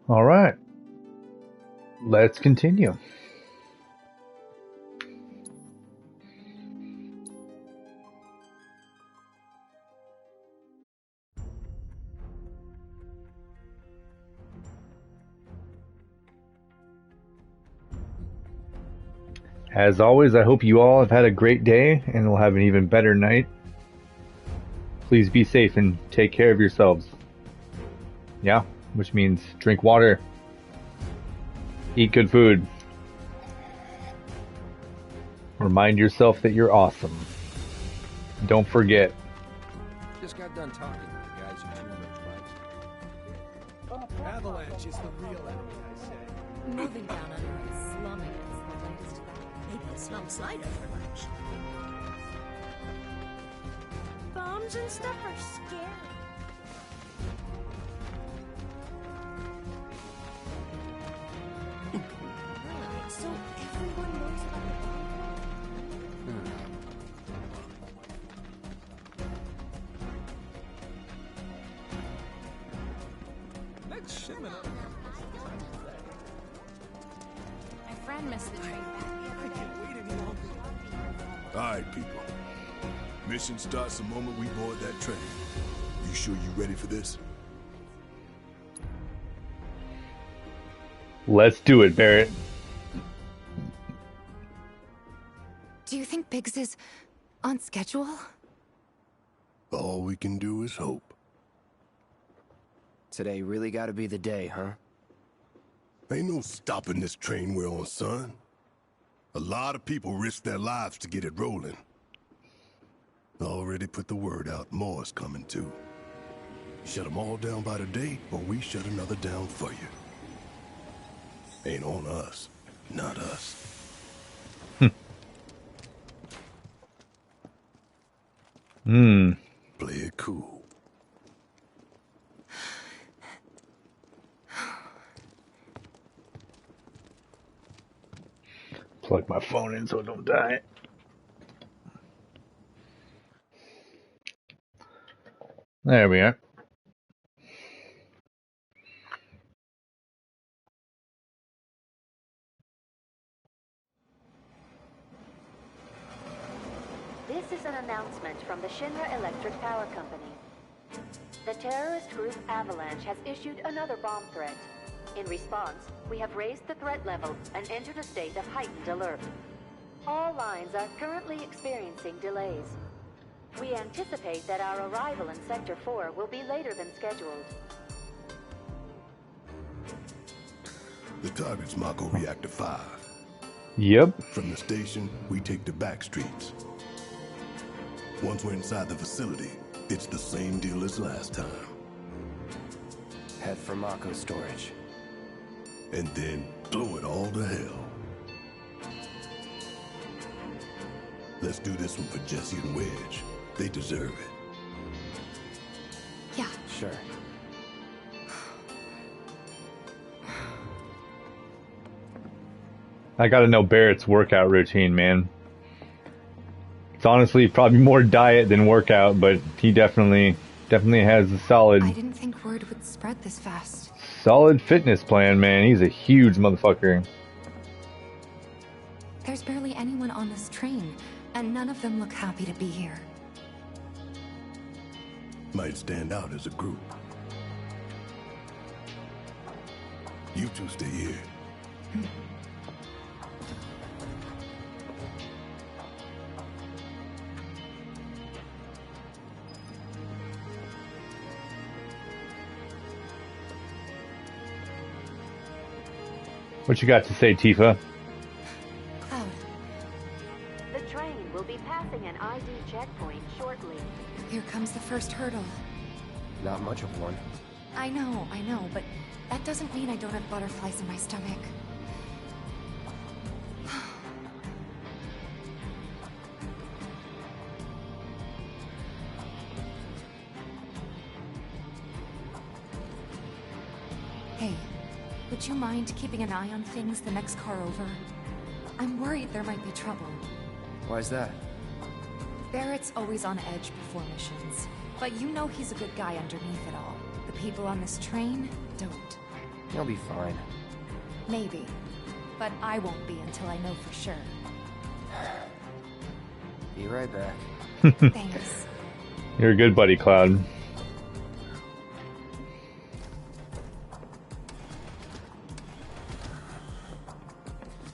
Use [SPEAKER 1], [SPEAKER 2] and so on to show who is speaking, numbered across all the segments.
[SPEAKER 1] All right, let's continue. As always, I hope you all have had a great day and will have an even better night. Please be safe and take care of yourselves. Yeah, which means drink water, eat good food, remind yourself that you're awesome. Don't forget.
[SPEAKER 2] Just got done talking to the guys who too much life. Avalanche is the real enemy, I say.
[SPEAKER 3] Moving down under a slum is the latest fad. Maybe a slum cider for lunch. Bombs and stuff are scary. Right, so everyone knows about the bomb?
[SPEAKER 2] Let's shim it up.
[SPEAKER 3] My friend missed the train back the other day.
[SPEAKER 4] Alright, people. Mission starts the moment we board that train. You sure you ready for this?
[SPEAKER 1] Let's do it, Barrett.
[SPEAKER 3] Do you think Biggs is on schedule?
[SPEAKER 4] All we can do is hope.
[SPEAKER 2] Today really gotta be the day, huh?
[SPEAKER 4] Ain't no stopping this train we're on, son. A lot of people risk their lives to get it rolling. Already put the word out, more is coming too. Shut them all down by the day, or we shut another down for you. Ain't on us, not us. Play it cool.
[SPEAKER 1] Plug my phone in so it don't die. There we are.
[SPEAKER 5] This is an announcement from the Shinra Electric Power Company. The terrorist group Avalanche has issued another bomb threat. In response, we have raised the threat level and entered a state of heightened alert. All lines are currently experiencing delays. We anticipate that our arrival in Sector 4 will be later than scheduled.
[SPEAKER 4] The target's Mako Reactor 5.
[SPEAKER 1] Yep.
[SPEAKER 4] From the station, we take the back streets. Once we're inside the facility, it's the same deal as last time.
[SPEAKER 2] Head for Mako storage.
[SPEAKER 4] And then blow it all to hell. Let's do this one for Jesse and Wedge. They deserve it.
[SPEAKER 3] Yeah.
[SPEAKER 2] Sure.
[SPEAKER 1] I gotta know Barrett's workout routine, man. It's honestly probably more diet than workout, but he definitely has a solid
[SPEAKER 3] I didn't think word would spread this fast.
[SPEAKER 1] fitness plan, man. He's a huge motherfucker.
[SPEAKER 3] There's barely anyone on this train, and none of them look happy to be here.
[SPEAKER 4] Might stand out as a group. You two stay here.
[SPEAKER 1] What you got to say, Tifa?
[SPEAKER 3] Cloud,
[SPEAKER 5] The train will be passing an ID checkpoint shortly.
[SPEAKER 3] here comes the first hurdle.
[SPEAKER 2] Not much of one.
[SPEAKER 3] I know, but that doesn't mean I don't have butterflies in my stomach. Hey, would you mind keeping an eye on things the next car over? I'm worried there might be trouble.
[SPEAKER 2] Why's that?
[SPEAKER 3] Barrett's always on edge before missions, but you know he's a good guy underneath it all. The people on this train don't.
[SPEAKER 2] You'll be fine.
[SPEAKER 3] Maybe. But I won't be until I know for sure.
[SPEAKER 2] Be right back.
[SPEAKER 3] Thanks.
[SPEAKER 1] You're a good buddy, Cloud.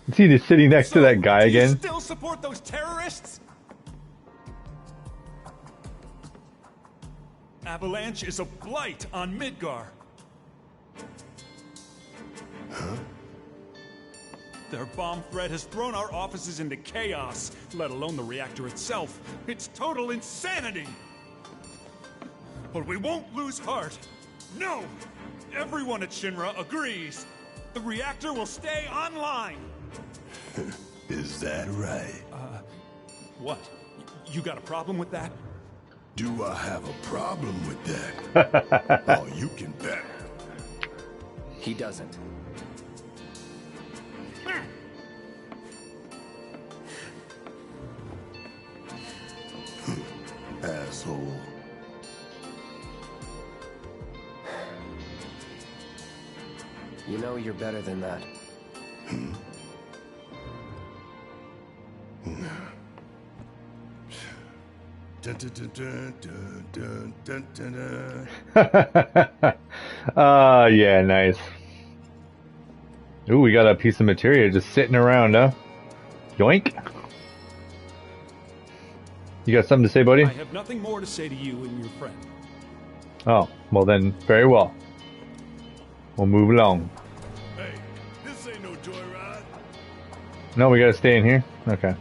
[SPEAKER 1] Is he just sitting next to that guy
[SPEAKER 6] do you
[SPEAKER 1] again?
[SPEAKER 6] still support those terrorists? Avalanche is a blight on Midgar.
[SPEAKER 4] Huh?
[SPEAKER 6] Their bomb threat has thrown our offices into chaos, let alone the reactor itself. It's total insanity! But we won't lose heart. No! Everyone at Shinra agrees. The reactor will stay online.
[SPEAKER 4] Is that right?
[SPEAKER 6] What? You got a problem with that?
[SPEAKER 4] Do I have a problem with that? Oh, you can bet.
[SPEAKER 2] He doesn't.
[SPEAKER 4] Asshole.
[SPEAKER 2] You know you're better than that.
[SPEAKER 4] Dun, dun, dun, dun, dun, dun, dun, dun.
[SPEAKER 1] Yeah, nice. Ooh, we got a piece of materia just sitting around, huh? Yoink. You got something to say, buddy?
[SPEAKER 6] I have nothing more to say to you and your friend.
[SPEAKER 1] Oh, well then, very well. We'll move along.
[SPEAKER 4] Hey, this ain't no joyride.
[SPEAKER 1] No, we gotta stay in here? Okay.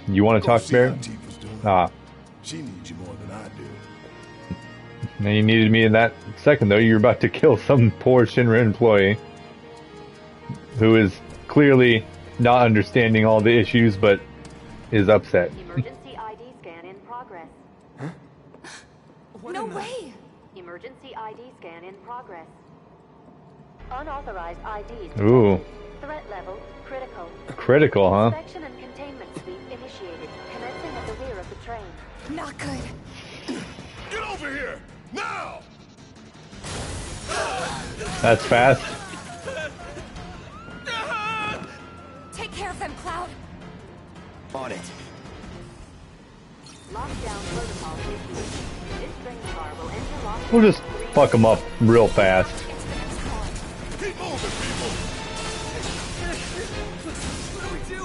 [SPEAKER 1] You want to
[SPEAKER 4] Go
[SPEAKER 1] talk,
[SPEAKER 4] see how
[SPEAKER 1] Barrett?
[SPEAKER 4] Tifa's doing.
[SPEAKER 1] Ah,
[SPEAKER 4] She needs you more than I do.
[SPEAKER 1] now you needed me in that second, though. You're about to kill some poor Shinra employee who is clearly not understanding all the issues, but is upset.
[SPEAKER 5] Emergency ID scan in progress.
[SPEAKER 3] No way!
[SPEAKER 5] Emergency ID scan in progress. Unauthorized IDs.
[SPEAKER 1] Ooh,
[SPEAKER 5] Threat level critical.
[SPEAKER 1] critical, huh?
[SPEAKER 5] Inspection and containment sweep initiated, commencing at the rear of the train.
[SPEAKER 3] Not good.
[SPEAKER 4] Get over here! Now!
[SPEAKER 1] That's fast.
[SPEAKER 3] Take care of them, Cloud.
[SPEAKER 2] On it.
[SPEAKER 5] Lockdown protocol issued. This train car will enter lockdown.
[SPEAKER 1] We'll just fuck them up real fast.
[SPEAKER 3] Get to the next car.
[SPEAKER 4] Keep moving, people!
[SPEAKER 6] What do we do?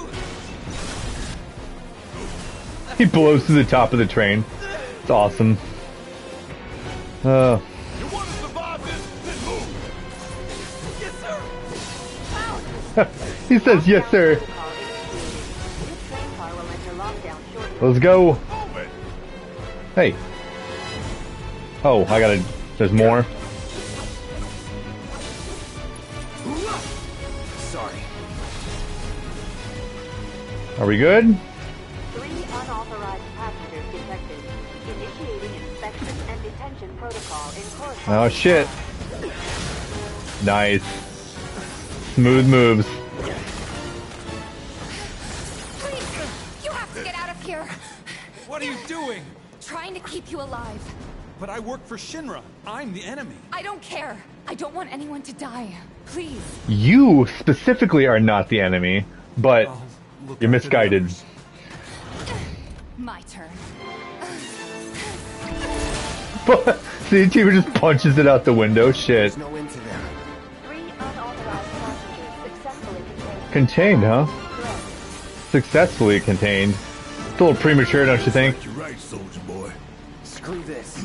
[SPEAKER 1] He blows to the top of the train. It's awesome.
[SPEAKER 4] You want to survive this? Then move!
[SPEAKER 6] Yes, sir!
[SPEAKER 1] He says, yes, sir.
[SPEAKER 5] Protocol initiated. This train car will enter lockdown shortly.
[SPEAKER 1] Let's go.
[SPEAKER 4] Move it!
[SPEAKER 1] Hey. Oh, I gotta... There's more.
[SPEAKER 2] Sorry.
[SPEAKER 1] Are we good?
[SPEAKER 5] 3 unauthorized passengers detected. Initiating inspection and detention protocol in correspondence.
[SPEAKER 1] Oh, shit. Nice. Smooth moves.
[SPEAKER 3] Please! You have to get out of here!
[SPEAKER 6] What are you doing?
[SPEAKER 3] Trying to keep you alive.
[SPEAKER 6] But I work for Shinra. I'm the enemy.
[SPEAKER 3] I don't care. I don't want anyone to die. Please.
[SPEAKER 1] You specifically are not the enemy, but
[SPEAKER 6] I'll look
[SPEAKER 1] you're
[SPEAKER 6] after the
[SPEAKER 1] misguided.
[SPEAKER 6] others.
[SPEAKER 3] My turn.
[SPEAKER 1] See, Tifa just punches it out the window. Shit.
[SPEAKER 2] There's no end to them.
[SPEAKER 5] 3 unauthorized passengers successfully contained.
[SPEAKER 1] Contained, huh?
[SPEAKER 5] Threat.
[SPEAKER 1] Successfully contained. It's a little premature, don't you think?
[SPEAKER 4] You're right, soldier boy.
[SPEAKER 2] Screw this.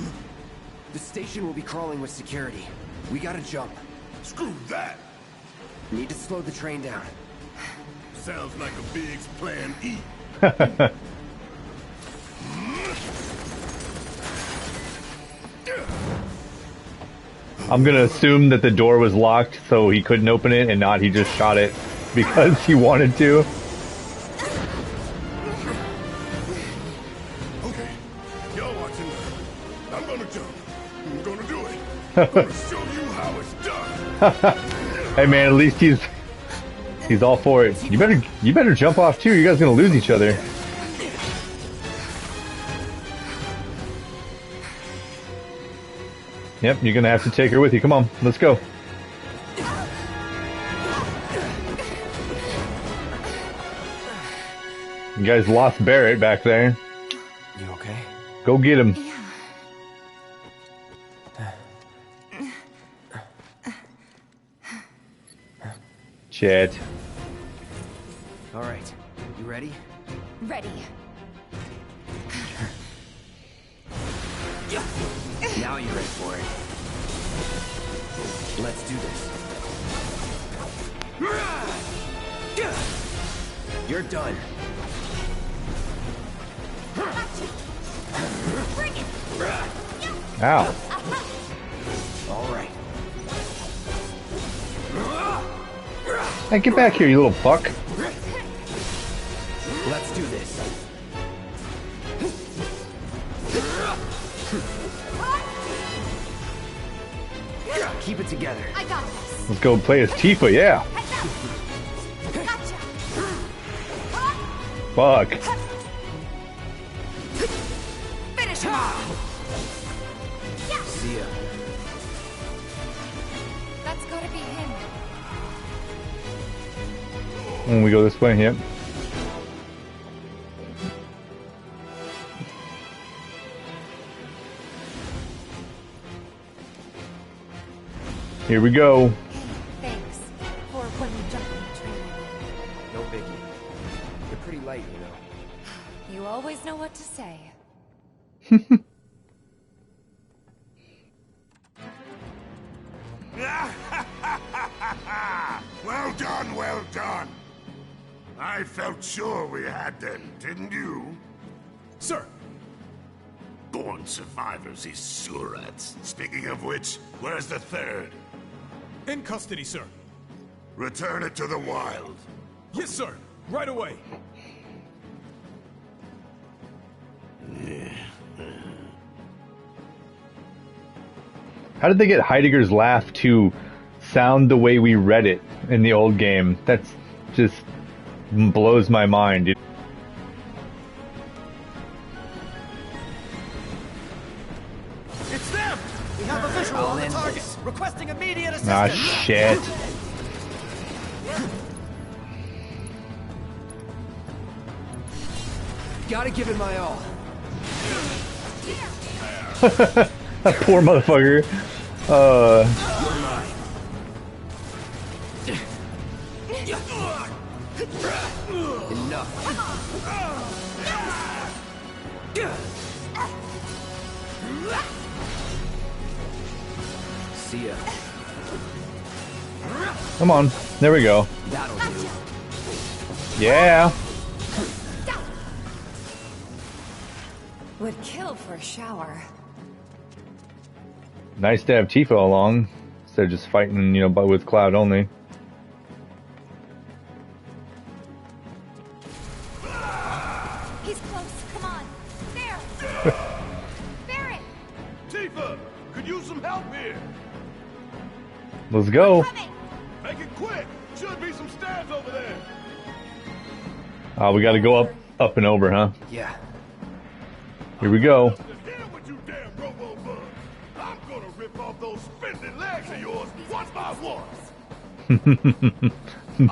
[SPEAKER 2] The station will be crawling with security. We gotta jump.
[SPEAKER 4] Screw that!
[SPEAKER 2] Need to slow the train down.
[SPEAKER 4] Sounds like a Biggs plan E.
[SPEAKER 1] I'm gonna assume that the door was locked, so he couldn't open it, and not he just shot it because he wanted to.
[SPEAKER 4] Okay, y'all watching. I'm gonna jump. I'm gonna do it. I'm gonna show you how it's done.
[SPEAKER 1] Hey man, at least he's all for it. You better jump off too. You guys gonna lose each other. Yep, you're gonna have to take her with you. Come on, let's go. You guys lost Barrett back there.
[SPEAKER 2] You okay?
[SPEAKER 1] Go get him. Shit.
[SPEAKER 2] All right. You ready?
[SPEAKER 3] Ready.
[SPEAKER 2] Now you're ready for it. Let's do this. You're done.
[SPEAKER 1] Ow.
[SPEAKER 2] All right.
[SPEAKER 1] Hey, get back here, you little fuck.
[SPEAKER 2] Let's do this. Keep it together.
[SPEAKER 3] I got this.
[SPEAKER 1] Let's go play as Tifa, yeah.
[SPEAKER 3] Gotcha.
[SPEAKER 1] Fuck.
[SPEAKER 3] Finish him off.
[SPEAKER 2] See ya.
[SPEAKER 3] That's gotta be him.
[SPEAKER 1] When we go this way, yep. Here we go.
[SPEAKER 3] Hey, thanks for when you jumped in the train.
[SPEAKER 2] No biggie. You're pretty light, you know.
[SPEAKER 3] You always know what to say.
[SPEAKER 7] Well done, well done. I felt sure we had them, didn't you?
[SPEAKER 6] Sir,
[SPEAKER 7] Born survivors, these surats. Speaking of which, where's the third?
[SPEAKER 6] in custody, sir.
[SPEAKER 7] Return it to the wild.
[SPEAKER 6] Yes, sir. Right away.
[SPEAKER 1] How did they get Heidegger's laugh to sound the way we read it in the old game? That's just blows my mind.
[SPEAKER 8] It's them! We have a visual
[SPEAKER 2] I'll
[SPEAKER 8] on the
[SPEAKER 2] end
[SPEAKER 8] target.
[SPEAKER 2] this.
[SPEAKER 8] Requesting immediate assistance.
[SPEAKER 1] Ah, shit.
[SPEAKER 2] Gotta give it my all.
[SPEAKER 1] That poor motherfucker.
[SPEAKER 2] You're mine. Enough. See ya.
[SPEAKER 1] Come on. There we go.
[SPEAKER 2] That'll do.
[SPEAKER 1] Yeah.
[SPEAKER 3] Would kill for a shower.
[SPEAKER 1] Nice to have Tifa along instead of just fighting, you know, but with Cloud only.
[SPEAKER 3] He's close. Come on. There. Barrett.
[SPEAKER 7] Tifa, could use some help here.
[SPEAKER 1] Let's go.
[SPEAKER 3] Coming.
[SPEAKER 7] Make it quick. Should be some stands over there.
[SPEAKER 1] We gotta go up and over, huh?
[SPEAKER 2] Yeah.
[SPEAKER 1] Here we go.
[SPEAKER 7] Hear what you damn robo-bug. I'm gonna rip off those spindly legs of yours one by one.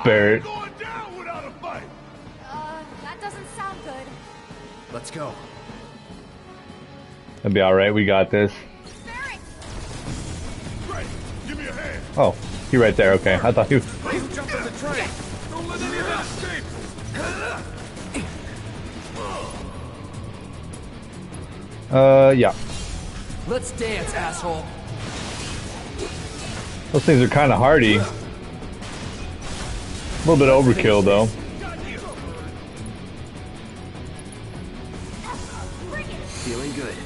[SPEAKER 1] Barrett.
[SPEAKER 7] I'm going down without a fight.
[SPEAKER 3] That doesn't sound good.
[SPEAKER 2] Let's go.
[SPEAKER 1] That'll be alright, we got this.
[SPEAKER 3] Barrett.
[SPEAKER 7] Great. Give me a hand.
[SPEAKER 1] Oh, he right there, okay. I thought he was...
[SPEAKER 7] Please jump on the train. Don't let any of that escape.
[SPEAKER 1] Yeah.
[SPEAKER 2] Let's dance, asshole.
[SPEAKER 1] Those things are kind of hardy. A little bit overkill, though.
[SPEAKER 2] Feeling good.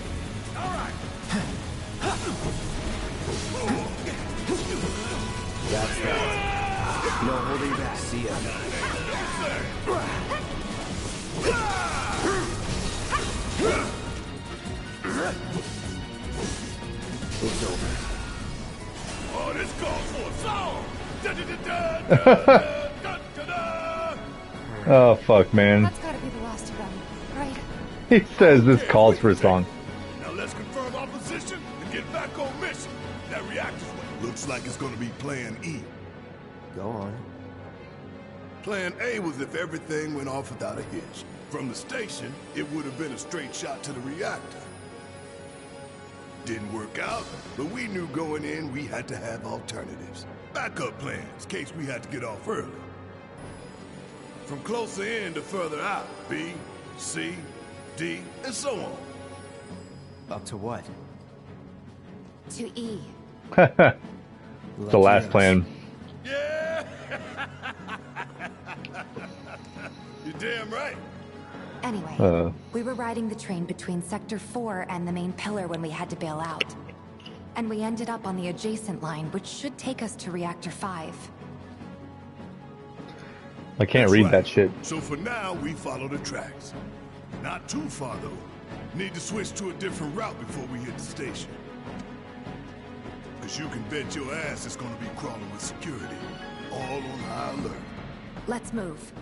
[SPEAKER 2] That's that. No holding back. See ya. It's over.
[SPEAKER 7] Oh, this calls for a song. Da-da-da-da-da-da-da-da-da.
[SPEAKER 1] Oh, fuck, man.
[SPEAKER 3] That's gotta be the last of them, right?
[SPEAKER 1] He says this calls for a song.
[SPEAKER 7] Now let's confirm our position him and get back on mission. That reactor's what
[SPEAKER 4] Looks like it's gonna be Plan E.
[SPEAKER 2] Go on.
[SPEAKER 4] Plan A was if everything went off without a hitch. From the station, it would have been a straight shot to the reactor. Didn't work out, but we knew going in we had to have alternatives. Backup plans, in case we had to get off early. From closer in to further out, B, C, D, and so on.
[SPEAKER 2] Up to what?
[SPEAKER 3] To E.
[SPEAKER 1] The last plan.
[SPEAKER 7] Yeah! You're damn right.
[SPEAKER 3] Anyway, we were riding the train between Sector 4 and the main pillar when we had to bail out. And we ended up on the adjacent line, which should take us to Reactor 5.
[SPEAKER 1] I can't
[SPEAKER 4] That's
[SPEAKER 1] read
[SPEAKER 4] right.
[SPEAKER 1] that shit.
[SPEAKER 4] So for now, we follow the tracks. Not too far, though. Need to switch to a different route before we hit the station. Because you can bet your ass it's gonna be crawling with security. All on high alert.
[SPEAKER 3] Let's move.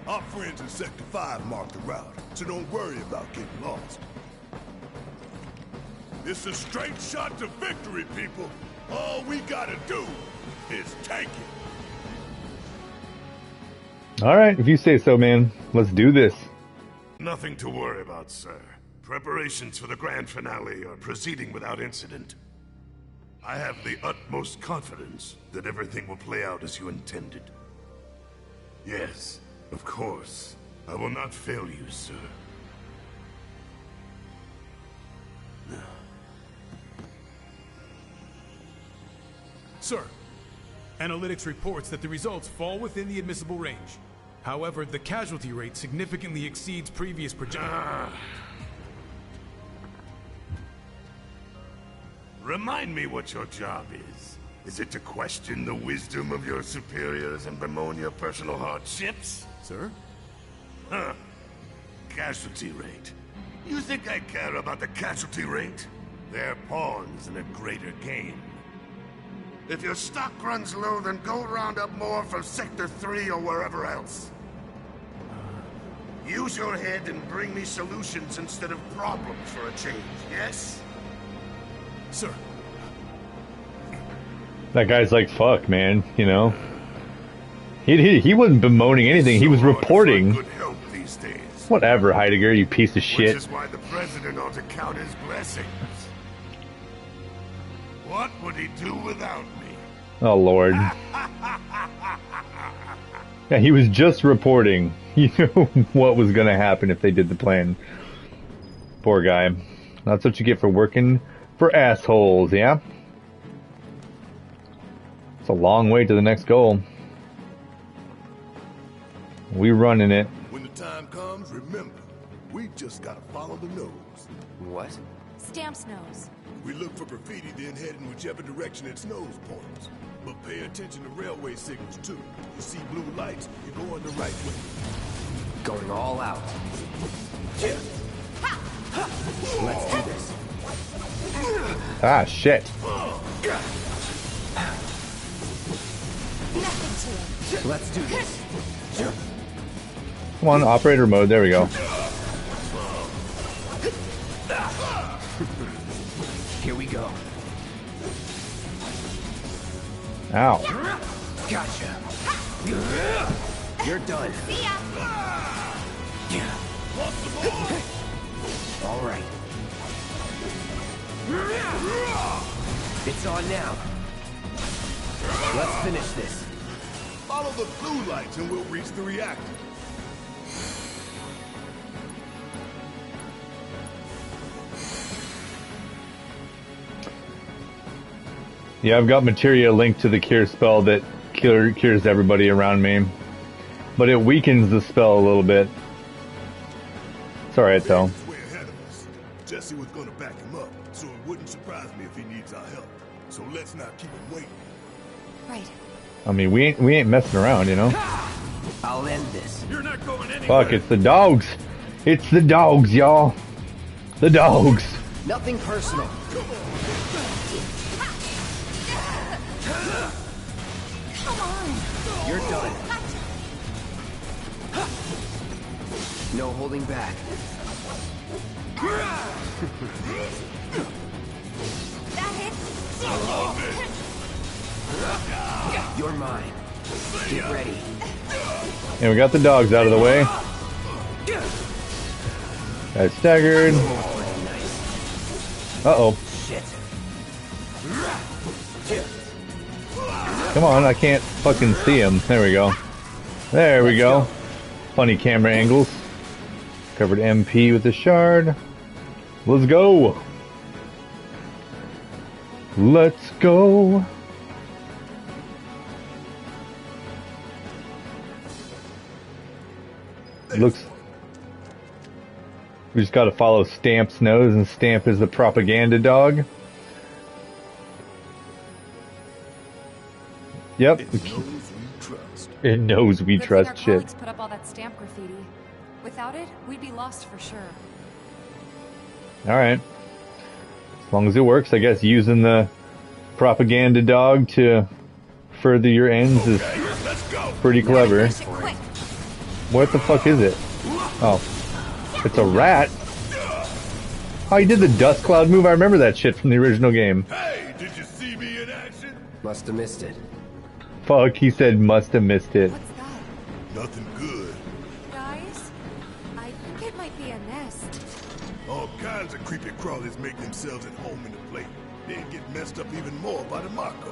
[SPEAKER 4] Our friends in Sector 5 marked the route, so don't worry about getting lost.
[SPEAKER 7] It's a straight shot to victory, people. All we gotta do is take it.
[SPEAKER 1] Alright, if you say so, man. Let's do this.
[SPEAKER 7] Nothing to worry about, sir. Preparations for the grand finale are proceeding without incident. I have the utmost confidence that everything will play out as you intended. Yes, of course. I will not fail you, sir.
[SPEAKER 9] Sir, analytics reports that the results fall within the admissible range. However, the casualty rate significantly exceeds previous projections.
[SPEAKER 7] Remind me what your job is. Is it to question the wisdom of your superiors and bemoan your personal hardships?
[SPEAKER 2] Sir?
[SPEAKER 7] Huh. Casualty rate. You think I care about the casualty rate? They're pawns in a greater game. If your stock runs low, then go round up more from Sector 3 or wherever else. Use your head and bring me solutions instead of problems for a change, yes?
[SPEAKER 9] Sir.
[SPEAKER 1] That guy's like, fuck, man, you know? He wasn't bemoaning anything, he was reporting.
[SPEAKER 7] Good help these days.
[SPEAKER 1] Whatever, Heidegger, you piece of shit.
[SPEAKER 7] Which is why the president ought to count his blessings. What would he do without me?
[SPEAKER 1] Oh, Lord. Yeah, he was just reporting. You know what was gonna happen if they did the plan. Poor guy. That's what you get for working for assholes, yeah? It's a long way to the next goal. We running it.
[SPEAKER 4] When the time comes, remember, we just gotta follow the nose.
[SPEAKER 2] What?
[SPEAKER 3] Stamp's nose.
[SPEAKER 4] We look for graffiti, then head in whichever direction its nose points. But pay attention to railway signals, too. You see blue lights, you're going the right way.
[SPEAKER 2] Going all out. Let's do this.
[SPEAKER 1] Ah, shit.
[SPEAKER 3] Nothing to it.
[SPEAKER 2] Let's do this.
[SPEAKER 1] Come on, operator mode, there we go.
[SPEAKER 2] Here we go.
[SPEAKER 1] Ow.
[SPEAKER 2] Gotcha. You're done.
[SPEAKER 3] See ya.
[SPEAKER 2] All right. It's on now. Let's finish this.
[SPEAKER 4] Follow the blue lights and we'll reach the reactor.
[SPEAKER 1] Yeah, I've got materia linked to the cure spell that cures everybody around me. But it weakens the spell a little bit. It's alright though.
[SPEAKER 4] He's way ahead of us. Jesse was gonna back him up, so it wouldn't surprise me if he needs our help. So let's not keep him waiting.
[SPEAKER 3] Right.
[SPEAKER 1] I mean, we ain't messing around, you know?
[SPEAKER 2] I'll end this.
[SPEAKER 6] You're not going anywhere.
[SPEAKER 1] Fuck, it's the dogs. It's the dogs, y'all. The dogs.
[SPEAKER 2] Nothing personal.
[SPEAKER 3] Come on.
[SPEAKER 2] You're done. No holding back.
[SPEAKER 3] That hit.
[SPEAKER 2] You're mine. Get ready.
[SPEAKER 1] And we got the dogs out of the way. Got staggered. Uh-oh.
[SPEAKER 2] Shit.
[SPEAKER 1] Come on, I can't fucking see him. There we go. There we go. Funny camera angles. Covered MP with the shard. Let's go. Let's go. Looks. We just gotta follow Stamp's nose, and Stamp is the propaganda dog. Yep.
[SPEAKER 4] It knows we trust.
[SPEAKER 1] It knows we
[SPEAKER 3] Good thing
[SPEAKER 1] trust
[SPEAKER 3] our
[SPEAKER 1] shit.
[SPEAKER 3] colleagues put up all that stamp graffiti. Without it, we'd be lost for sure.
[SPEAKER 1] Alright. As long as it works, I guess using the propaganda dog to further your ends is pretty clever.
[SPEAKER 3] Quick.
[SPEAKER 1] What the fuck is it? Oh. It's a rat. Oh, he did the dust cloud move. I remember that shit from the original game.
[SPEAKER 4] Hey, did you see me in action?
[SPEAKER 2] Must have missed it.
[SPEAKER 1] Fuck, he said must have missed it.
[SPEAKER 3] What's that?
[SPEAKER 4] Nothing good.
[SPEAKER 3] Guys? I think it might be a nest.
[SPEAKER 4] All kinds of creepy crawlies make themselves at home in the plate. They get messed up even more by the Mako.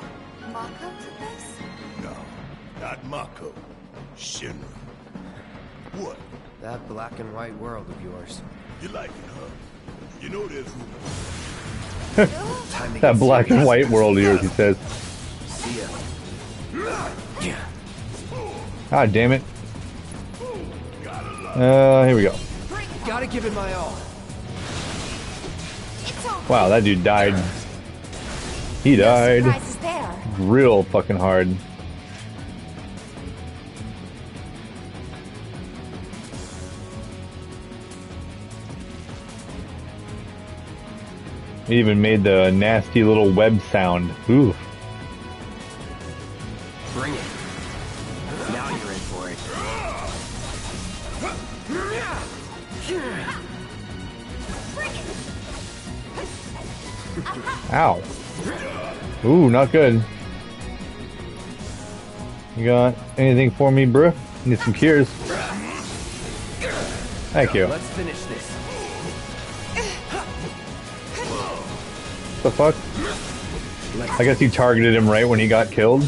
[SPEAKER 3] Mako did this?
[SPEAKER 4] No, not Mako. Shinra. What?
[SPEAKER 2] That black and white world of yours.
[SPEAKER 4] You like it, huh? You know there's rumors.
[SPEAKER 2] Time to
[SPEAKER 1] That
[SPEAKER 2] get
[SPEAKER 1] black and
[SPEAKER 2] serious.
[SPEAKER 1] white world of yours, he says.
[SPEAKER 2] See ya.
[SPEAKER 1] Ah, damn it. Here we go.
[SPEAKER 2] Gotta give it my all.
[SPEAKER 1] Wow, that dude died. He died
[SPEAKER 3] Surprise is there.
[SPEAKER 1] real fucking hard. He even made the nasty little web sound. Ooh.
[SPEAKER 2] Bring it. Now you're in for it.
[SPEAKER 1] Ow. Ooh, not good. You got anything for me, bruh? Need some cures. Thank you.
[SPEAKER 2] Let's finish this.
[SPEAKER 1] What the fuck? I guess he targeted him right when he got killed.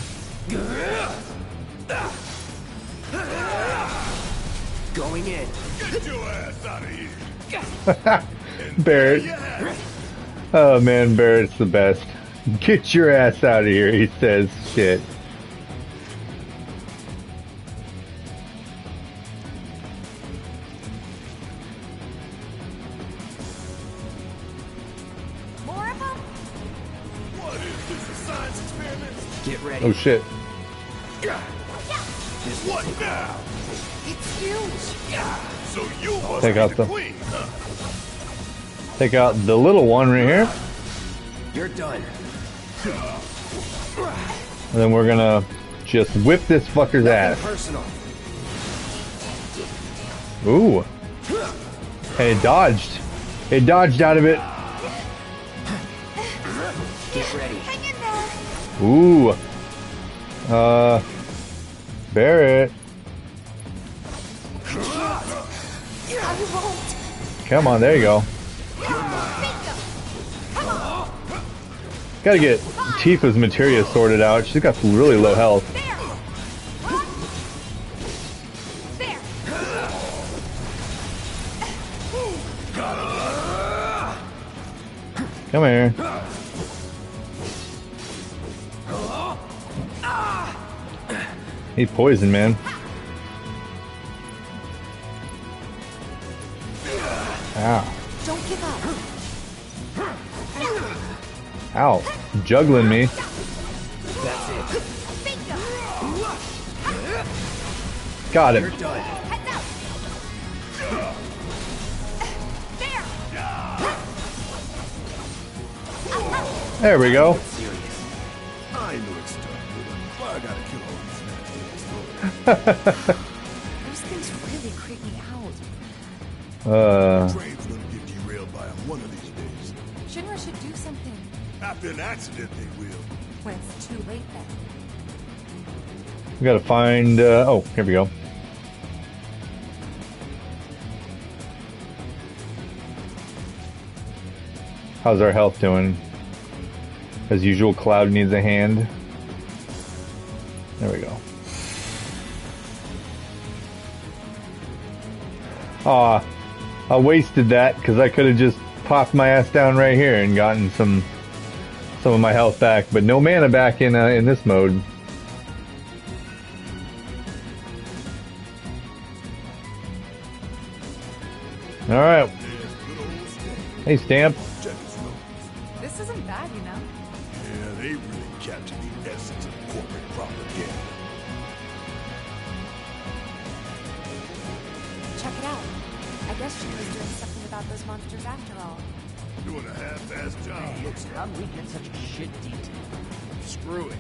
[SPEAKER 2] Going in.
[SPEAKER 4] Get your ass out of here.
[SPEAKER 1] Barrett. Oh man, Barrett's the best. Get your ass out of here, he says. Shit.
[SPEAKER 3] More of them?
[SPEAKER 4] What is this, a science experiment?
[SPEAKER 2] Get ready.
[SPEAKER 1] Oh shit.
[SPEAKER 4] What now?
[SPEAKER 3] It's huge.
[SPEAKER 4] So you must
[SPEAKER 1] Take
[SPEAKER 4] be
[SPEAKER 1] out
[SPEAKER 4] the
[SPEAKER 1] the-
[SPEAKER 4] queen, huh?
[SPEAKER 1] Take out the little one right here.
[SPEAKER 2] You're done.
[SPEAKER 1] And then we're gonna just whip this fucker's ass.
[SPEAKER 2] Personal.
[SPEAKER 1] Ooh. And it dodged. It dodged out of it.
[SPEAKER 2] Get ready.
[SPEAKER 3] Hang in there.
[SPEAKER 1] Ooh. Barrett.
[SPEAKER 3] I won't.
[SPEAKER 1] Come on, there you go. Gotta get Tifa's materia sorted out. She's got really low health.
[SPEAKER 3] There.
[SPEAKER 1] Come here. He's poison, man. Ow.
[SPEAKER 3] Don't give up.
[SPEAKER 1] Ow. Juggling me.
[SPEAKER 2] That's it.
[SPEAKER 1] Got him.
[SPEAKER 2] You're done.
[SPEAKER 3] Heads out. There.
[SPEAKER 1] There we go.
[SPEAKER 2] Serious.
[SPEAKER 4] I know it's tough, but why I gotta kill all these nasty explorers?
[SPEAKER 3] Those things really creep me out.
[SPEAKER 4] Train's gonna get derailed by him one of these days.
[SPEAKER 3] Shinra should do something.
[SPEAKER 4] After an accident, they will.
[SPEAKER 3] When it's too late then.
[SPEAKER 1] We gotta find, oh, here we go. How's our health doing? As usual, Cloud needs a hand. There we go. Aw, I wasted that because I could have just popped my ass down right here and gotten some of my health back, but no mana back in this mode. All right. Hey, Stamp.
[SPEAKER 3] This isn't bad, you know.
[SPEAKER 4] Yeah, they really captured the essence of corporate propaganda.
[SPEAKER 3] Check it out. I guess she was doing something about those monsters after all.
[SPEAKER 4] Doing a half-assed job, looks like.
[SPEAKER 8] How do we get such shit detail? Screw it.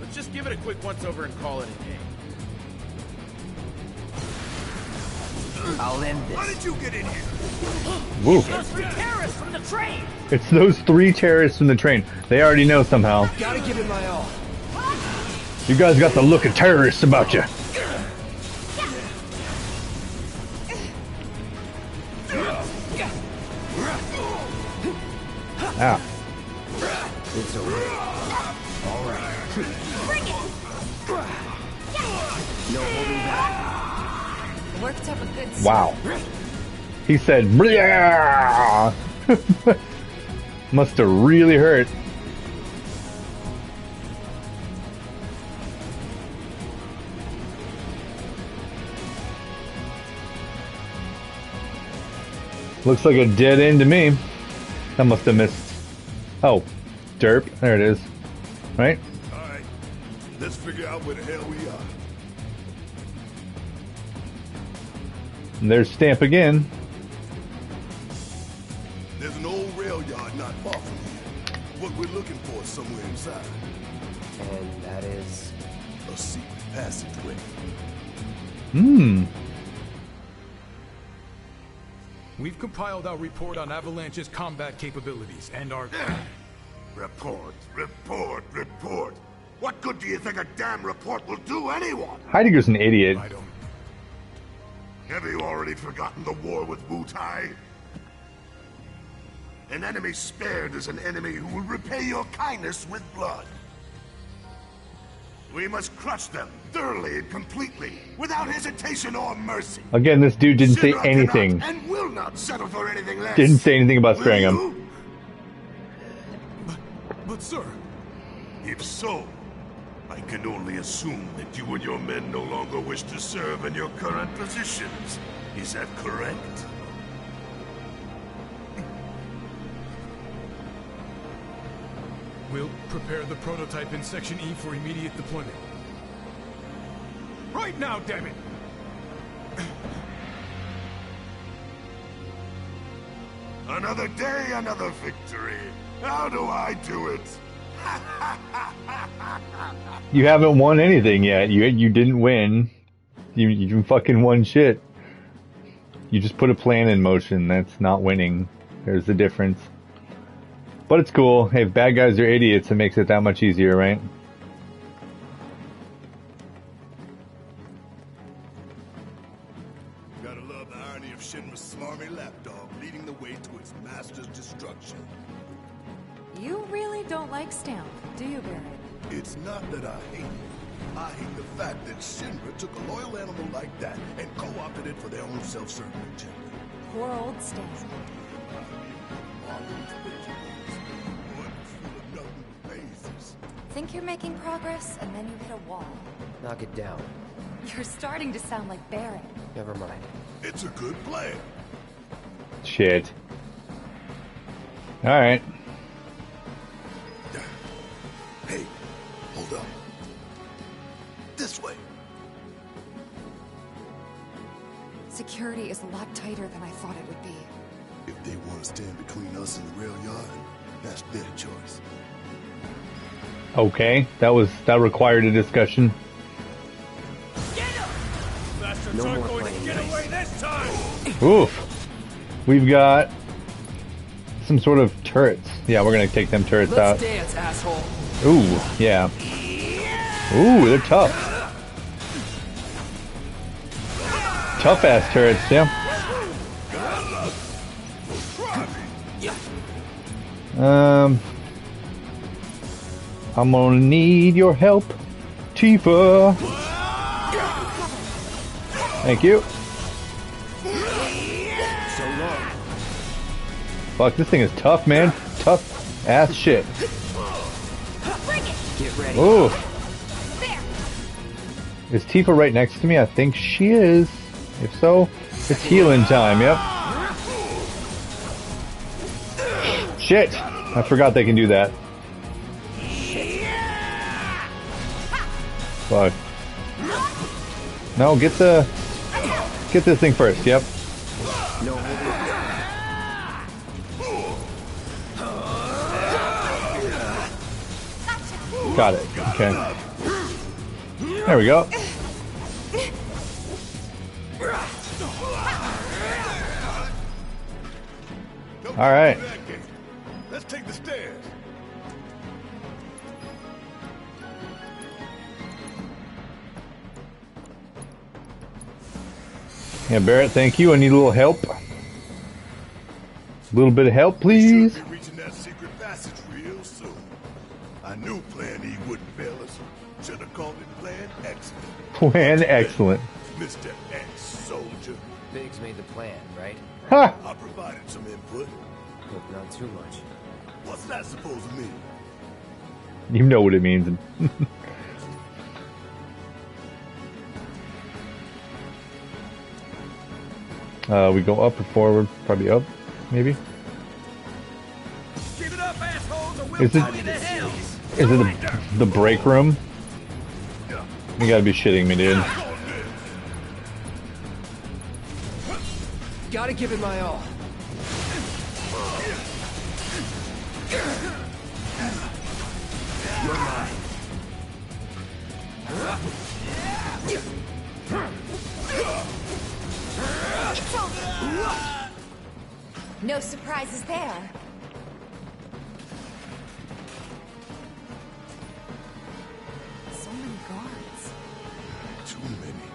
[SPEAKER 8] Let's just give it a quick once-over and call it a day. I'll end this.
[SPEAKER 4] How did you get in here?
[SPEAKER 1] Woo.
[SPEAKER 8] Those three terrorists from the train!
[SPEAKER 1] It's those 3 terrorists from the train. They already know somehow.
[SPEAKER 2] Gotta give it my all.
[SPEAKER 1] You guys got the look of terrorists about you. Ah.
[SPEAKER 2] It's over. All right.
[SPEAKER 3] Bring it!
[SPEAKER 2] No holding back.
[SPEAKER 3] Worked up a good
[SPEAKER 1] Wow. He said, "Bleh." Must have really hurt. Looks like a dead end to me. I must have missed. Oh, derp. There it is. Right?
[SPEAKER 4] Alright, let's figure out where the hell we are.
[SPEAKER 1] And there's Stamp again.
[SPEAKER 4] There's an old rail yard not far from here. What we're looking for is somewhere inside.
[SPEAKER 2] And that is...
[SPEAKER 4] A secret passageway.
[SPEAKER 9] We've compiled our report on Avalanche's combat capabilities and our...
[SPEAKER 7] Report, report, report. What good do you think a damn report will do anyone?
[SPEAKER 1] Heidegger's an idiot.
[SPEAKER 9] I don't...
[SPEAKER 7] Have you already forgotten the war with Wu-Tai? An enemy spared is an enemy who will repay your kindness with blood. We must crush them thoroughly and completely, without hesitation or mercy.
[SPEAKER 1] Again, this dude didn't say
[SPEAKER 7] Shinra
[SPEAKER 1] anything.
[SPEAKER 7] cannot and will not settle for anything less.
[SPEAKER 1] Didn't say anything about
[SPEAKER 7] Will
[SPEAKER 1] sparing him.
[SPEAKER 7] you?
[SPEAKER 9] But sir...
[SPEAKER 7] If so, I can only assume that you and your men no longer wish to serve in your current positions. Is that correct?
[SPEAKER 9] We'll prepare the prototype in Section E for immediate deployment. Right now, damn it!
[SPEAKER 7] Another day, another victory. How do I do it?
[SPEAKER 1] You haven't won anything yet. You didn't win. You fucking won shit. You just put a plan in motion. That's not winning. There's the difference. But it's cool. Hey, if bad guys are idiots, it makes it that much easier, right?
[SPEAKER 4] Gotta love the irony of Shinra's smarmy lapdog leading the way to its master's destruction.
[SPEAKER 3] You really don't like Stamp, do you, Barrett?
[SPEAKER 4] It's not that I hate it. I hate the fact that Shinra took a loyal animal like that and co-opted it for their own self-serving agenda.
[SPEAKER 3] Poor old Stamp. Think you're making progress, and then you hit a wall.
[SPEAKER 2] Knock it down.
[SPEAKER 3] You're starting to sound like Barrett.
[SPEAKER 2] Never mind.
[SPEAKER 4] It's a good plan.
[SPEAKER 1] Shit. Alright.
[SPEAKER 4] Hey, hold up. This way.
[SPEAKER 3] Security is a lot tighter than I thought it would be.
[SPEAKER 4] If they want to stand between us and the rail yard, that's their choice.
[SPEAKER 1] Okay, that required a discussion.
[SPEAKER 8] Get him! Bastards aren't going to get away this time!
[SPEAKER 1] Oof. We've got some sort of turrets. Yeah, we're gonna take them turrets out.
[SPEAKER 2] Let's dance, asshole.
[SPEAKER 1] Ooh, yeah. Ooh, they're tough. Tough ass turrets, yeah. I'm gonna need your help, Tifa. Thank you.
[SPEAKER 2] So long.
[SPEAKER 1] Fuck, this thing is tough, man. Tough ass shit.
[SPEAKER 2] Get ready.
[SPEAKER 1] Ooh. Is Tifa right next to me? I think she is. If so, it's healing time, yep. Shit! I forgot they can do that. Fuck. No, get this thing first, yep.
[SPEAKER 2] No
[SPEAKER 1] Got it. Okay. There we go. All right.
[SPEAKER 4] Let's take the stairs.
[SPEAKER 1] Yeah, Barrett, thank you. I need a little help. A little bit of help, please.
[SPEAKER 4] We're reaching that secret passage real soon. I knew Plan E wouldn't fail us. Should have called it Plan Excellent.
[SPEAKER 1] Plan excellent.
[SPEAKER 4] Mr. X Soldier.
[SPEAKER 2] Biggs made the plan, right?
[SPEAKER 1] Ha!
[SPEAKER 4] I provided some input.
[SPEAKER 2] Hope not too much.
[SPEAKER 4] What's that supposed to mean?
[SPEAKER 1] You know what it means. We go up or forward? Probably up, maybe.
[SPEAKER 8] Keep it up, assholes, or we'll
[SPEAKER 1] Is it?
[SPEAKER 8] put you to hell.
[SPEAKER 1] Is it the break room? You gotta be shitting me, dude.
[SPEAKER 2] Gotta give it my all. You're mine.
[SPEAKER 3] No surprises there. So many guards.
[SPEAKER 4] Too many.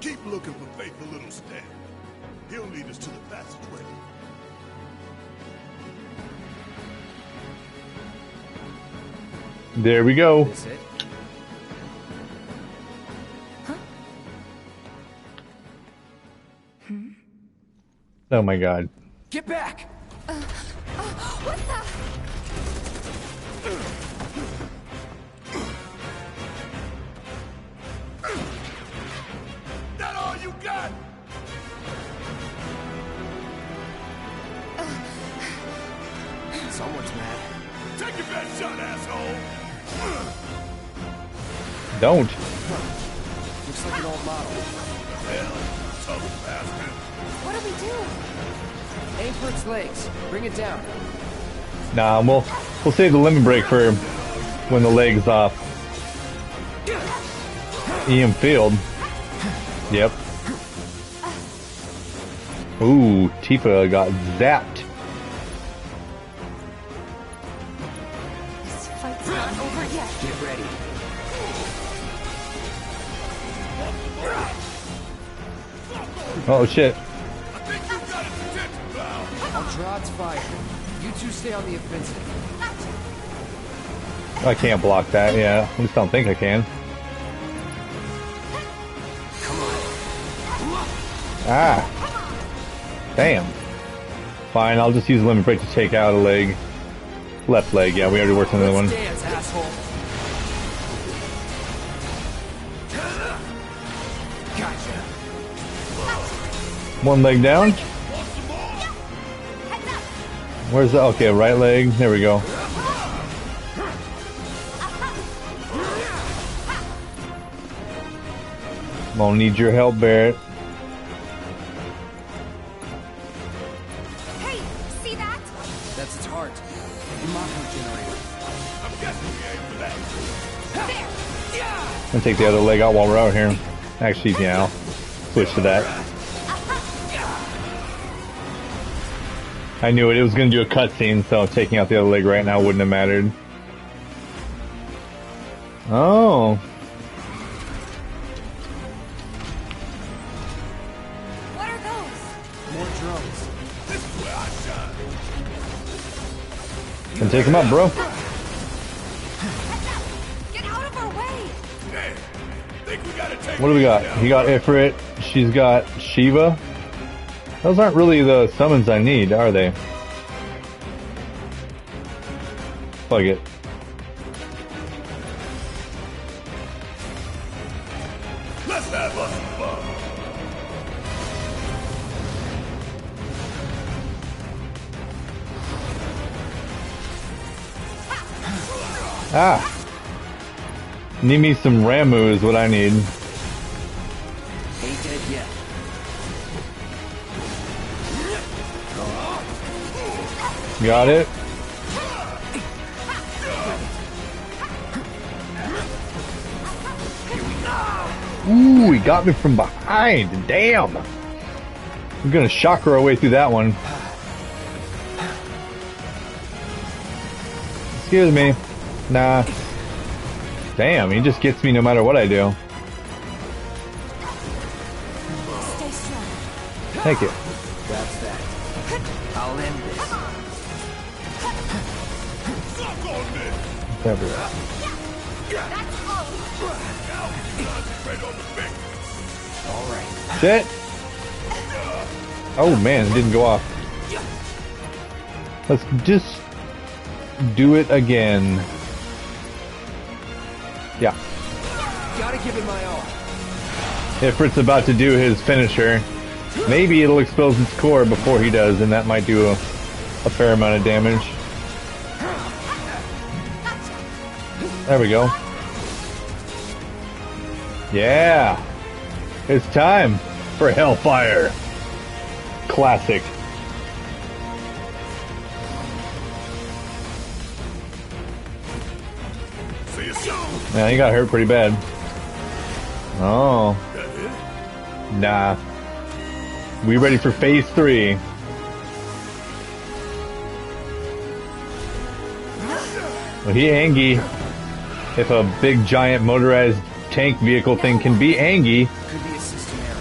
[SPEAKER 4] Keep looking for faithful little Stan. He'll lead us to the passageway.
[SPEAKER 1] There we go.
[SPEAKER 2] Is it?
[SPEAKER 1] Oh my god.
[SPEAKER 2] Get back!
[SPEAKER 3] What the?
[SPEAKER 4] That all you got?
[SPEAKER 2] Someone's mad.
[SPEAKER 4] Take your best shot, asshole!
[SPEAKER 1] Don't.
[SPEAKER 2] Looks like an old model.
[SPEAKER 4] Hell, tough bastard.
[SPEAKER 3] What do we do?
[SPEAKER 2] Aim for its legs. Bring it down.
[SPEAKER 1] Nah, we'll save the limit break for when the leg's off. EM field. Yep. Ooh, Tifa got zapped.
[SPEAKER 3] This fight's not over yet.
[SPEAKER 2] Get ready.
[SPEAKER 1] Oh shit.
[SPEAKER 4] I think you got its attention, pal.
[SPEAKER 2] I'll draw its fire. You two stay on the offensive.
[SPEAKER 1] I can't block that, yeah. At least I don't think I can. Ah. Damn. Fine, I'll just use limit break to take out a leg. Left leg, yeah, we already worked on the other one.
[SPEAKER 2] Dance, asshole. Gotcha.
[SPEAKER 1] One leg down. Where's the, okay, right leg, there we go. I'm gonna need your help, Barrett.
[SPEAKER 3] Hey, see that?
[SPEAKER 2] That's its heart. The mockery generator.
[SPEAKER 4] I'm guessing we aim for that.
[SPEAKER 3] There!
[SPEAKER 1] And take the other leg out while we're out here. Actually, yeah, I'll switch to that. I knew it. It was going to do a cutscene, so taking out the other leg right now wouldn't have mattered. Oh.
[SPEAKER 3] What are those?
[SPEAKER 2] More drones.
[SPEAKER 4] This is where I shine.
[SPEAKER 1] And take him out, bro.
[SPEAKER 3] Get out of our way!
[SPEAKER 4] Hey, think we gotta take
[SPEAKER 1] What do we got?
[SPEAKER 4] down.
[SPEAKER 1] He got Ifrit. She's got Shiva. Those aren't really the summons I need, are they? Fuck it.
[SPEAKER 4] Let's have us some fun.
[SPEAKER 1] Ah! Need me some Ramu is what I need.
[SPEAKER 2] Ain't dead yet.
[SPEAKER 1] Got it. Ooh, he got me from behind. Damn. I'm gonna chakra our way through that one. Excuse me. Nah. Damn, he just gets me no matter what I do.
[SPEAKER 3] Stay strong.
[SPEAKER 1] Thank you.
[SPEAKER 2] That's that. I'll end this.
[SPEAKER 4] Suck on this.
[SPEAKER 1] There we go.
[SPEAKER 3] That's close.
[SPEAKER 4] Right on the back.
[SPEAKER 2] All right.
[SPEAKER 1] Shit. Oh man, it didn't go off. Let's just do it again. Yeah.
[SPEAKER 2] Gotta give it my all.
[SPEAKER 1] Ifrit's about to do his finisher. Maybe it'll expose its core before he does, and that might do a fair amount of damage. There we go. Yeah! It's time for Hellfire! Classic.
[SPEAKER 4] See you soon.
[SPEAKER 1] Yeah, he got hurt pretty bad. Oh.
[SPEAKER 4] That it?
[SPEAKER 1] Nah. We ready for phase 3. Well, he Angie. If a big giant motorized tank vehicle thing can be Angie,
[SPEAKER 2] Could be a system error.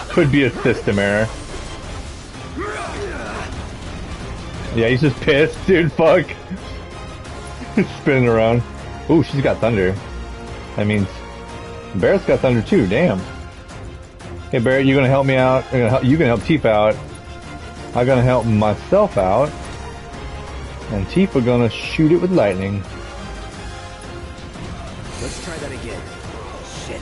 [SPEAKER 1] could be a system error. Yeah, he's just pissed, dude. Fuck. Spinning around. Ooh, she's got thunder. That means Barrett's got thunder too. Damn. Hey Barrett, you gonna help me out? You gonna help Tifa out? I'm gonna help myself out. And Tifa gonna shoot it with lightning.
[SPEAKER 2] Let's try that again. Shit.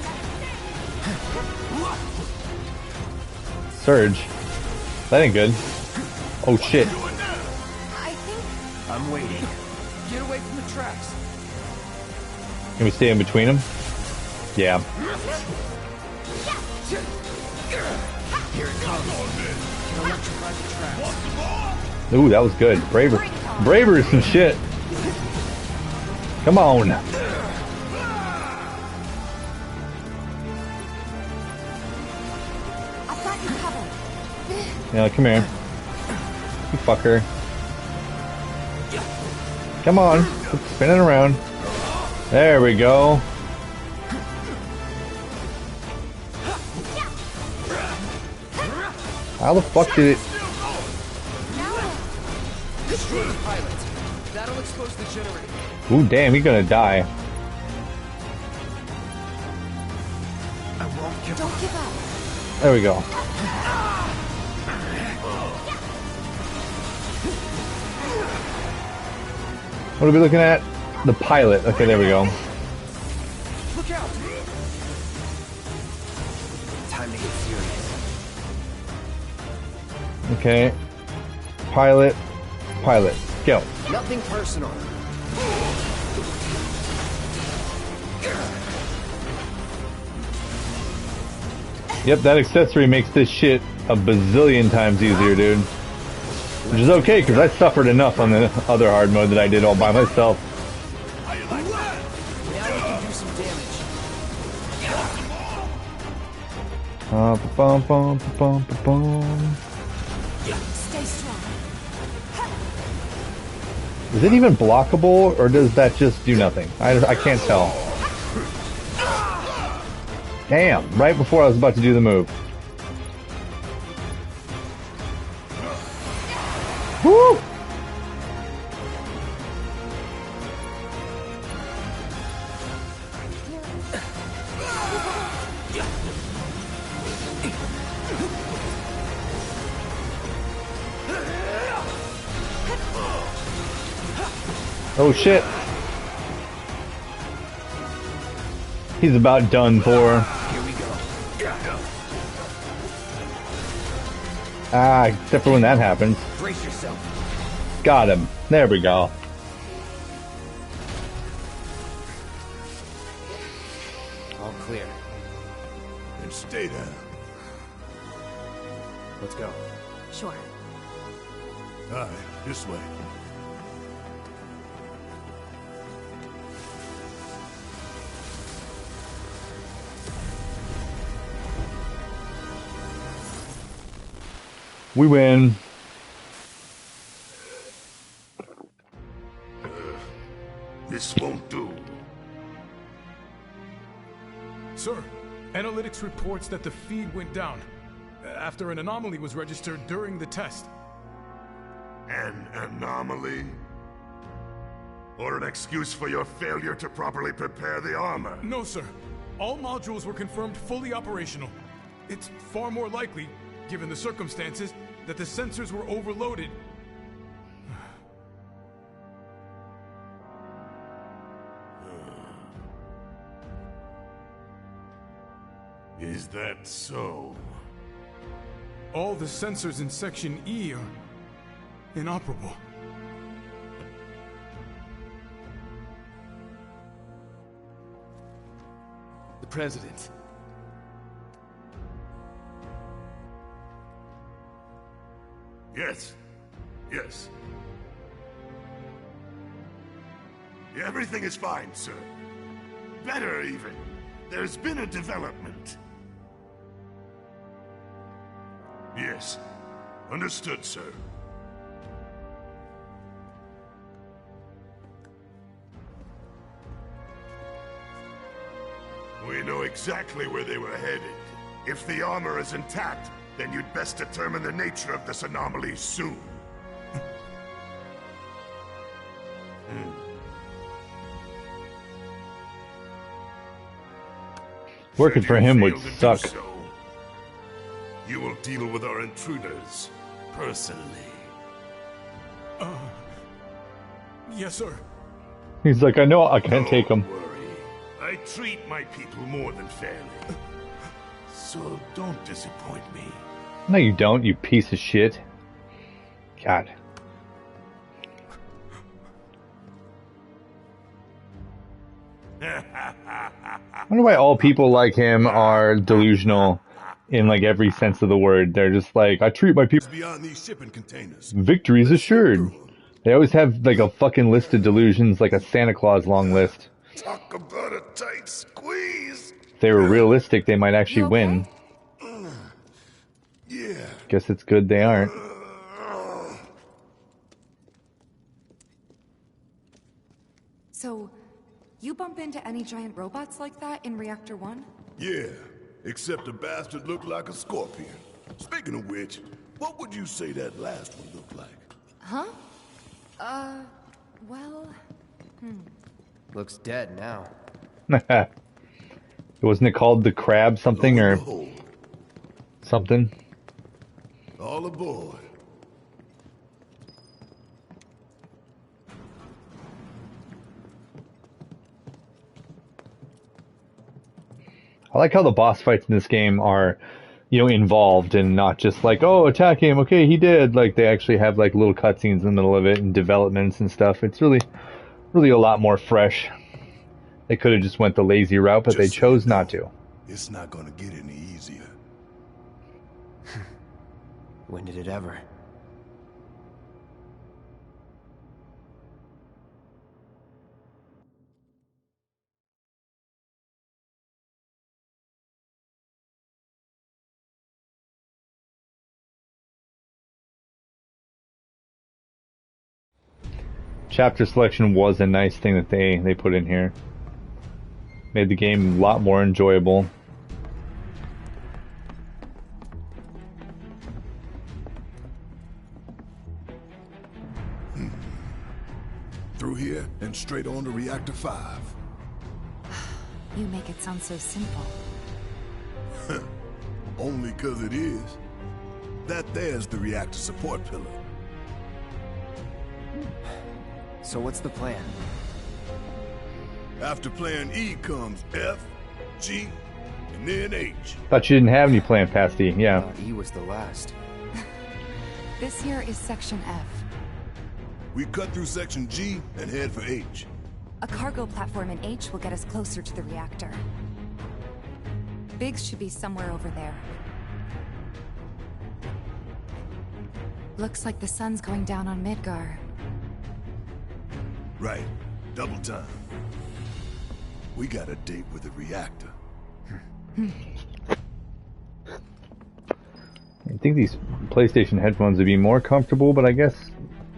[SPEAKER 1] Surge. That ain't good. Oh shit.
[SPEAKER 3] I think
[SPEAKER 2] I'm waiting. Get away from the tracks.
[SPEAKER 1] Can we stay in between them? Yeah.
[SPEAKER 2] Here it comes. Can electrify the tracks.
[SPEAKER 1] Ooh, that was good. Braver. Braver is some shit. Come on.
[SPEAKER 3] I've got you covered.
[SPEAKER 1] Yeah, come here. You fucker. Come on. Quit spinning around. There we go. How the fuck did it...
[SPEAKER 2] Destroy the pilot. That'll expose the generator.
[SPEAKER 1] Ooh, damn, he's gonna die.
[SPEAKER 2] I won't give
[SPEAKER 3] Don't
[SPEAKER 2] up.
[SPEAKER 3] give up.
[SPEAKER 1] There we go. What are we looking at? The pilot. Okay, there we go.
[SPEAKER 2] Look out! Time to get serious.
[SPEAKER 1] Okay. Pilot. Pilot. Go.
[SPEAKER 2] Nothing personal.
[SPEAKER 1] Yep, that accessory makes this shit a bazillion times easier, dude. Which is okay, because I suffered enough on the other hard mode that I did all by myself.
[SPEAKER 4] How you like that?
[SPEAKER 1] Bum, bum, bum, bum, bum.
[SPEAKER 3] Stay strong.
[SPEAKER 1] Is it even blockable, or does that just do nothing? I can't tell. Damn, right before I was about to do the move. Woo! Oh shit. He's about done for.
[SPEAKER 2] Here we go.
[SPEAKER 1] Ah, except for when that happens.
[SPEAKER 2] Brace yourself.
[SPEAKER 1] Got him. There we go.
[SPEAKER 2] All clear.
[SPEAKER 4] And stay down.
[SPEAKER 2] Let's go.
[SPEAKER 3] Sure.
[SPEAKER 4] All right, this way.
[SPEAKER 1] We win.
[SPEAKER 7] This won't do.
[SPEAKER 9] Sir, analytics reports that the feed went down after an anomaly was registered during the test.
[SPEAKER 7] An anomaly? Or an excuse for your failure to properly prepare the armor?
[SPEAKER 9] No, sir. All modules were confirmed fully operational. It's far more likely, given the circumstances, that the sensors were overloaded.
[SPEAKER 7] Is that so?
[SPEAKER 9] All the sensors in Section E are inoperable.
[SPEAKER 2] The President.
[SPEAKER 7] Yes. Yes. Everything is fine, sir. Better, even. There's been a development. Yes. Understood, sir. We know exactly where they were headed. If the armor is intact, then you'd best determine the nature of this anomaly soon.
[SPEAKER 1] Working
[SPEAKER 7] Should
[SPEAKER 1] for
[SPEAKER 7] you
[SPEAKER 1] him would
[SPEAKER 7] fail to do
[SPEAKER 1] suck.
[SPEAKER 7] so, you will deal with our intruders personally.
[SPEAKER 9] Yes, sir.
[SPEAKER 1] He's like, I know I can't take him.
[SPEAKER 7] Don't worry. I treat my people more than fairly. So don't disappoint me.
[SPEAKER 1] No, you don't, you piece of shit. God. I wonder why all people like him are delusional in like every sense of the word. They're just like, I treat my people.
[SPEAKER 4] Beyond these shipping containers.
[SPEAKER 1] Victory's
[SPEAKER 4] Let's sit
[SPEAKER 1] assured.
[SPEAKER 4] through 'em.
[SPEAKER 1] They always have like a fucking list of delusions, like a Santa Claus long list.
[SPEAKER 7] Talk about a tight squeeze.
[SPEAKER 1] If they were realistic, they might actually
[SPEAKER 3] You okay?
[SPEAKER 1] win.
[SPEAKER 4] Yeah.
[SPEAKER 1] Guess it's good they aren't.
[SPEAKER 3] So, you bump into any giant robots like that in Reactor 1?
[SPEAKER 4] Yeah. Except the bastard looked like a scorpion. Speaking of which, what would you say that last one looked like?
[SPEAKER 3] Huh? Well...
[SPEAKER 2] Looks dead now.
[SPEAKER 1] Wasn't it called the crab something
[SPEAKER 4] Lo
[SPEAKER 1] or
[SPEAKER 4] and behold,
[SPEAKER 1] something?
[SPEAKER 4] all aboard.
[SPEAKER 1] I like how the boss fights in this game are, you know, involved and not just like, oh, attack him, okay, he did. Like, they actually have like little cutscenes in the middle of it and developments and stuff. It's really a lot more fresh. They could have just went the lazy route, but they
[SPEAKER 4] Just so you
[SPEAKER 1] chose not
[SPEAKER 4] know,
[SPEAKER 1] to.
[SPEAKER 4] It's not gonna get any easier.
[SPEAKER 2] When did it ever?
[SPEAKER 1] Chapter selection was a nice thing that they put in here. Made the game a lot more enjoyable.
[SPEAKER 4] Through here and straight on to Reactor 5.
[SPEAKER 3] You make it sound so simple.
[SPEAKER 4] Only 'cause it is. That there's the reactor support pillar.
[SPEAKER 2] So what's the plan?
[SPEAKER 4] After plan E comes F, G, and then H.
[SPEAKER 1] Thought you didn't have any plan past E, yeah.
[SPEAKER 2] E was the last.
[SPEAKER 3] This here is Section F.
[SPEAKER 4] We cut through section G and head for H.
[SPEAKER 3] A cargo platform in H will get us closer to the reactor. Biggs should be somewhere over there. Looks like the sun's going down on Midgar.
[SPEAKER 4] Right. Double time. We got a date with the reactor.
[SPEAKER 1] I think these PlayStation headphones would be more comfortable, but I guess,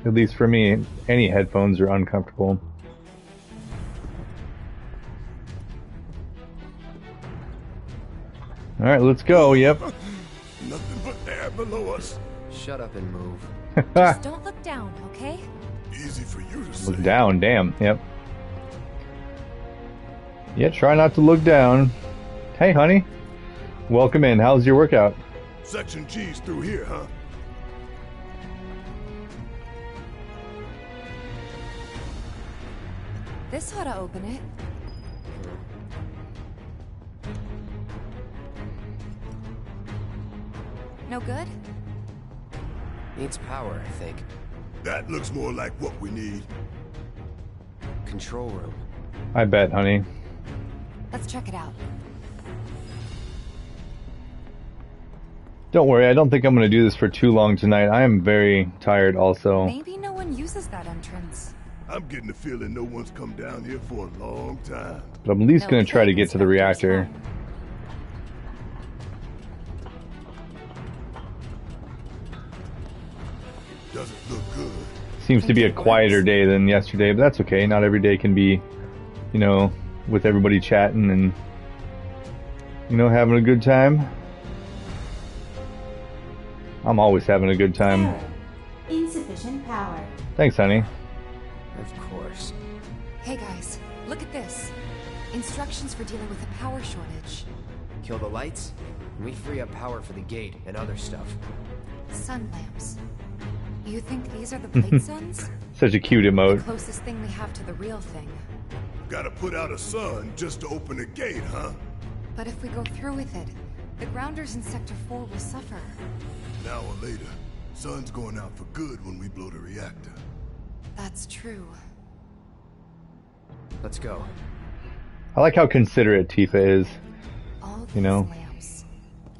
[SPEAKER 1] at least for me, any headphones are uncomfortable. Alright, let's go, yep.
[SPEAKER 4] Nothing but air below us.
[SPEAKER 2] Shut up and move.
[SPEAKER 3] Just don't look down, okay?
[SPEAKER 4] Easy for you to say.
[SPEAKER 1] Look down, damn, yep. Yeah, try not to look down. Hey, honey. Welcome in. How's your workout?
[SPEAKER 4] Section G's through here, huh?
[SPEAKER 3] This ought to open it. No good?
[SPEAKER 2] Needs power, I think.
[SPEAKER 4] That looks more like what we need.
[SPEAKER 2] Control room.
[SPEAKER 1] I bet, honey.
[SPEAKER 3] Let's check it out.
[SPEAKER 1] Don't worry, I don't think I'm going to do this for too long tonight. I am very tired also.
[SPEAKER 3] Maybe no one uses that entrance.
[SPEAKER 4] I'm getting the feeling no one's come down here for a long time.
[SPEAKER 1] But I'm at least
[SPEAKER 3] No
[SPEAKER 1] going to try to
[SPEAKER 3] kidding,
[SPEAKER 1] get to the reactor.
[SPEAKER 4] Doesn't look good.
[SPEAKER 1] Seems to be a quieter day than yesterday, but that's okay. Not every day can be, you know, with everybody chatting and, you know, having a good time. I'm always having a good time.
[SPEAKER 10] Error. Insufficient power.
[SPEAKER 1] Thanks, honey.
[SPEAKER 2] Of course.
[SPEAKER 3] Hey guys, look at this. Instructions for dealing with a power shortage.
[SPEAKER 2] Kill the lights, and we free up power for the gate and other stuff.
[SPEAKER 3] Sun lamps. You think these are the plate suns?
[SPEAKER 1] Such a cute
[SPEAKER 3] The
[SPEAKER 1] emote.
[SPEAKER 3] closest thing we have to the real thing.
[SPEAKER 4] Gotta put out a sun just to open the gate, huh?
[SPEAKER 3] But if we go through with it, the grounders in Sector 4 will suffer.
[SPEAKER 4] An hour later, sun's going out for good when we blow the reactor.
[SPEAKER 3] That's true.
[SPEAKER 2] Let's go.
[SPEAKER 1] I like how considerate Tifa is.
[SPEAKER 3] All these
[SPEAKER 1] You know.
[SPEAKER 3] lamps.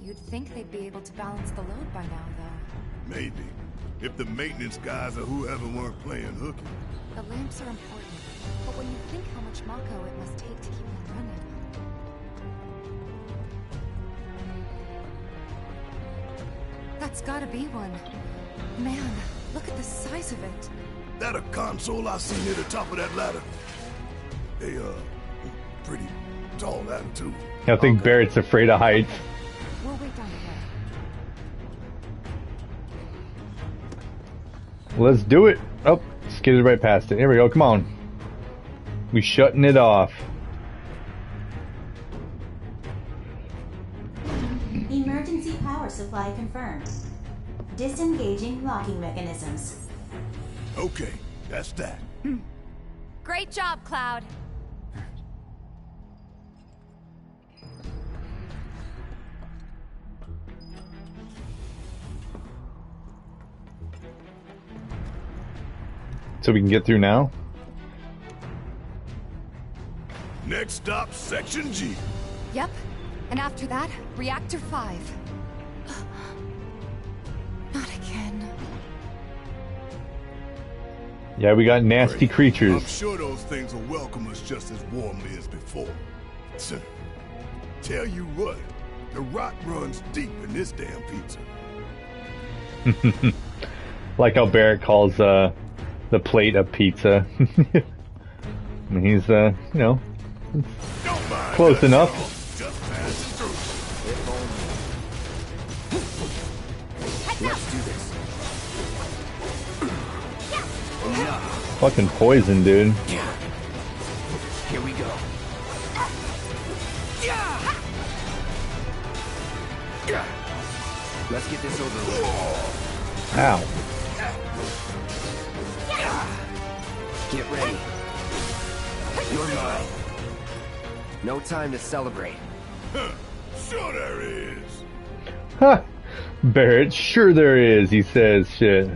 [SPEAKER 3] You'd think they'd be able to balance the load by now, though.
[SPEAKER 4] Maybe. If the maintenance guys or whoever weren't playing hooky.
[SPEAKER 3] The lamps are important, but when you think how much Mako it must take to keep them running. That's gotta be one. Man, look at the size of it.
[SPEAKER 4] That a console I seen near the top of that ladder? They, pretty tall ladder, too.
[SPEAKER 1] I think Barrett's afraid of heights.
[SPEAKER 3] We'll wait down here.
[SPEAKER 1] Let's do it. Oh, skidded right past it. Here we go. Come on. We shutting it off.
[SPEAKER 10] Emergency power supply confirmed. Disengaging locking mechanisms.
[SPEAKER 4] Okay, that's that.
[SPEAKER 3] Great job, Cloud.
[SPEAKER 1] So we can get through now?
[SPEAKER 4] Next stop, Section G.
[SPEAKER 3] Yep. And after that, Reactor 5. Not again.
[SPEAKER 1] Yeah, we got nasty
[SPEAKER 4] I'm
[SPEAKER 1] creatures.
[SPEAKER 4] sure those things will welcome us just as warmly as before. Tell you what, the rot runs deep in this damn pizza.
[SPEAKER 1] Like how Barrett calls the plate of pizza. And he's, you know, close enough.
[SPEAKER 4] Just passing through.
[SPEAKER 2] If only. Let's do this. Enough.
[SPEAKER 1] Fucking poison, dude.
[SPEAKER 2] Here we go. Let's get this over with.
[SPEAKER 1] Ow.
[SPEAKER 2] Get ready. You're mine. No time to celebrate.
[SPEAKER 4] Sure there is.
[SPEAKER 1] Ha! Barrett, sure there is, he says. Shit.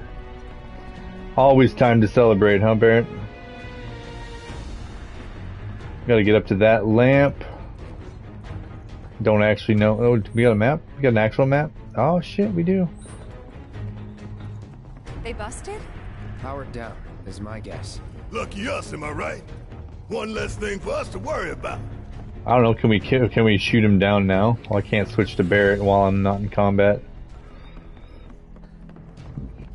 [SPEAKER 1] Always time to celebrate, huh, Barrett? Gotta get up to that lamp. Don't actually know. Oh, we got a map? We got an actual map? Oh, shit, we do.
[SPEAKER 3] They busted?
[SPEAKER 2] Powered down, is my guess.
[SPEAKER 4] Lucky us, am I right? One less thing for us to worry about.
[SPEAKER 1] I don't know, can we shoot him down now? Well, I can't switch to Barrett while I'm not in combat.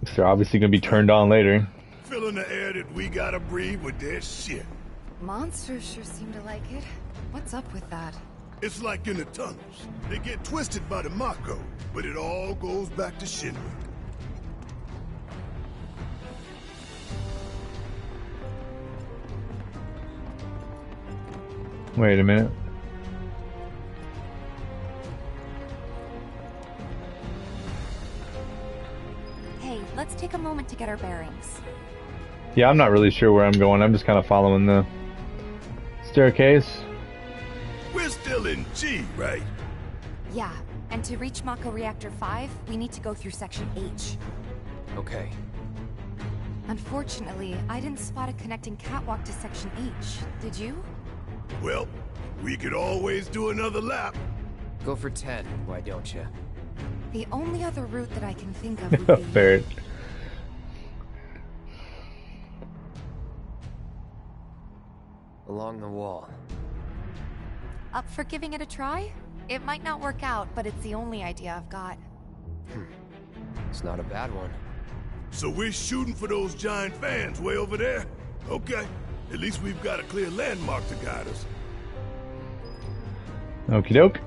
[SPEAKER 1] So they're obviously gonna be turned on later.
[SPEAKER 4] Filling the air that we gotta breathe with their shit.
[SPEAKER 3] Monsters sure seem to like it. What's up with that?
[SPEAKER 4] It's like in the tunnels. They get twisted by the Mako, but it all goes back to Shinra.
[SPEAKER 1] Wait a minute.
[SPEAKER 3] Hey, let's take a moment to get our bearings.
[SPEAKER 1] Yeah, I'm not really sure where I'm going. I'm just kind of following the staircase.
[SPEAKER 4] We're still in G, right?
[SPEAKER 3] Yeah, and to reach Mako Reactor 5, we need to go through Section H.
[SPEAKER 2] Okay.
[SPEAKER 3] Unfortunately, I didn't spot a connecting catwalk to Section H. Did you?
[SPEAKER 4] Well, we could always do another lap.
[SPEAKER 2] Go for 10, why don't you?
[SPEAKER 3] The only other route that I can think of would be...
[SPEAKER 1] Barrett.
[SPEAKER 2] Along the wall.
[SPEAKER 3] Up for giving it a try? It might not work out, but it's the only idea I've got.
[SPEAKER 2] It's not a bad one.
[SPEAKER 4] So we're shooting for those giant fans way over there? Okay. At least we've got a clear landmark to guide us.
[SPEAKER 1] Okie doke.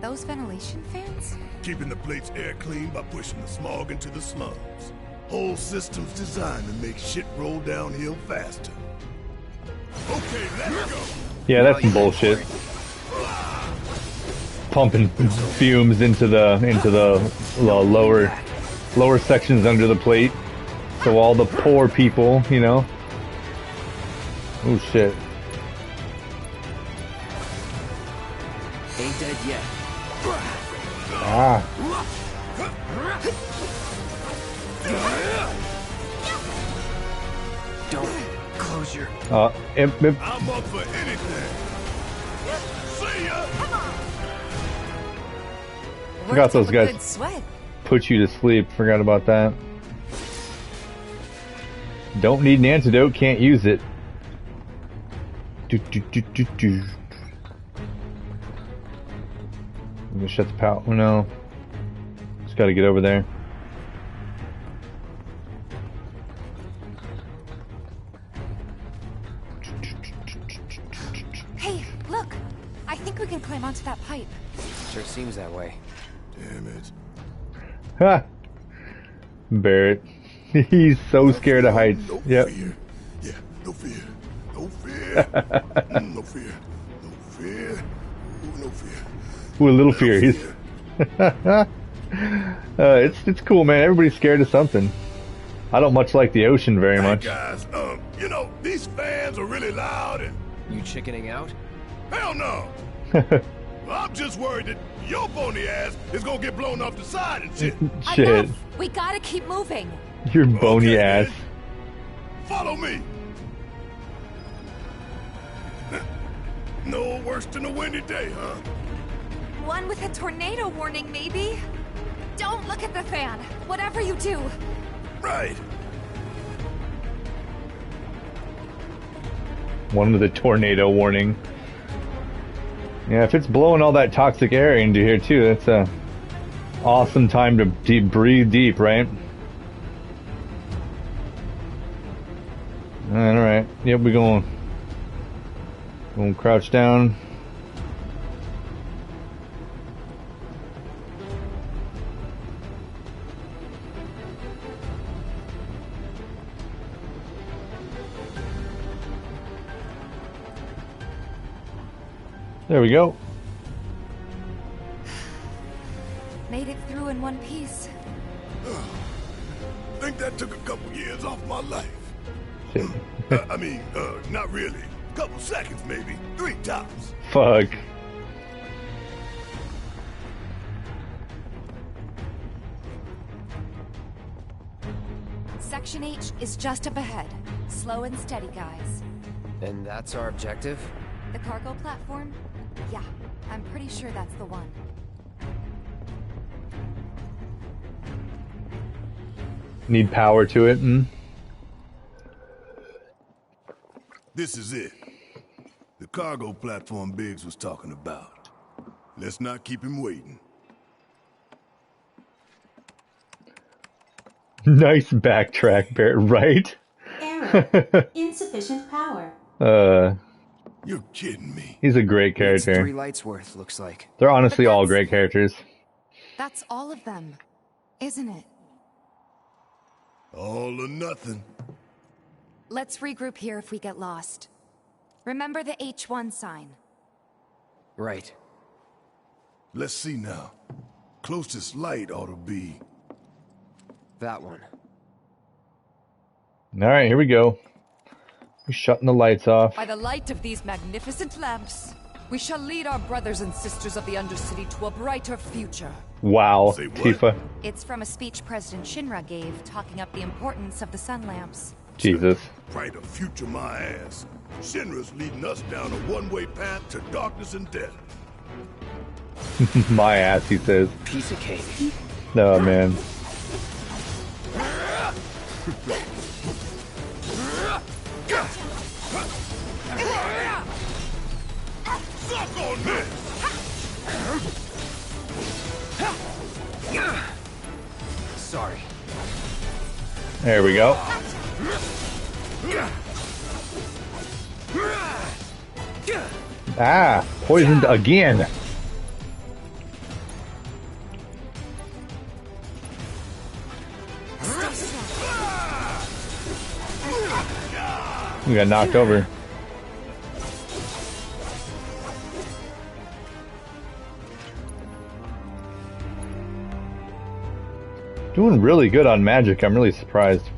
[SPEAKER 3] Those ventilation fans?
[SPEAKER 4] Keeping the plate's air clean by pushing the smog into the slums. Whole system's designed to make shit roll downhill faster. Okay, let's go.
[SPEAKER 1] Yeah, that's some bullshit. Pumping fumes into the lower sections under the plate, so all the poor people, you know. Oh shit.
[SPEAKER 2] Ain't dead yet.
[SPEAKER 1] Ah.
[SPEAKER 2] Don't close your...
[SPEAKER 1] Imp.
[SPEAKER 4] I'm up for anything. See ya.
[SPEAKER 1] Forgot those guys
[SPEAKER 3] Good sweat.
[SPEAKER 1] put you to sleep. Forgot about that. Don't need an antidote, can't use it. I'm gonna shut the power. Oh no. Just gotta get over there.
[SPEAKER 3] Hey, look! I think we can climb onto that pipe.
[SPEAKER 2] Sure seems that way.
[SPEAKER 4] Damn it.
[SPEAKER 1] Ha! Barrett. He's so scared of heights.
[SPEAKER 4] No
[SPEAKER 1] Yep.
[SPEAKER 4] fear. Yeah, no fear. No fear. No fear. No fear. Ooh, no fear.
[SPEAKER 1] Ooh, a little fear. He's it's cool, man. Everybody's scared of something. I don't much like the ocean very
[SPEAKER 4] Hey
[SPEAKER 1] much.
[SPEAKER 4] guys, you know, these fans are really loud and...
[SPEAKER 2] You chickening out?
[SPEAKER 4] Hell no! I'm just worried that your bony ass is gonna get blown off the side and shit.
[SPEAKER 1] Shit.
[SPEAKER 3] Enough! We gotta keep moving!
[SPEAKER 1] Your bony
[SPEAKER 4] Okay,
[SPEAKER 1] ass.
[SPEAKER 4] then. Follow me. No worse than a windy day, huh?
[SPEAKER 3] One with a tornado warning, maybe? Don't look at the fan! Whatever you do!
[SPEAKER 4] Right.
[SPEAKER 1] One with a tornado warning. Yeah, if it's blowing all that toxic air into here too, that's a awesome time to breathe deep, right? Alright. Yep, we're going. Going crouch down. There we go.
[SPEAKER 3] Made it through in one piece.
[SPEAKER 4] Think that took a couple years off my life.
[SPEAKER 1] Shit.
[SPEAKER 4] I mean, not really. Couple seconds, maybe. 3 tops.
[SPEAKER 1] Fuck.
[SPEAKER 3] Section H is just up ahead. Slow and steady, guys.
[SPEAKER 2] And that's our objective?
[SPEAKER 3] The cargo platform? Yeah, I'm pretty sure that's the one.
[SPEAKER 1] Need power to it.
[SPEAKER 4] This is it. The cargo platform Biggs was talking about. Let's not keep him waiting.
[SPEAKER 1] Nice backtrack, Barrett, right?
[SPEAKER 10] Error. Insufficient power.
[SPEAKER 4] You're kidding me.
[SPEAKER 1] He's a great character.
[SPEAKER 2] It's 3 lights worth, looks like.
[SPEAKER 1] They're honestly all great characters.
[SPEAKER 3] That's all of them, isn't it?
[SPEAKER 4] All or nothing.
[SPEAKER 3] Let's regroup here if we get lost. Remember the H1 sign.
[SPEAKER 2] Right.
[SPEAKER 4] Let's see now. Closest light ought to be...
[SPEAKER 2] that one.
[SPEAKER 1] Alright, here we go. We're shutting the lights off.
[SPEAKER 11] By the light of these magnificent lamps, we shall lead our brothers and sisters of the Undercity to a brighter future.
[SPEAKER 1] Wow,
[SPEAKER 4] Say what?
[SPEAKER 1] Tifa.
[SPEAKER 3] It's from a speech President Shinra gave, talking up the importance of the sun lamps.
[SPEAKER 1] Jesus.
[SPEAKER 4] Brighter future, my ass. Shinra's leading us down a one-way path to darkness and death.
[SPEAKER 1] My ass, he says.
[SPEAKER 2] Piece of cake.
[SPEAKER 1] Oh, man.
[SPEAKER 4] Suck on this!
[SPEAKER 2] Sorry.
[SPEAKER 1] There we go. Ah, poisoned again. We got knocked over. Doing really good on magic. I'm really surprised.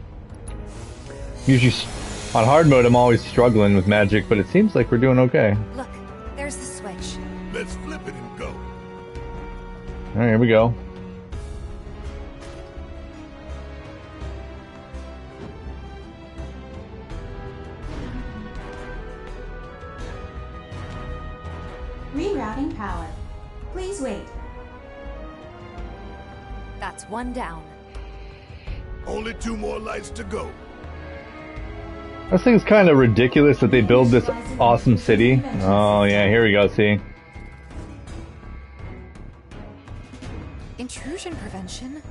[SPEAKER 1] Usually on hard mode I'm always struggling with magic, but it seems like we're doing okay.
[SPEAKER 3] Look, there's the switch.
[SPEAKER 4] Let's flip it and go.
[SPEAKER 1] Alright, here we go.
[SPEAKER 10] Rerouting power. Please wait.
[SPEAKER 3] That's one down.
[SPEAKER 4] Only 2 more lights to go.
[SPEAKER 1] I think it's kind of ridiculous that they build this awesome city. Oh yeah, here we go, see?
[SPEAKER 3] Intrusion prevention?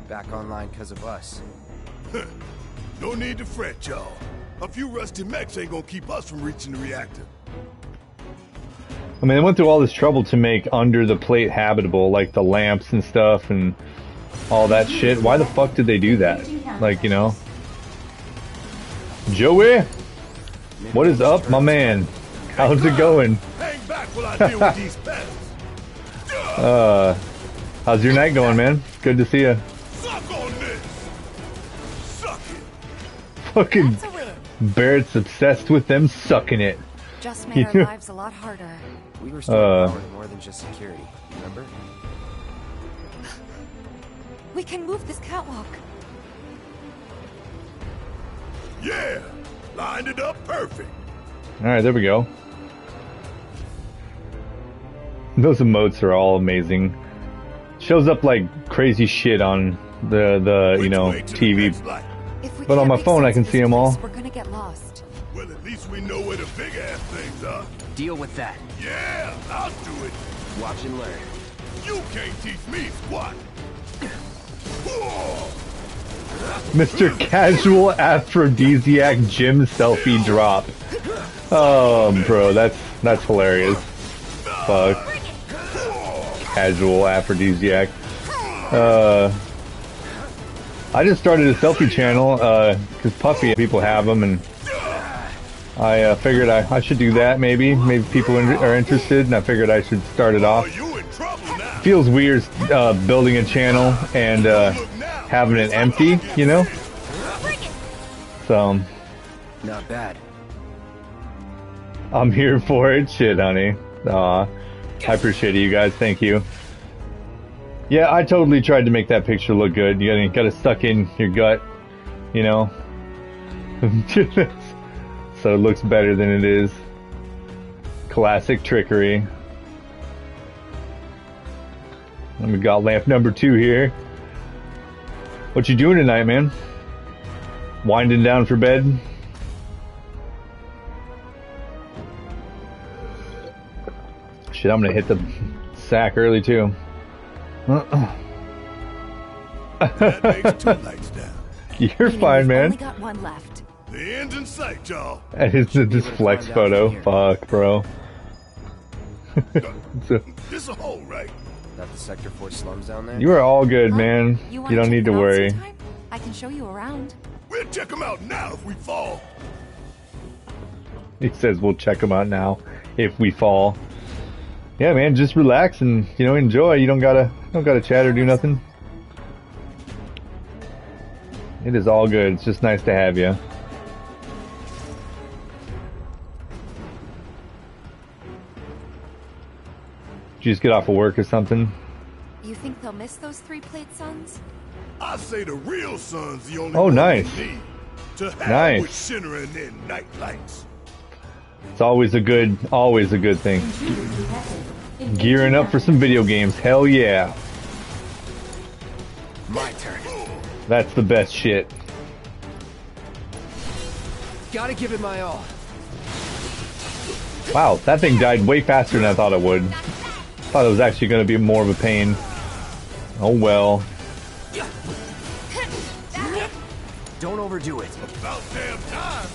[SPEAKER 2] Back online because of us.
[SPEAKER 4] No need to fret, y'all. A few rusty mechs ain't gonna keep us from reaching the reactor.
[SPEAKER 1] I mean, they went through all this trouble to make under the plate habitable, like the lamps and stuff and all that shit. Why the fuck did they do that? Like, you know? Joey? What is up, my man? How's it going?
[SPEAKER 4] Hang back while I deal with these pests.
[SPEAKER 1] How's your night going, man? Good to see you.
[SPEAKER 4] Suck on this. Suck it.
[SPEAKER 1] Fucking
[SPEAKER 3] That's a win.
[SPEAKER 1] Barrett's obsessed with them sucking it.
[SPEAKER 3] Just made our lives a lot harder.
[SPEAKER 2] We were still more than just security, remember?
[SPEAKER 3] We can move this catwalk.
[SPEAKER 4] Yeah, lined it up perfect.
[SPEAKER 1] Alright, there we go. Those emotes are all amazing. Shows up like crazy shit on the you know, TV. But on my phone I can see them all.
[SPEAKER 3] We're gonna get lost.
[SPEAKER 4] Well, at least we know where the big ass things are.
[SPEAKER 2] Deal with that.
[SPEAKER 4] Yeah, I'll do it.
[SPEAKER 2] Watch and learn.
[SPEAKER 4] You can't teach me squat. Whoa.
[SPEAKER 1] Mr. Casual Aphrodisiac Gym Selfie Drop. Oh, bro, that's hilarious. Fuck. Casual Aphrodisiac. I just started a selfie channel, because Puffy people have them, and I figured I should do that, maybe. Maybe people are interested, and I figured I should start it off. Feels weird, building a channel and, having it empty, you know? So...
[SPEAKER 2] Not bad.
[SPEAKER 1] I'm here for it. Shit, honey. Aw. I appreciate it, you guys. Thank you. Yeah, I totally tried to make that picture look good. You gotta suck in your gut, you know? So it looks better than it is. Classic trickery. And we got lamp number 2 here. What you doing tonight, man? Winding down for bed? Shit, I'm gonna hit the sack early too.
[SPEAKER 4] That makes 2 lights down.
[SPEAKER 1] You're fine, man.
[SPEAKER 11] Only got one left.
[SPEAKER 4] The end's in sight, y'all.
[SPEAKER 1] And it's this flex photo. Fuck, bro.
[SPEAKER 4] This a hole, right?
[SPEAKER 2] Got the Sector 4 slums down there?
[SPEAKER 1] You are all good, man. You don't need to worry.
[SPEAKER 11] I can show you around.
[SPEAKER 4] We'll check them out now if we fall.
[SPEAKER 1] He says we'll check them out now if we fall. Yeah, man, just relax and, you know, enjoy. You don't gotta chat or do nothing. It is all good. It's just nice to have you. Did you just get off of work or something?
[SPEAKER 11] You think they'll miss those 3-plate suns?
[SPEAKER 4] I say the real sun's the only
[SPEAKER 1] Oh,
[SPEAKER 4] one
[SPEAKER 1] nice.
[SPEAKER 4] we need. To have
[SPEAKER 1] Nice.
[SPEAKER 4] with Shinra and their night lights.
[SPEAKER 1] It's always a good thing. Gearing up for some video games. Hell yeah.
[SPEAKER 2] My turn.
[SPEAKER 1] That's the best shit.
[SPEAKER 2] Gotta give it my all.
[SPEAKER 1] Wow, that thing died way faster than I thought it would. Thought it was actually going to be more of a pain. Oh well.
[SPEAKER 2] Don't overdo it.
[SPEAKER 4] About damn time.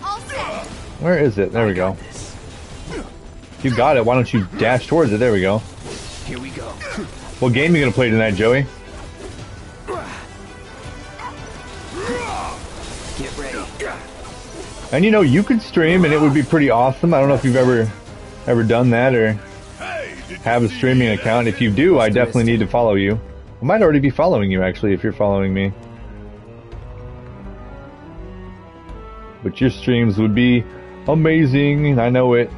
[SPEAKER 11] All set.
[SPEAKER 1] Where is it? There we go. You got it. Why don't you dash towards it? There we go.
[SPEAKER 2] Here we go.
[SPEAKER 1] What game are you going to play tonight, Joey?
[SPEAKER 2] Get ready.
[SPEAKER 1] And you know, you could stream and it would be pretty awesome. I don't know if you've ever done that or have a streaming account. If you do, I definitely need to follow you. I might already be following you, actually, if you're following me. But your streams would be amazing. I know it.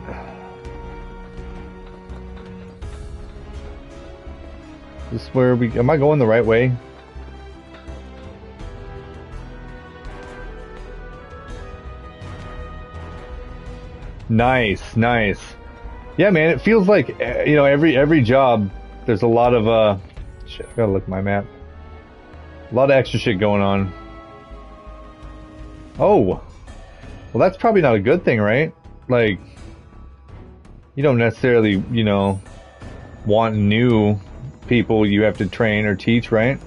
[SPEAKER 1] This is where we... Am I going the right way? Nice, nice. Yeah, man, it feels like, you know, every job, there's a lot of, shit, I gotta look at my map. A lot of extra shit going on. Oh! Well, that's probably not a good thing, right? Like, you don't necessarily, you know, want new people you have to train or teach, right?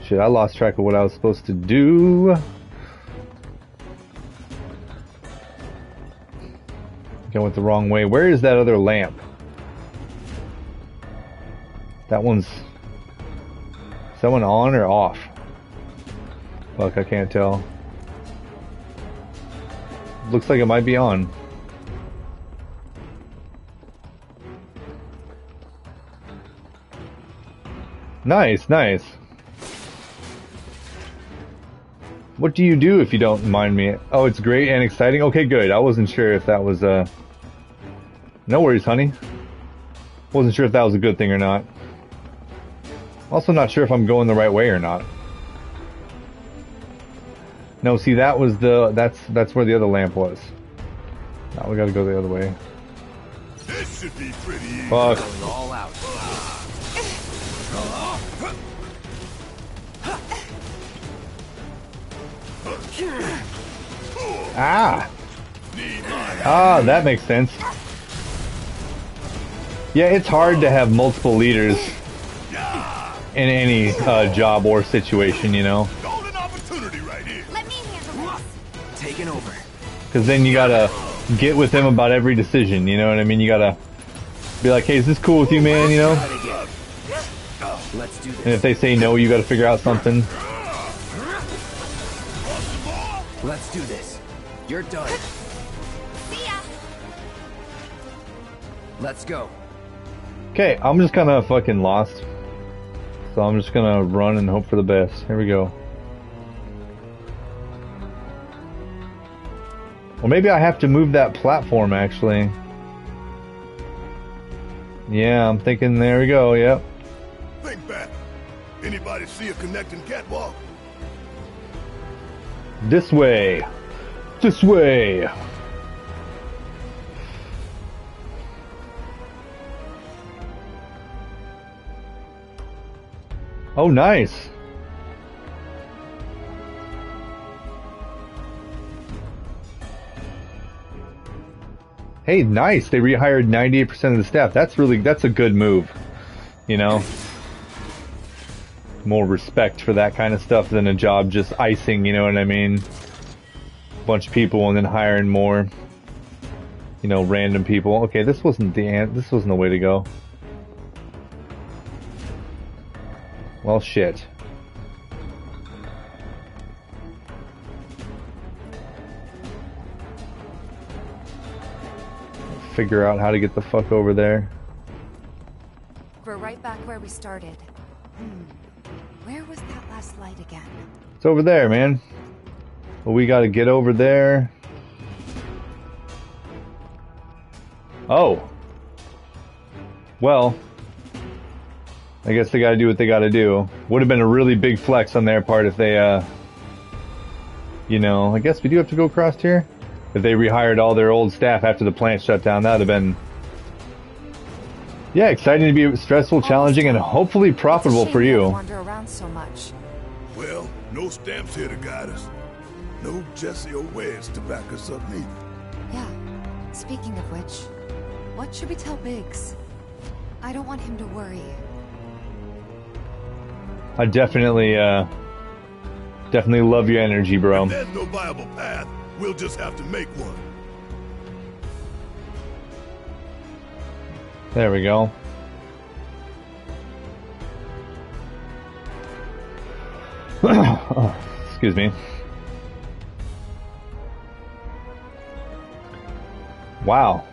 [SPEAKER 1] Shit, I lost track of what I was supposed to do. I went the wrong way. Where is that other lamp? That one's... Is that one on or off? Fuck, I can't tell. Looks like it might be on. Nice, nice. What do you do if you don't mind me? Oh, it's great and exciting? Okay, good. I wasn't sure if that was, No worries, honey. Wasn't sure if that was a good thing or not. Also not sure if I'm going the right way or not. No, see, that was the... That's where the other lamp was. Now we gotta go the other way.
[SPEAKER 4] This should be pretty easy.
[SPEAKER 1] Fuck.
[SPEAKER 2] Going all out.
[SPEAKER 1] Ah! Ah, that makes sense. Yeah, it's hard to have multiple leaders. in any job or situation, you know.
[SPEAKER 4] Golden opportunity right here.
[SPEAKER 3] Let me handle this.
[SPEAKER 2] Taking over.
[SPEAKER 1] Because then you gotta get with them about every decision, you know what I mean? You gotta be like, hey, is this cool with you, man, you know?
[SPEAKER 2] Let's do this.
[SPEAKER 1] And if they say no, you gotta figure out something.
[SPEAKER 2] Let's do this. You're done.
[SPEAKER 3] See ya.
[SPEAKER 2] Let's go.
[SPEAKER 1] Okay, I'm just kind of fucking lost. So I'm just gonna run and hope for the best. Here we go. Well, maybe I have to move that platform, actually. Yeah, I'm thinking, there we go, yep.
[SPEAKER 4] Think back. Anybody see a connecting catwalk?
[SPEAKER 1] This way. This way. Oh, nice. Hey, nice. They rehired 98% of the staff. That's a good move. You know? More respect for that kind of stuff than a job just icing, you know what I mean? Bunch of people and then hiring more, you know, random people. Okay, this wasn't the way to go. Well, shit. Figure out how to get the fuck over there.
[SPEAKER 3] We're right back where we started. Where was that last light again?
[SPEAKER 1] It's over there, man. Well, we gotta get over there. Oh. Well. I guess they gotta do what they gotta do. Would have been a really big flex on their part if they, you know, I guess we do have to go across here. If they rehired all their old staff after the plant shut down, that would have been... Yeah, exciting to be stressful, challenging, and hopefully profitable for you.
[SPEAKER 3] Wander around so much.
[SPEAKER 4] Well, no stamps here to guide us. No Jesse or Wedge to back us up neither.
[SPEAKER 3] Yeah. Speaking of which, what should we tell Biggs? I don't want him to worry.
[SPEAKER 1] I definitely love your energy, bro.
[SPEAKER 4] If there's no viable path, we'll just have to make one.
[SPEAKER 1] There we go. Oh, excuse me. Wow.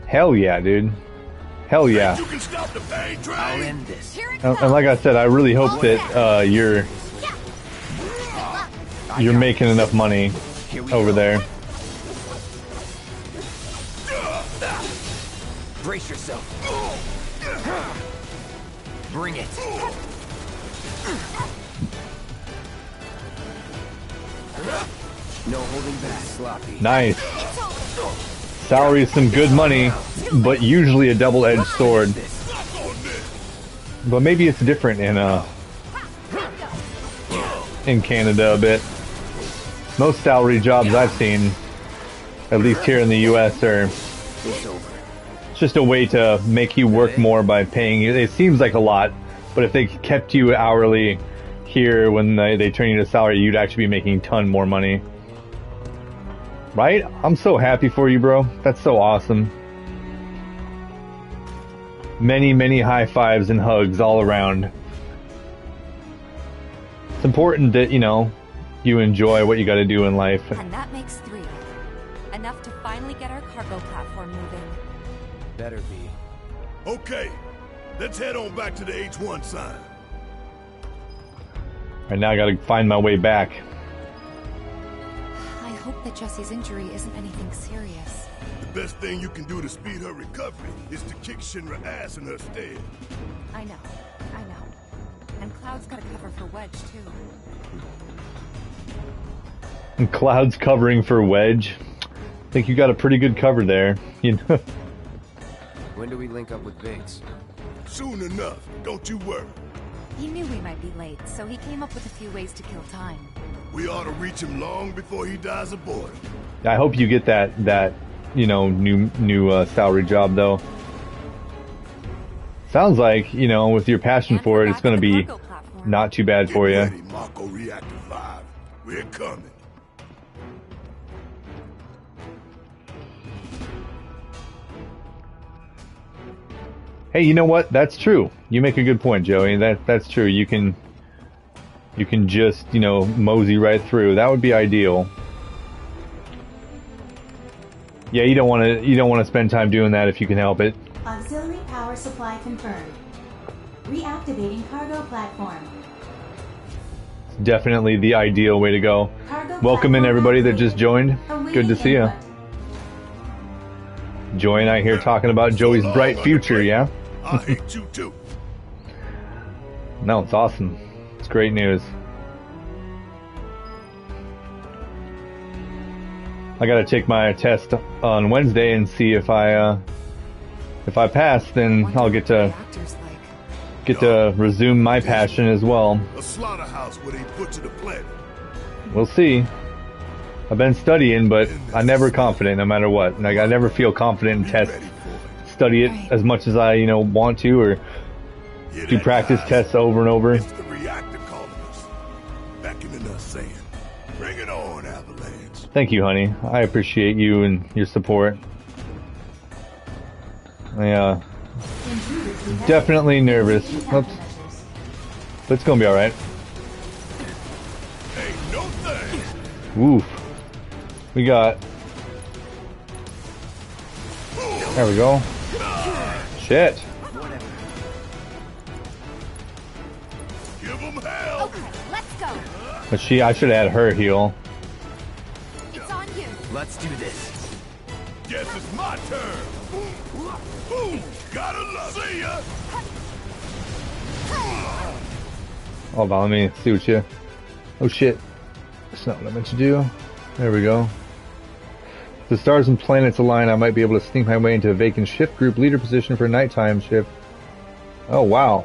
[SPEAKER 1] Hell yeah, dude. Hell yeah.
[SPEAKER 4] You can stop the pain train.
[SPEAKER 2] I'll end this.
[SPEAKER 1] And like I said, I really hope that you're making enough money over there.
[SPEAKER 2] Brace yourself. Bring it. No holding back, sloppy.
[SPEAKER 1] Nice. Salary is some good money, but usually a double-edged sword. But maybe it's different in Canada a bit. Most salary jobs I've seen, at least here in the US, are just a way to make you work more by paying you. It seems like a lot, but if they kept you hourly here when they turn you to salary, you'd actually be making a ton more money. Right? I'm so happy for you, bro. That's so awesome. Many, many high fives and hugs all around. It's important that, you know, you enjoy what you gotta do in life.
[SPEAKER 3] And that makes 3. Enough to finally get our cargo platform moving.
[SPEAKER 2] Better be.
[SPEAKER 4] Okay, let's head on back to the H1 sign.
[SPEAKER 1] Right now I gotta find my way back.
[SPEAKER 3] I hope that Jesse's injury isn't anything serious.
[SPEAKER 4] The best thing you can do to speed her recovery is to kick Shinra ass in her stead.
[SPEAKER 3] I know. And Cloud's got a cover for Wedge, too.
[SPEAKER 1] And Cloud's covering for Wedge. I think you got a pretty good cover there. You know.
[SPEAKER 2] When do we link up with Biggs?
[SPEAKER 4] Soon enough, don't you worry.
[SPEAKER 3] He knew we might be late, so he came up with a few ways to kill time.
[SPEAKER 4] We ought to reach him long before he dies aboard.
[SPEAKER 1] I hope you get that you know, new salary job though. Sounds like, you know, with your passion for it, it's going to be not too bad for you.
[SPEAKER 4] Ready, Mako Reactor 5. We're coming.
[SPEAKER 1] Hey, you know what? That's true. You make a good point, Joey. That's true. You can just, you know, mosey right through. That would be ideal. Yeah, you don't want to spend time doing that if you can help it.
[SPEAKER 10] Auxiliary power supply confirmed. Reactivating cargo platform.
[SPEAKER 1] Definitely the ideal way to go.
[SPEAKER 10] Cargo
[SPEAKER 1] Welcome in everybody that just joined.
[SPEAKER 10] Awaiting
[SPEAKER 1] Good to see you.
[SPEAKER 10] input.
[SPEAKER 1] Joey and I here talking about Joey's bright future, yeah?
[SPEAKER 4] I hate you too.
[SPEAKER 1] No, it's awesome. It's great news. I gotta take my test on Wednesday and see if I pass, then I'll get to resume my passion as well.
[SPEAKER 4] A slaughterhouse where they butcher the planet.
[SPEAKER 1] We'll see. I've been studying, but I'm never confident no matter what. Like, I never feel confident in tests. Study it as much as I, you know, want to, or do practice tests over and over.
[SPEAKER 4] It's the reactor calling us. Back in the sand. Bring it on, Avalanche.
[SPEAKER 1] Thank you, honey. I appreciate you and your support. I definitely nervous. Oops. But it's gonna be alright.
[SPEAKER 4] Hey, no thing.
[SPEAKER 1] Oof. We got... There we go. Shit.
[SPEAKER 4] Give them hell.
[SPEAKER 5] Okay, let's go.
[SPEAKER 1] But I should have had her heal.
[SPEAKER 5] It's on you.
[SPEAKER 8] Let's do this.
[SPEAKER 4] Guess it's my turn. Ooh, gotta love. See ya.
[SPEAKER 1] Hold on, let me see what you... Oh shit. That's not what I meant to do. There we go. If the stars and planets align, I might be able to sneak my way into a vacant shift group leader position for a nighttime shift. Oh, wow.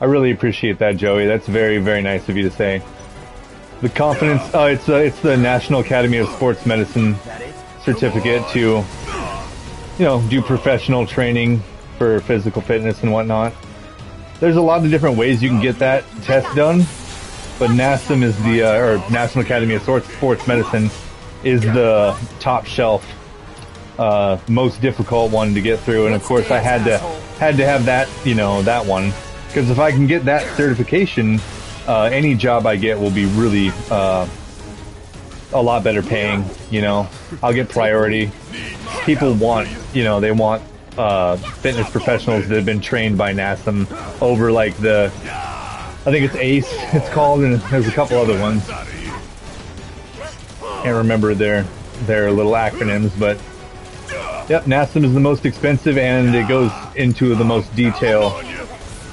[SPEAKER 1] I really appreciate that, Joey. That's very, very nice of you to say. The confidence... it's the National Academy of Sports Medicine certificate to, you know, do professional training for physical fitness and whatnot. There's a lot of different ways you can get that test done, but NASM is the, or National Academy of Sports Medicine is the top shelf, most difficult one to get through, and of course I had to have that, you know, that one, because if I can get that certification, any job I get will be really, a lot better paying, you know. I'll get priority. People want, you know, they want fitness professionals that have been trained by NASM over like the, I think it's ACE it's called, and there's a couple other ones. Can't remember their little acronyms, but yep, NASM is the most expensive, and it goes into the most detail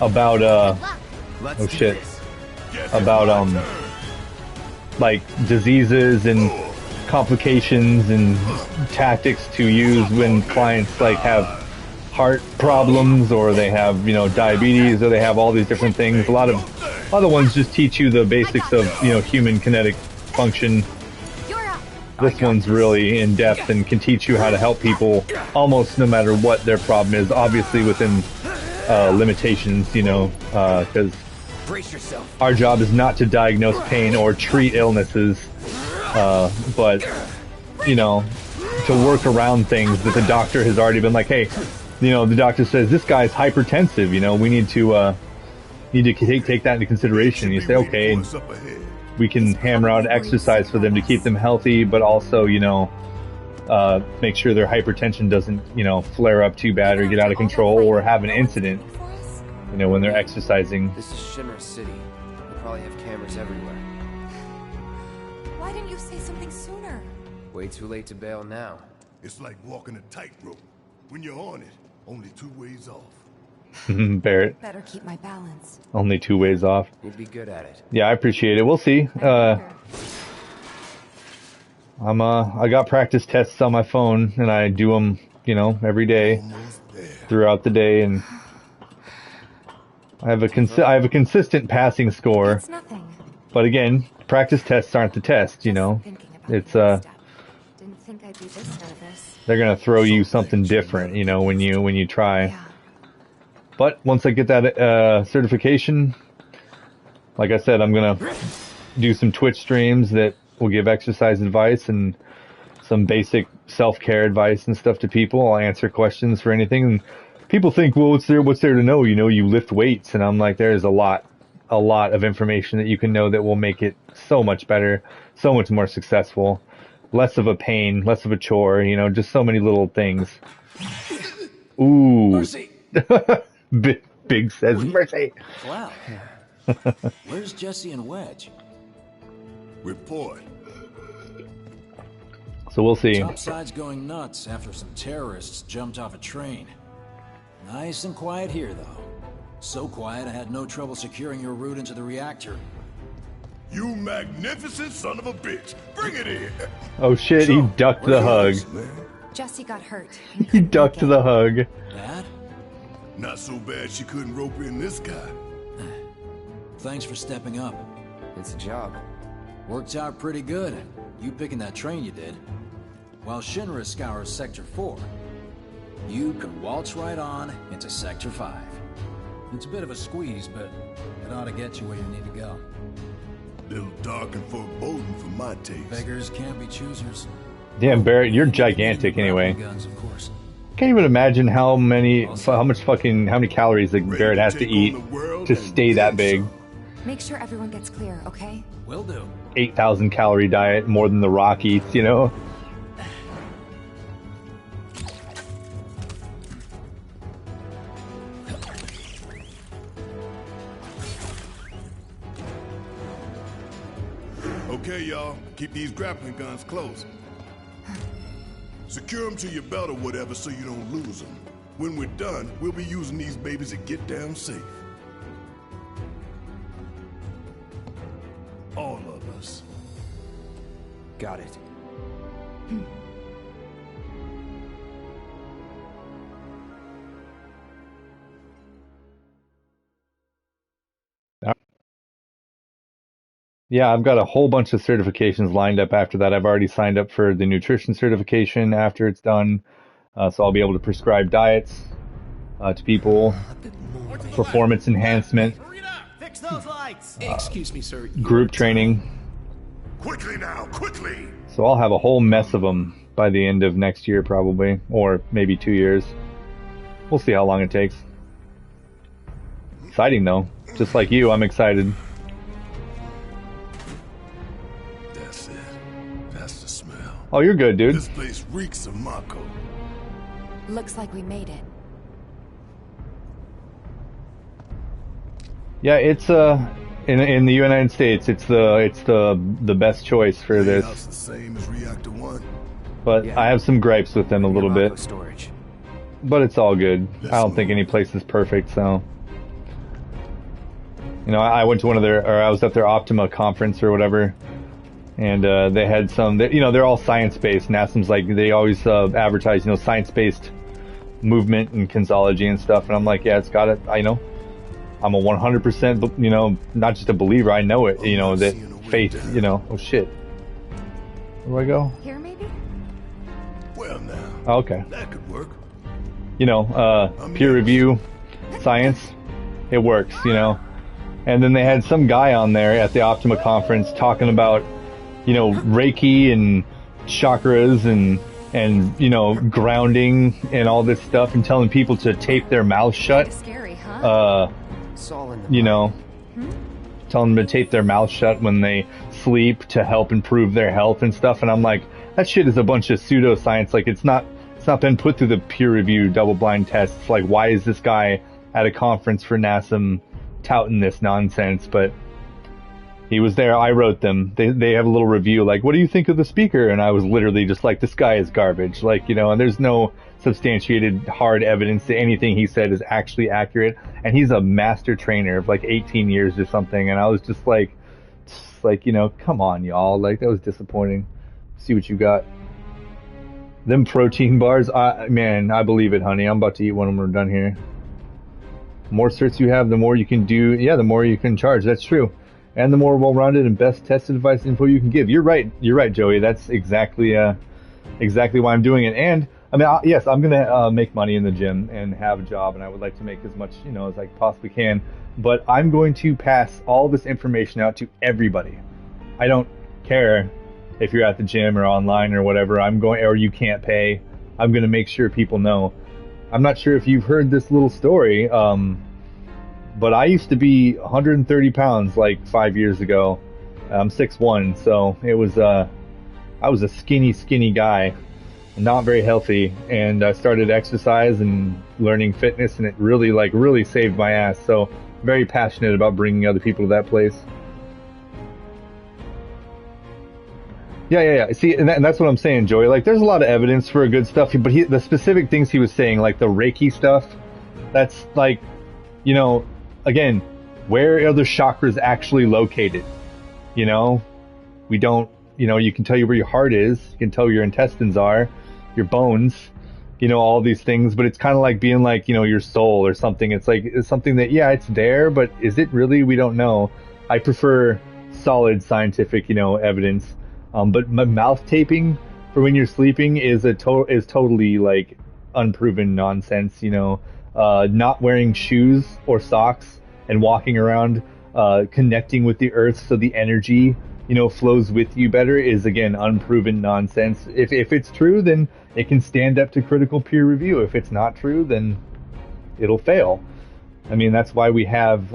[SPEAKER 1] about oh shit, about like diseases and complications and tactics to use when clients like have heart problems, or they have, you know, diabetes, or they have all these different things. A lot of other ones just teach you the basics of, you know, human kinetic function. This one's really in depth and can teach you how to help people almost no matter what their problem is, obviously within limitations, you know, because our job is not to diagnose pain or treat illnesses, but, you know, to work around things that the doctor has already been like, hey, you know, the doctor says this guy's hypertensive, you know, we need to take that into consideration. You say, okay, we can hammer out exercise for them to keep them healthy, but also, you know, make sure their hypertension doesn't, you know, flare up too bad or get out of control or have an incident, you know, when they're exercising.
[SPEAKER 2] This is Shinra City. They probably have cameras everywhere.
[SPEAKER 11] Why didn't you say something sooner?
[SPEAKER 2] Way too late to bail now.
[SPEAKER 4] It's like walking a tightrope. When you're on it, only 2 ways off.
[SPEAKER 1] Barrett.
[SPEAKER 3] Better keep my balance.
[SPEAKER 1] Only 2 ways off.
[SPEAKER 2] You'd be good at it.
[SPEAKER 1] Yeah, I appreciate it. We'll see. I got practice tests on my phone, and I do them, you know, every day throughout the day, and I have a consistent passing score.
[SPEAKER 3] It's nothing.
[SPEAKER 1] But again, practice tests aren't the test, you know.
[SPEAKER 3] Thinking about
[SPEAKER 1] It's
[SPEAKER 3] Didn't think I'd might be this nervous.
[SPEAKER 1] They're gonna throw you something different, you know, when you try.
[SPEAKER 3] Yeah.
[SPEAKER 1] But once I get that certification, like I said, I'm gonna do some Twitch streams that will give exercise advice and some basic self-care advice and stuff to people. I'll answer questions for anything. And people think, well, what's there to know? You know, you lift weights, and I'm like, there's a lot of information that you can know that will make it so much better, so much more successful, less of a pain, less of a chore. You know, just so many little things. Ooh.
[SPEAKER 2] Mercy.
[SPEAKER 1] Big says mercy.
[SPEAKER 12] Wow. Where's Jesse and Wedge?
[SPEAKER 4] Report.
[SPEAKER 1] So we'll see.
[SPEAKER 12] Topside's going nuts after some terrorists jumped off a train. Nice and quiet here, though. So quiet I had no trouble securing your route into the reactor.
[SPEAKER 4] You magnificent son of a bitch! Bring it in!
[SPEAKER 1] Oh shit, he ducked the hug.
[SPEAKER 3] Jesse got hurt.
[SPEAKER 1] He ducked the hug.
[SPEAKER 12] Bad?
[SPEAKER 4] Not so bad she couldn't rope in this guy.
[SPEAKER 12] Thanks for stepping up.
[SPEAKER 2] It's a job.
[SPEAKER 12] Worked out pretty good. You picking that train you did. While Shinra scours Sector 4, you can waltz right on into Sector 5. It's a bit of a squeeze, but it ought to get you where you need to go.
[SPEAKER 4] Little dark and foreboding for my taste.
[SPEAKER 12] Beggars can't be choosers.
[SPEAKER 1] Damn, Barrett, you're gigantic anyway.
[SPEAKER 12] Guns, of course.
[SPEAKER 1] Can't even imagine how many calories that Barrett has to eat to stay that big.
[SPEAKER 3] Make sure everyone gets clear, okay?
[SPEAKER 12] Will do.
[SPEAKER 1] 8,000 calorie diet, more than The Rock eats, you know?
[SPEAKER 4] Okay, y'all. Keep these grappling guns close. Secure them to your belt or whatever so you don't lose them. When we're done, we'll be using these babies to get down safe. All of us.
[SPEAKER 2] Got it.
[SPEAKER 1] Yeah, I've got a whole bunch of certifications lined up after that. I've already signed up for the nutrition certification after it's done. So I'll be able to prescribe diets to people, performance enhancement,
[SPEAKER 8] Fix those lights. Excuse me, sir.
[SPEAKER 1] group training.
[SPEAKER 7] Quickly now, quickly!
[SPEAKER 1] So I'll have a whole mess of them by the end of next year probably, or maybe 2 years. We'll see how long it takes. Exciting though. Just like you, I'm excited.
[SPEAKER 4] That's it. That's the smell.
[SPEAKER 1] Oh, you're good, dude.
[SPEAKER 4] This place reeks of Mako.
[SPEAKER 3] Looks like we made it.
[SPEAKER 1] Yeah, it's in the United States, it's the best choice for this.
[SPEAKER 4] Layout's the same as Reactor 1.
[SPEAKER 1] But
[SPEAKER 2] Yeah.
[SPEAKER 1] I have some gripes with them a little
[SPEAKER 2] Mako
[SPEAKER 1] bit.
[SPEAKER 2] storage.
[SPEAKER 1] But it's all good. I don't think any place is perfect, so. You know, I went to I was at their Optima conference or whatever, and they had some, you know, they're all science-based. NASM's like, they always advertise, you know, science-based movement and kinesology and stuff, and I'm like, yeah, it's got it, I know. I'm a 100%, you know, not just a believer, I know it, you know, that faith, you know, oh shit. Where do I go?
[SPEAKER 3] Here, maybe?
[SPEAKER 4] Well now,
[SPEAKER 1] Oh, okay.
[SPEAKER 4] that could work.
[SPEAKER 1] You know, peer review, science, it works, you know. And then they had some guy on there at the Optima conference talking about, you know, Reiki and chakras and you know, grounding and all this stuff, and telling people to tape their mouth shut.
[SPEAKER 3] Scary, huh?
[SPEAKER 2] It's all in the
[SPEAKER 1] You know, telling them to tape their mouth shut when they sleep to help improve their health and stuff. And I'm like, that shit is a bunch of pseudoscience. Like, it's not been put through the peer review double-blind tests. Like, why is this guy at a conference for NASM touting this nonsense? But he was there. I wrote them. They have a little review like, what do you think of the speaker? And I was literally just like, this guy is garbage. Like, you know, and there's no substantiated hard evidence that anything he said is actually accurate. And he's a master trainer of like 18 years or something. And I was just like, you know, come on, y'all. Like, that was disappointing. See what you got. Them protein bars, man, I believe it, honey. I'm about to eat one when we're done here. The more certs you have, the more you can do. Yeah, the more you can charge. That's true. And the more well-rounded and best tested advice info you can give. You're right, Joey. That's exactly exactly why I'm doing it. And I mean, yes, I'm gonna make money in the gym and have a job, and I would like to make as much, as I possibly can. But I'm going to pass all this information out to everybody. I don't care if you're at the gym or online or whatever. Or you can't pay. I'm gonna make sure people know. I'm not sure if you've heard this little story, but I used to be 130 pounds like 5 years ago. I'm 6'1", so it was I was a skinny guy, not very healthy, and I started exercise and learning fitness, and it really saved my ass. So very passionate about bringing other people to that place. Yeah. See, and that's what I'm saying, Joey. Like, there's a lot of evidence for good stuff, but the specific things he was saying, like the Reiki stuff, that's like, again, where are the chakras actually located? We don't, you can tell you where your heart is, you can tell where your intestines are, your bones, all these things, but it's kind of like being like, your soul or something. It's like, it's something that, yeah, it's there, but is it really? We don't know. I prefer solid scientific, evidence. But mouth taping for when you're sleeping is totally like unproven nonsense. Not wearing shoes or socks and walking around, connecting with the earth so the energy, flows with you better is, again, unproven nonsense. If it's true, then it can stand up to critical peer review. If it's not true, then it'll fail. I mean, that's why we have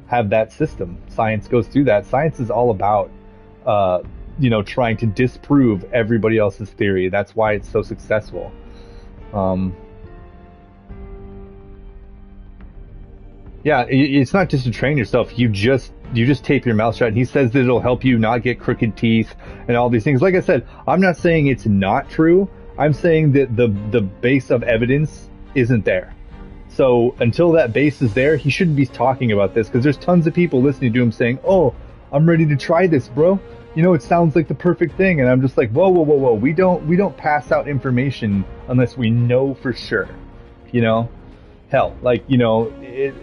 [SPEAKER 1] have that system. Science goes through that. Science is all about trying to disprove everybody else's theory. That's why it's so successful. Yeah, it's not just to train yourself. You just tape your mouth shut. And he says that it'll help you not get crooked teeth and all these things. Like I said, I'm not saying it's not true. I'm saying that the base of evidence isn't there. So until that base is there, he shouldn't be talking about this, because there's tons of people listening to him saying, "Oh, I'm ready to try this, bro. It sounds like the perfect thing." And I'm just like, whoa. We don't pass out information unless we know for sure. Hell, like, it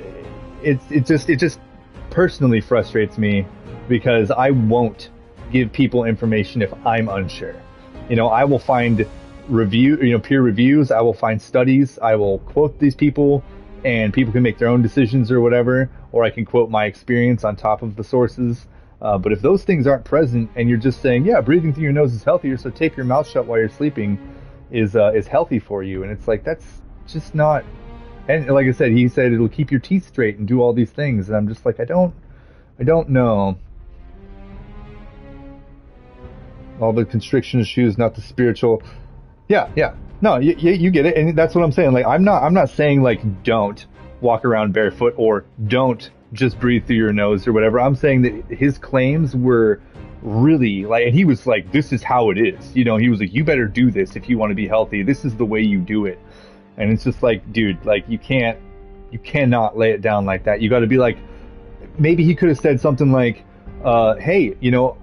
[SPEAKER 1] just personally frustrates me, because I won't give people information if I'm unsure. I will find peer reviews, I will find studies, I will quote these people, and people can make their own decisions or whatever, or I can quote my experience on top of the sources. But if those things aren't present, and you're just saying, yeah, breathing through your nose is healthier, so tape your mouth shut while you're sleeping is healthy for you, and it's like, that's just not. And like I said, he said it'll keep your teeth straight and do all these things, and I'm just like, I don't know. All the constriction of shoes, not the spiritual. Yeah. No, you get it, and that's what I'm saying. Like, I'm not saying like don't walk around barefoot or don't just breathe through your nose or whatever. I'm saying that his claims were really like, and he was like, this is how it is. He was like, you better do this if you want to be healthy. This is the way you do it. And it's just like, dude, like, you cannot lay it down like that. You got to be like, maybe he could have said something like, hey,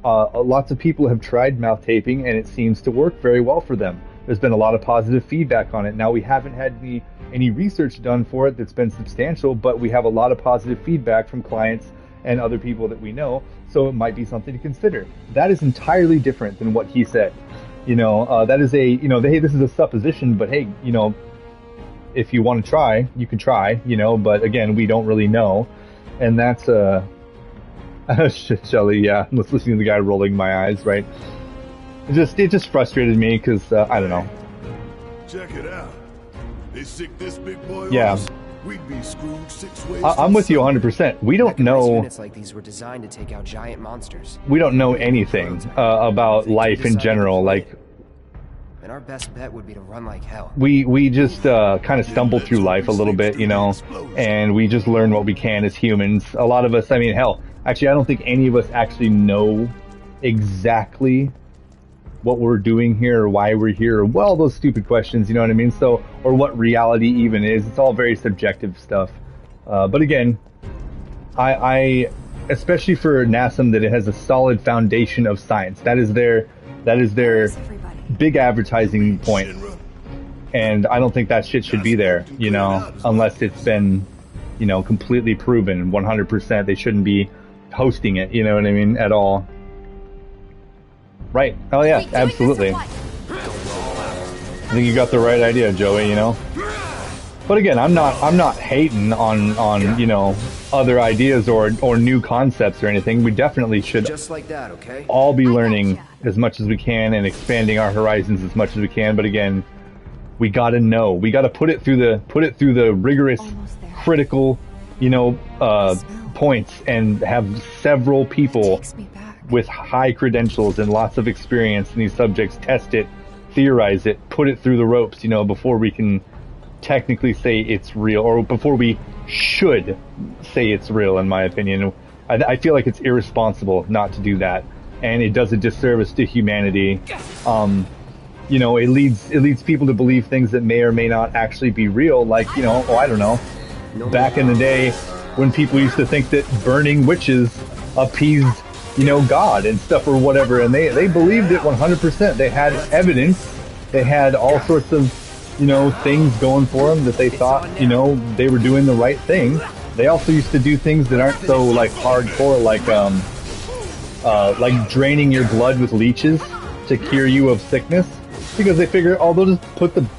[SPEAKER 1] lots of people have tried mouth taping and it seems to work very well for them. There's been a lot of positive feedback on it. Now, we haven't had any research done for it that's been substantial, but we have a lot of positive feedback from clients and other people that we know, so it might be something to consider. That is entirely different than what he said. That is hey, this is a supposition, but hey, if you want to try, you can try, but again, we don't really know. And that's, Shelly, yeah, I was listening to the guy rolling my eyes, right? It just frustrated me, because, I don't know.
[SPEAKER 4] Check it out. They sick this big boy
[SPEAKER 1] yeah.
[SPEAKER 4] off, we'd be screwed 6 ways.
[SPEAKER 1] I'm with you 100%. We don't know.
[SPEAKER 2] Units like these were designed to take out giant monsters.
[SPEAKER 1] We don't know anything about life in general, like.
[SPEAKER 2] And our best bet would be to run like hell.
[SPEAKER 1] We just kind of stumble through life a little bit, and we just learn what we can as humans. A lot of us, I mean, hell, actually, I don't think any of us actually know exactly what we're doing here or why we're here, or well, those stupid questions, you know what I mean? So, or what reality even is. It's all very subjective stuff. But again, I especially for NASM, that it has a solid foundation of science. That is their big advertising point, and I don't think that shit should be there, unless it's been, completely proven 100%. They shouldn't be hosting it, you know what I mean, at all. Right. Oh yeah, absolutely. I think you got the right idea, Joey, you know. But again, I'm not hating on, you know, other ideas or new concepts or anything. We definitely should
[SPEAKER 2] just like that, okay?
[SPEAKER 1] all be learning as much as we can and expanding our horizons as much as we can. But again, we got to know. We got to put it through the rigorous critical, you know, points and have several people with high credentials and lots of experience in these subjects test it, theorize it, put it through the ropes, you know, before we can technically say it's real, or before we should say it's real, in my opinion. I feel like it's irresponsible not to do that, and it does a disservice to humanity. You know, it leads people to believe things that may or may not actually be real, like, you know, I don't know, back in the day when people used to think that burning witches appeased, you know, God and stuff or whatever, and they believed it 100%. They had evidence, they had all sorts of, you know, things going for them that they thought, you know, they were doing the right thing. They also used to do things that aren't so like hardcore, like draining your blood with leeches to cure you of sickness, because they figure, oh, they'll just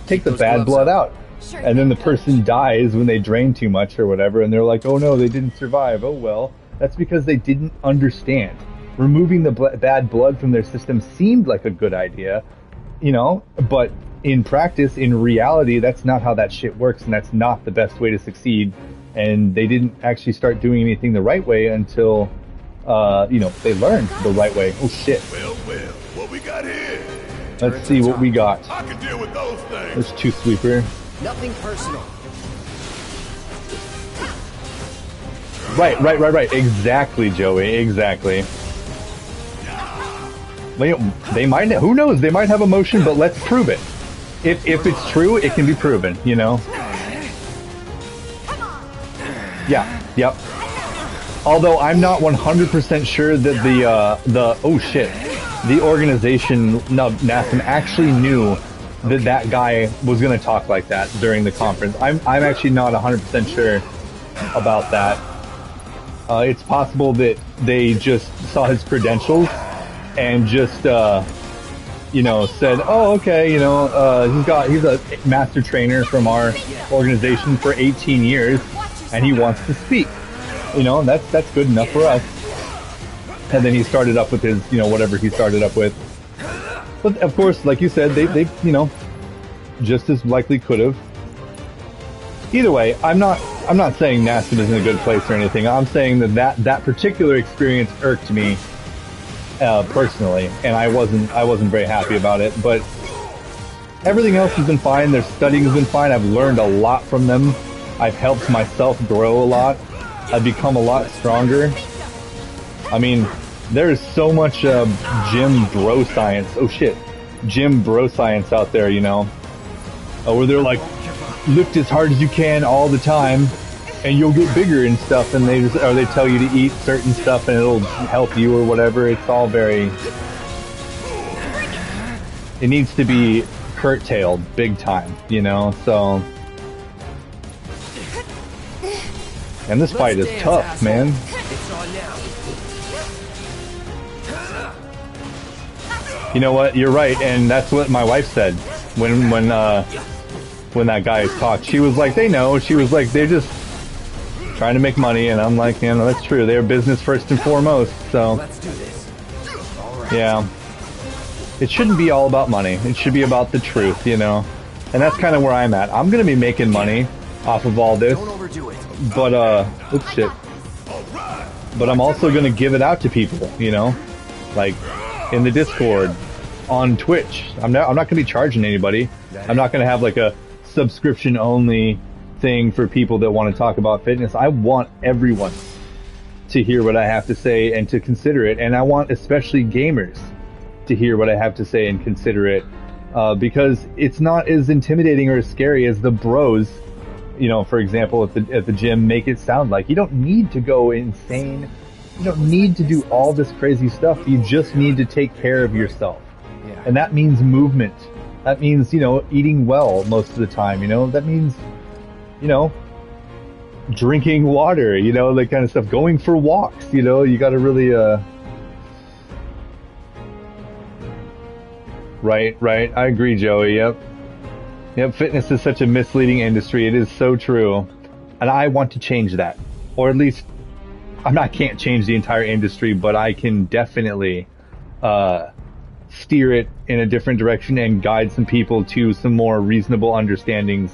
[SPEAKER 1] take the bad blood out. And then the person dies when they drain too much or whatever, and they're like, oh no, they didn't survive. Oh well, that's because they didn't understand. Removing the bad blood from their system seemed like a good idea, you know, but in practice, in reality, that's not how that shit works, and that's not the best way to succeed. And they didn't actually start doing anything the right way until, you know, they learned the right way. Oh shit.
[SPEAKER 4] Well, what we got here?
[SPEAKER 1] Let's see what we got.
[SPEAKER 4] I can deal with those things.
[SPEAKER 1] There's two sweeper.
[SPEAKER 2] Nothing personal.
[SPEAKER 1] Right. Exactly, Joey. Exactly. They might, who knows? They might have emotion, but let's prove it. If it's true, it can be proven, you know? Yeah, yep. Although I'm not 100% sure that oh shit, the organization, NASM, actually knew that guy was going to talk like that during the conference. I'm actually not 100% sure about that. It's possible that they just saw his credentials and just, you know, said, oh, okay, you know, he's a master trainer from our organization for 18 years, and he wants to speak. You know, that's good enough for us. And then he started up with his, you know, whatever he started up with. But of course, like you said, they you know, just as likely could have. Either way, I'm not saying NASM isn't a good place or anything. I'm saying that particular experience irked me personally, and I wasn't very happy about it. But everything else has been fine. Their studying has been fine. I've learned a lot from them. I've helped myself grow a lot. I've become a lot stronger. I mean, there's so much gym bro science. Oh shit, gym bro science out there, you know, where they're like, lift as hard as you can all the time, and you'll get bigger and stuff. And they tell you to eat certain stuff, and it'll help you or whatever. It's all very. It needs to be curtailed big time, you know. So. And this fight is tough, man.
[SPEAKER 2] It's on now.
[SPEAKER 1] You know what? You're right, and that's what my wife said when that guy talked. She was like, they know. She was like, they're just trying to make money, and I'm like, yeah, no, that's true. They're business first and foremost. So,
[SPEAKER 2] let's do this.
[SPEAKER 1] Yeah, it shouldn't be all about money. It should be about the truth, you know. And that's kind of where I'm at. I'm gonna be making money off of all this.
[SPEAKER 2] Don't overdo it.
[SPEAKER 1] But oops, shit. But I'm also gonna give it out to people, you know, like in the Discord, on Twitch. I'm not gonna be charging anybody. I'm not gonna have like a subscription only thing for people that want to talk about fitness. I want everyone to hear what I have to say and to consider it, and I want especially gamers to hear what I have to say and consider it, because it's not as intimidating or as scary as the bros, you know, for example, at the gym, make it sound like. You don't need to go insane. You don't need to do all this crazy stuff. You just need to take care of yourself. Yeah. And that means movement. That means, you know, eating well most of the time, you know. That means, you know, drinking water, you know, that kind of stuff. Going for walks, you know. You got to really Right. I agree, Joey. Yep, fitness is such a misleading industry. It is so true. And I want to change that. Or at least, can't change the entire industry, but I can definitely steer it in a different direction and guide some people to some more reasonable understandings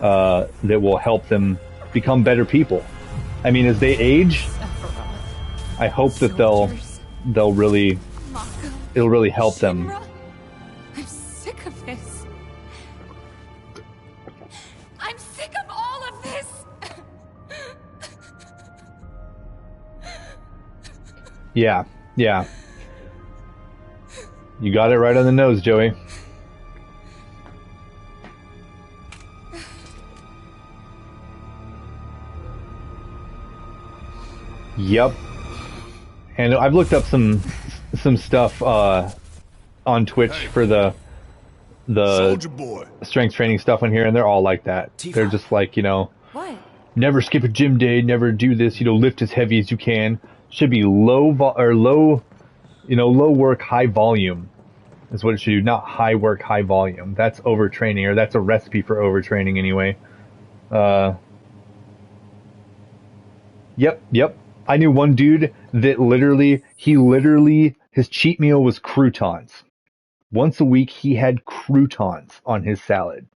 [SPEAKER 1] that will help them become better people. I mean, as they age, I hope that it'll really help them.
[SPEAKER 11] I'm sick of this. I'm sick of all of this.
[SPEAKER 1] Yeah. You got it right on the nose, Joey. Yep. And I've looked up some stuff on Twitch for the strength training stuff on here, and they're all like that. They're just like,
[SPEAKER 11] What?
[SPEAKER 1] Never skip a gym day, never do this, lift as heavy as you can. Should be low work, high volume is what it should do, not high work, high volume. That's overtraining, or that's a recipe for overtraining anyway. Yep. I knew one dude that literally, his cheat meal was croutons. Once a week, he had croutons on his salad.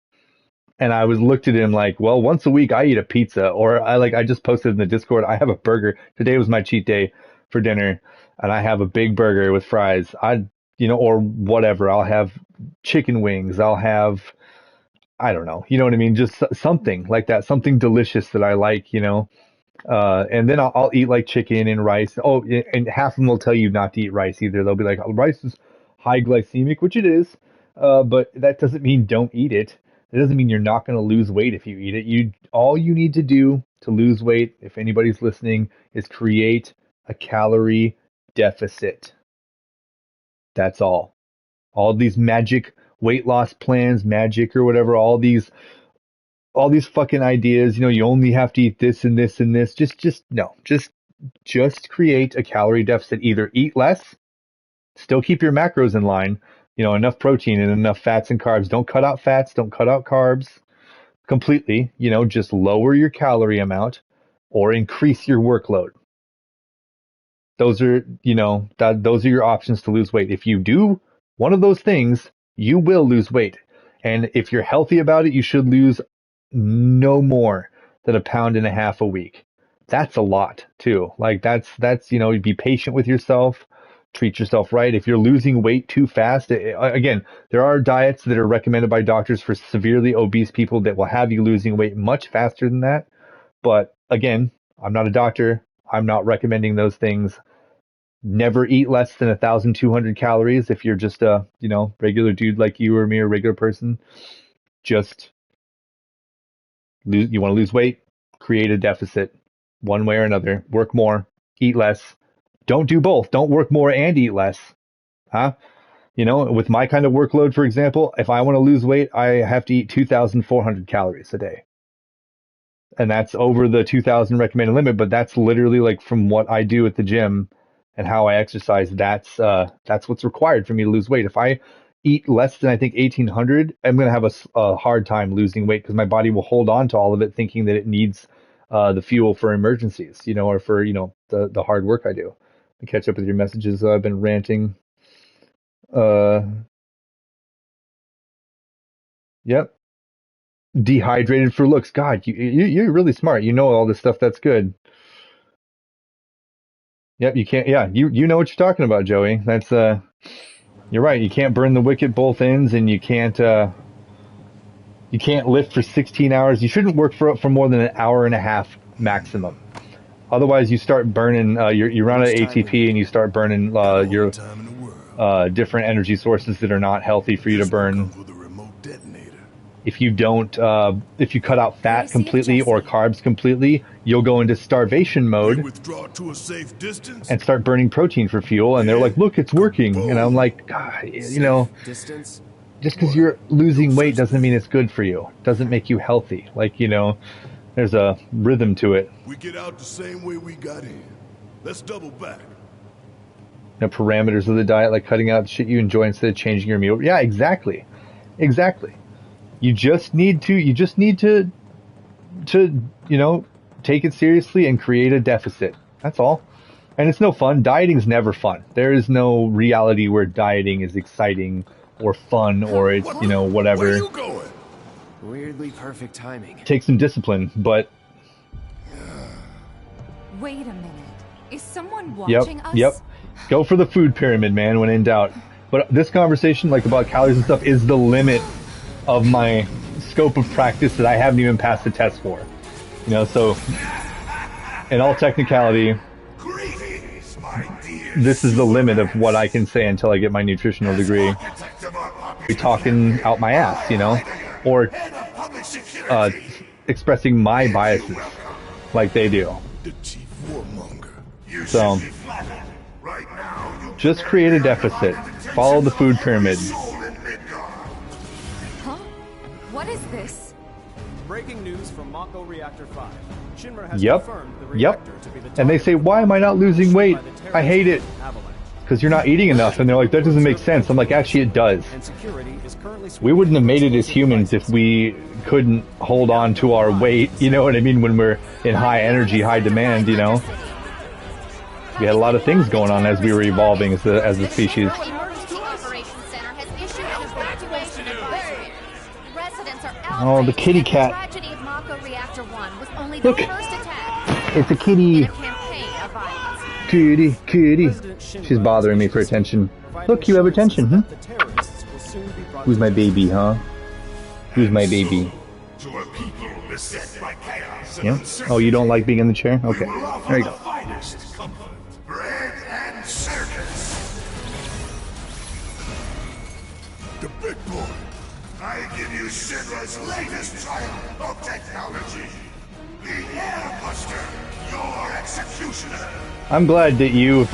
[SPEAKER 1] And I looked at him like, well, once a week I eat a pizza, or I just posted in the Discord, I have a burger. Today was my cheat day for dinner, and I have a big burger with fries. Or whatever. I'll have chicken wings. I'll have, I don't know. You know what I mean? Just something like that, something delicious that I like, and then I'll eat like chicken and rice. Oh, and half of them will tell you not to eat rice either. They'll be like, oh, rice is high glycemic, which it is, but that doesn't mean don't eat it. It doesn't mean you're not going to lose weight if you eat it. All you need to do to lose weight, if anybody's listening, is create a calorie deficit. That's all. All these magic weight loss plans, magic or whatever, all these fucking ideas, you only have to eat this and this and this. Just create a calorie deficit. Either eat less, still keep your macros in line, enough protein and enough fats and carbs. Don't cut out fats, don't cut out carbs completely, just lower your calorie amount or increase your workload. Those are, those are your options to lose weight. If you do one of those things, you will lose weight. And if you're healthy about it, you should lose no more than 1.5 pounds a week. That's a lot too. Like that's, be patient with yourself, treat yourself right. If you're losing weight too fast, again, there are diets that are recommended by doctors for severely obese people that will have you losing weight much faster than that. But again, I'm not a doctor. I'm not recommending those things. Never eat less than 1,200 calories if you're just a, regular dude like you or me, or regular person. Just you want to lose weight, create a deficit one way or another. Work more, eat less. Don't do both. Don't work more and eat less. Huh? With my kind of workload, for example, if I want to lose weight, I have to eat 2,400 calories a day. And that's over the 2,000 recommended limit, but that's literally like from what I do at the gym and how I exercise. That's what's required for me to lose weight. If I eat less than, I think, 1,800, I'm going to have a hard time losing weight because my body will hold on to all of it thinking that it needs the fuel for emergencies, or for, the hard work I do. To catch up with your messages, I've been ranting. Yep. Dehydrated for looks. God, you're really smart. You know all this stuff. That's good. Yep, you can't. Yeah, you know what you're talking about, Joey. That's you're right. You can't burn the wick at both ends, and you can't lift for 16 hours. You shouldn't work for more than 1.5 hours maximum. Otherwise, you start burning. You run out of ATP, and you start burning your different energy sources that are not healthy for you to burn. If you don't, if you cut out fat completely or carbs completely, you'll go into starvation mode and start burning protein for fuel. And they're like, look, it's working. And I'm like, God, just because you're losing weight doesn't mean it's good for you. Doesn't make you healthy. Like, there's a rhythm to it.
[SPEAKER 4] We get out the same way we got in. Let's double back.
[SPEAKER 1] know, parameters of the diet, like cutting out the shit you enjoy instead of changing your meal. Yeah, exactly. You just need to, you know, take it seriously and create a deficit. That's all. And it's no fun. Dieting's never fun. There is no reality where dieting is exciting or fun or it's, you know, whatever.
[SPEAKER 4] Where you going?
[SPEAKER 2] Weirdly perfect timing.
[SPEAKER 1] Take some discipline, but...
[SPEAKER 11] Wait a minute. Is someone watching us?
[SPEAKER 1] Yep. Go for the food pyramid, man, when in doubt. But this conversation, like about calories and stuff, is the limit of my scope of practice that I haven't even passed the test for. You know, so in all technicality, this is the limit of what I can say until I get my nutritional degree. Be talking out my ass, you know, or expressing my biases like they do. So just create a deficit. Follow the food pyramid.
[SPEAKER 11] Huh? What is this?
[SPEAKER 13] Breaking news from Mako Reactor 5. Shinra has
[SPEAKER 1] Yep.
[SPEAKER 13] confirmed the reactor to be the
[SPEAKER 1] And they say, why am I not losing weight? I hate it.
[SPEAKER 13] Avalanche.
[SPEAKER 1] Because you're not eating enough. And they're like, that doesn't make sense. I'm like, actually it does.
[SPEAKER 13] And security is currently
[SPEAKER 1] We wouldn't have made it as humans if we couldn't hold on to our weight, you know what I mean, when we're in high energy, high demand, you know. We had a lot of things going on as we were evolving as a species. Oh, the kitty cat. Look, it's a kitty. Kitty. She's bothering me for attention. Look, you have attention, huh? Who's my baby, huh? Who's my baby? Yeah? Oh, you don't like being in the chair? Okay. There you go.
[SPEAKER 4] The big boy. I give you Shinra's latest triumph of technology. The Airbuster, your executioner.
[SPEAKER 1] I'm glad that you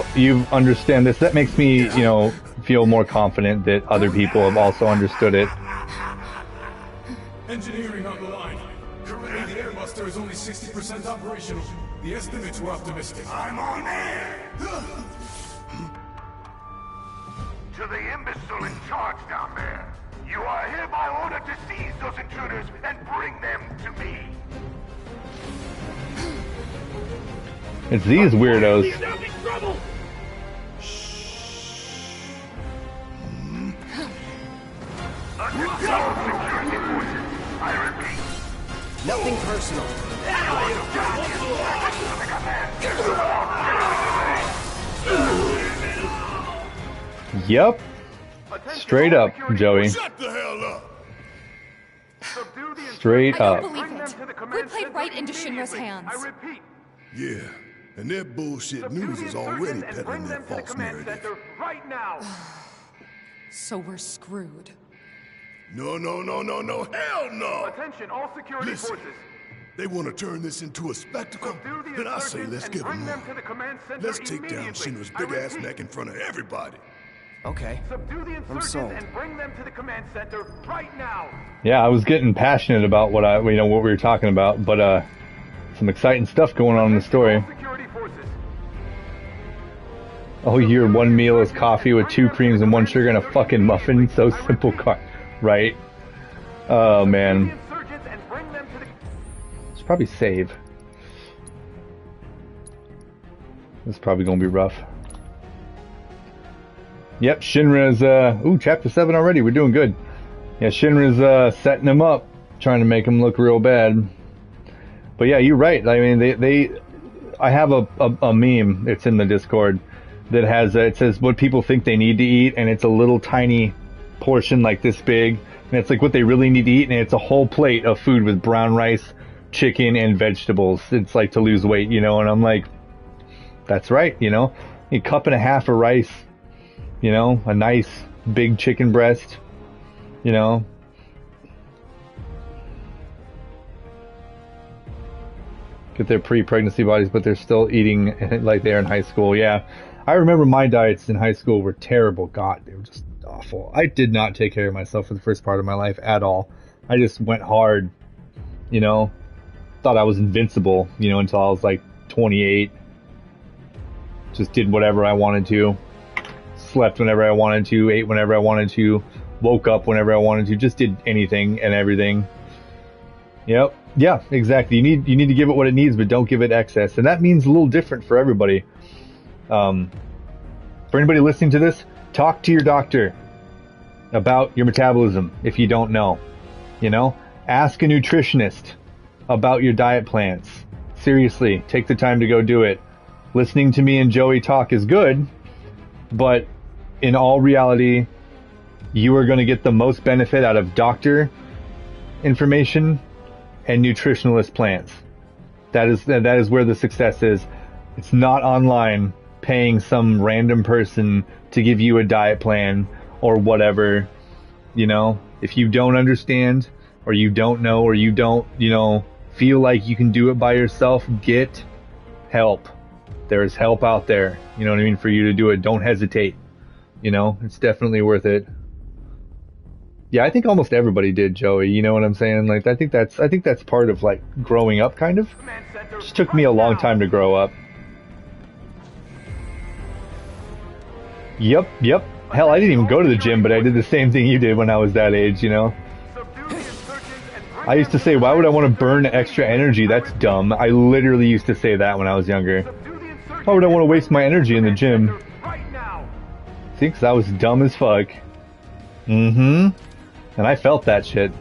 [SPEAKER 1] understand this. That makes me, you know, feel more confident that other people have also understood it.
[SPEAKER 9] Engineering on the line. Currently, the Airbuster is only 60% operational. The estimates were optimistic.
[SPEAKER 4] I'm on air. To the imbecile in charge down there, you are hereby ordered to seize those intruders and bring them to me.
[SPEAKER 1] It's these weirdos.
[SPEAKER 2] Nothing personal.
[SPEAKER 1] Yep. Straight up, Joey.
[SPEAKER 4] Shut the hell up.
[SPEAKER 1] Straight
[SPEAKER 11] I
[SPEAKER 1] up.
[SPEAKER 11] don't believe it. We played right into Shinra's hands.
[SPEAKER 4] Yeah, and their bullshit news is already peddling that false narrative.
[SPEAKER 13] Right now.
[SPEAKER 11] So we're screwed.
[SPEAKER 4] No, hell no!
[SPEAKER 13] Attention, all security
[SPEAKER 4] Listen,
[SPEAKER 13] forces.
[SPEAKER 4] they want to turn this into a spectacle? Then I say let's give them
[SPEAKER 13] them to
[SPEAKER 4] one.
[SPEAKER 13] the command center
[SPEAKER 4] Let's take down Shinra's big-ass neck in front of everybody.
[SPEAKER 2] Okay.
[SPEAKER 13] Subdue the
[SPEAKER 2] I'm sold.
[SPEAKER 13] insurgents and bring them to the command center right now.
[SPEAKER 1] Yeah, I was getting passionate about what we were talking about, but some exciting stuff going on in the story.
[SPEAKER 13] Security forces.
[SPEAKER 1] Oh, your one meal is coffee with 2 creams and 1 sugar and a fucking muffin. So simple, right? Oh man,
[SPEAKER 13] Insurgents and bring them to the
[SPEAKER 1] it's probably save. This is probably gonna be rough. Yep, Shinra's, chapter 7 already, we're doing good. Yeah, Shinra's, setting him up, trying to make him look real bad. But yeah, you're right, I mean, I have a meme, it's in the Discord, that has, it says what people think they need to eat, and it's a little tiny portion like this big, and it's like what they really need to eat, and it's a whole plate of food with brown rice, chicken, and vegetables. It's like to lose weight, you know, and I'm like, that's right, you know, a cup and a half of rice, you know, a nice big chicken breast, you know. Get their pre-pregnancy bodies, but they're still eating like they're in high school. Yeah, I remember my diets in high school were terrible. God, they were just awful. I did not take care of myself for the first part of my life at all. I just went hard, you know, thought I was invincible, you know, until I was like 28. Just did whatever I wanted to. slept whenever I wanted to, ate whenever I wanted to, woke up whenever I wanted to, just did anything and everything. Yep. Yeah, exactly. You need to give it what it needs, but don't give it excess. And that means a little different for everybody. For anybody listening to this, talk to your doctor about your metabolism if you don't know. You know, ask a nutritionist about your diet plans. Seriously, take the time to go do it. Listening to me and Joey talk is good, but in all reality, you are going to get the most benefit out of doctor information and nutritionalist plans. That is where the success is. It's not online paying some random person to give you a diet plan or whatever. You know, if you don't understand or you don't know or you don't, feel like you can do it by yourself, get help. There's help out there, you know what I mean, for you to do it. Don't hesitate. It's definitely worth it. Yeah, I think almost everybody did, Joey. You know what I'm saying? Like, I think that's part of like growing up, kind of. It just took me a long time to grow up. Yep. Hell, I didn't even go to the gym, but I did the same thing you did when I was that age, I used to say, why would I want to burn extra energy? That's dumb. I literally used to say that when I was younger. Why would I want to waste my energy in the gym? See, because I was dumb as fuck. And I felt that shit.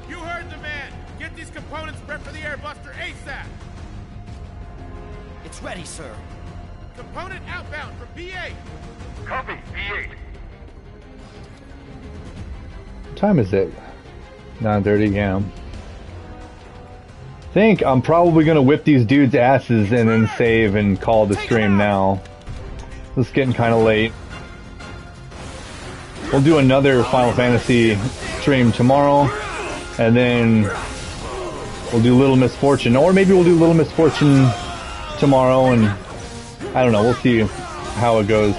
[SPEAKER 8] You heard the man! Get these components prepped for the airbuster ASAP!
[SPEAKER 2] It's ready, sir.
[SPEAKER 8] Component outbound from B8!
[SPEAKER 14] Copy, B8.
[SPEAKER 1] What time is it? 9:30 a.m. Think I'm probably gonna whip these dudes' asses and then save and call the stream now. It's getting kind of late. We'll do another Final Fantasy stream tomorrow, and then we'll do Little Misfortune, or maybe we'll do Little Misfortune tomorrow, and I don't know. We'll see how it goes.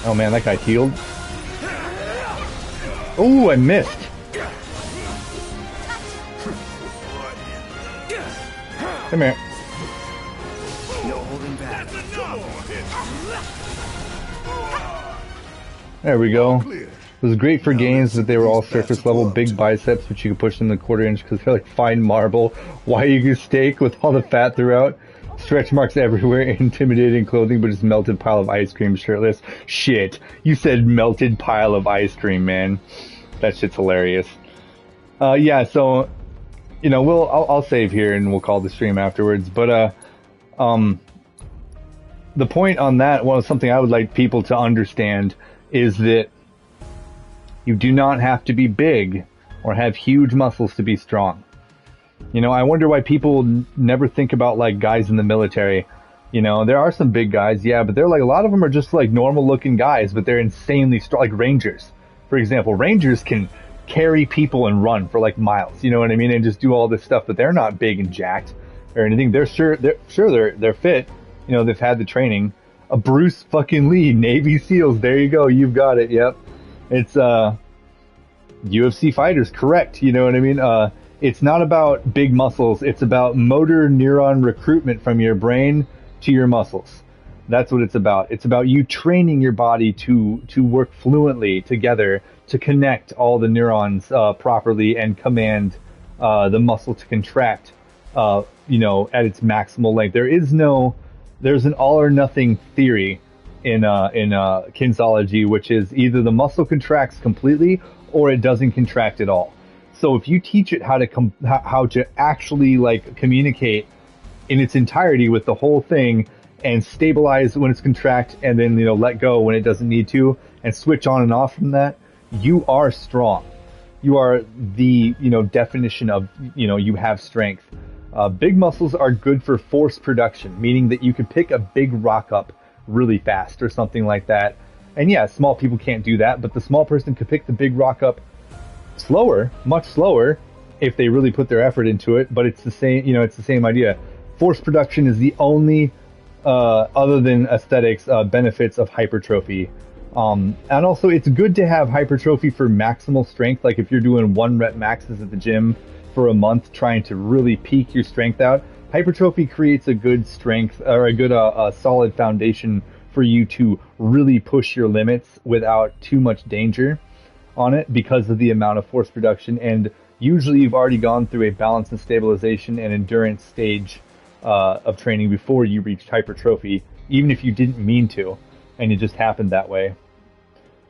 [SPEAKER 1] Oh man, that guy healed. Oh, I missed. Come here.
[SPEAKER 2] No holding back.
[SPEAKER 1] There we go. It was great for games that they were all surface level, big biceps, which you could push in the quarter inch because they're like fine marble. Wagyu steak with all the fat throughout. Stretch marks everywhere, intimidating clothing, but just melted pile of ice cream, shirtless. Shit, you said melted pile of ice cream, man. That shit's hilarious. Yeah, so, I'll save here and we'll call the stream afterwards. But, the point on that, something I would like people to understand is that you do not have to be big or have huge muscles to be strong. I wonder why people never think about like guys in the military. There are some big guys, yeah, but they're like, a lot of them are just like normal looking guys, but they're insanely strong. Like Rangers, for example. Rangers can carry people and run for like miles, you know what I mean? And just do all this stuff, but they're not big and jacked or anything. They're fit. They've had the training. A Bruce fucking Lee, Navy SEALs. There you go. You've got it. Yep. It's, UFC fighters. Correct. You know what I mean? It's not about big muscles. It's about motor neuron recruitment from your brain to your muscles. That's what it's about. It's about you training your body to work fluently together, to connect all the neurons properly and command the muscle to contract, at its maximal length. There's an all or nothing theory in kinesology, which is either the muscle contracts completely or it doesn't contract at all. So if you teach it how to actually like communicate in its entirety with the whole thing and stabilize when it's contract and then let go when it doesn't need to and switch on and off from that, you are strong. You are the definition of you have strength. Big muscles are good for force production, meaning that you could pick a big rock up really fast or something like that. And yeah, small people can't do that, but the small person could pick the big rock up slower, much slower, if they really put their effort into it. But it's the same, it's the same idea. Force production is the only, other than aesthetics, benefits of hypertrophy. And also, it's good to have hypertrophy for maximal strength. Like if you're doing 1 rep maxes at the gym for a month, trying to really peak your strength out. hypertrophy creates a good strength or a good solid foundation for you to really push your limits without too much danger on it because of the amount of force production. And usually you've already gone through a balance and stabilization and endurance stage of training before you reached hypertrophy, even if you didn't mean to, and it just happened that way.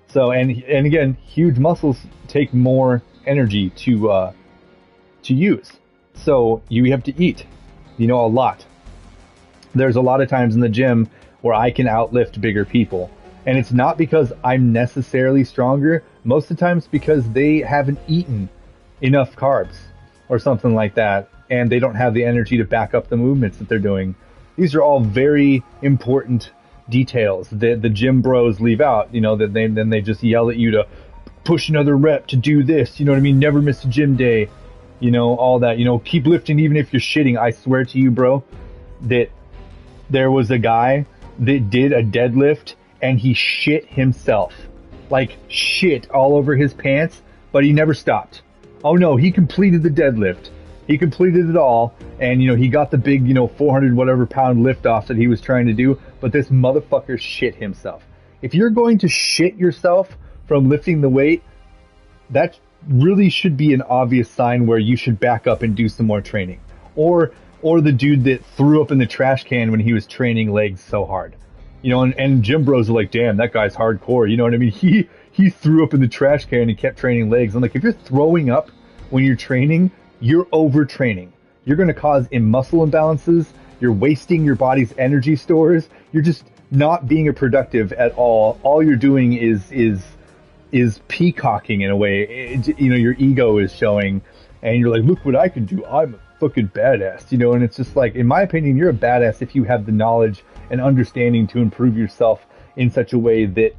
[SPEAKER 1] So, and again, huge muscles take more energy to use. So you have to eat, a lot. There's a lot of times in the gym where I can outlift bigger people. And it's not because I'm necessarily stronger. Most of the times because they haven't eaten enough carbs or something like that. And they don't have the energy to back up the movements that they're doing. These are all very important details that the gym bros leave out, then they just yell at you to push another rep, to do this, never miss a gym day, all that, keep lifting even if you're shitting. I swear to you, bro, that there was a guy that did a deadlift and he shit himself, like shit all over his pants, but he never stopped. Oh no, he completed the deadlift. He completed it all, and he got the big 400 whatever pound lift off that he was trying to do, but this motherfucker shit himself. If you're going to shit yourself from lifting the weight, that really should be an obvious sign where you should back up and do some more training. Or the dude that threw up in the trash can when he was training legs so hard. And gym bros are like, damn, that guy's hardcore. You know what I mean? He threw up in the trash can and kept training legs. I'm like, if you're throwing up when you're training, you're overtraining. You're going to cause muscle imbalances. You're wasting your body's energy stores. You're just not being a productive at all. All you're doing is peacocking in a way. Your ego is showing, and you're like, look what I can do. I'm a fucking badass. And it's just like, in my opinion, you're a badass if you have the knowledge and understanding to improve yourself in such a way that,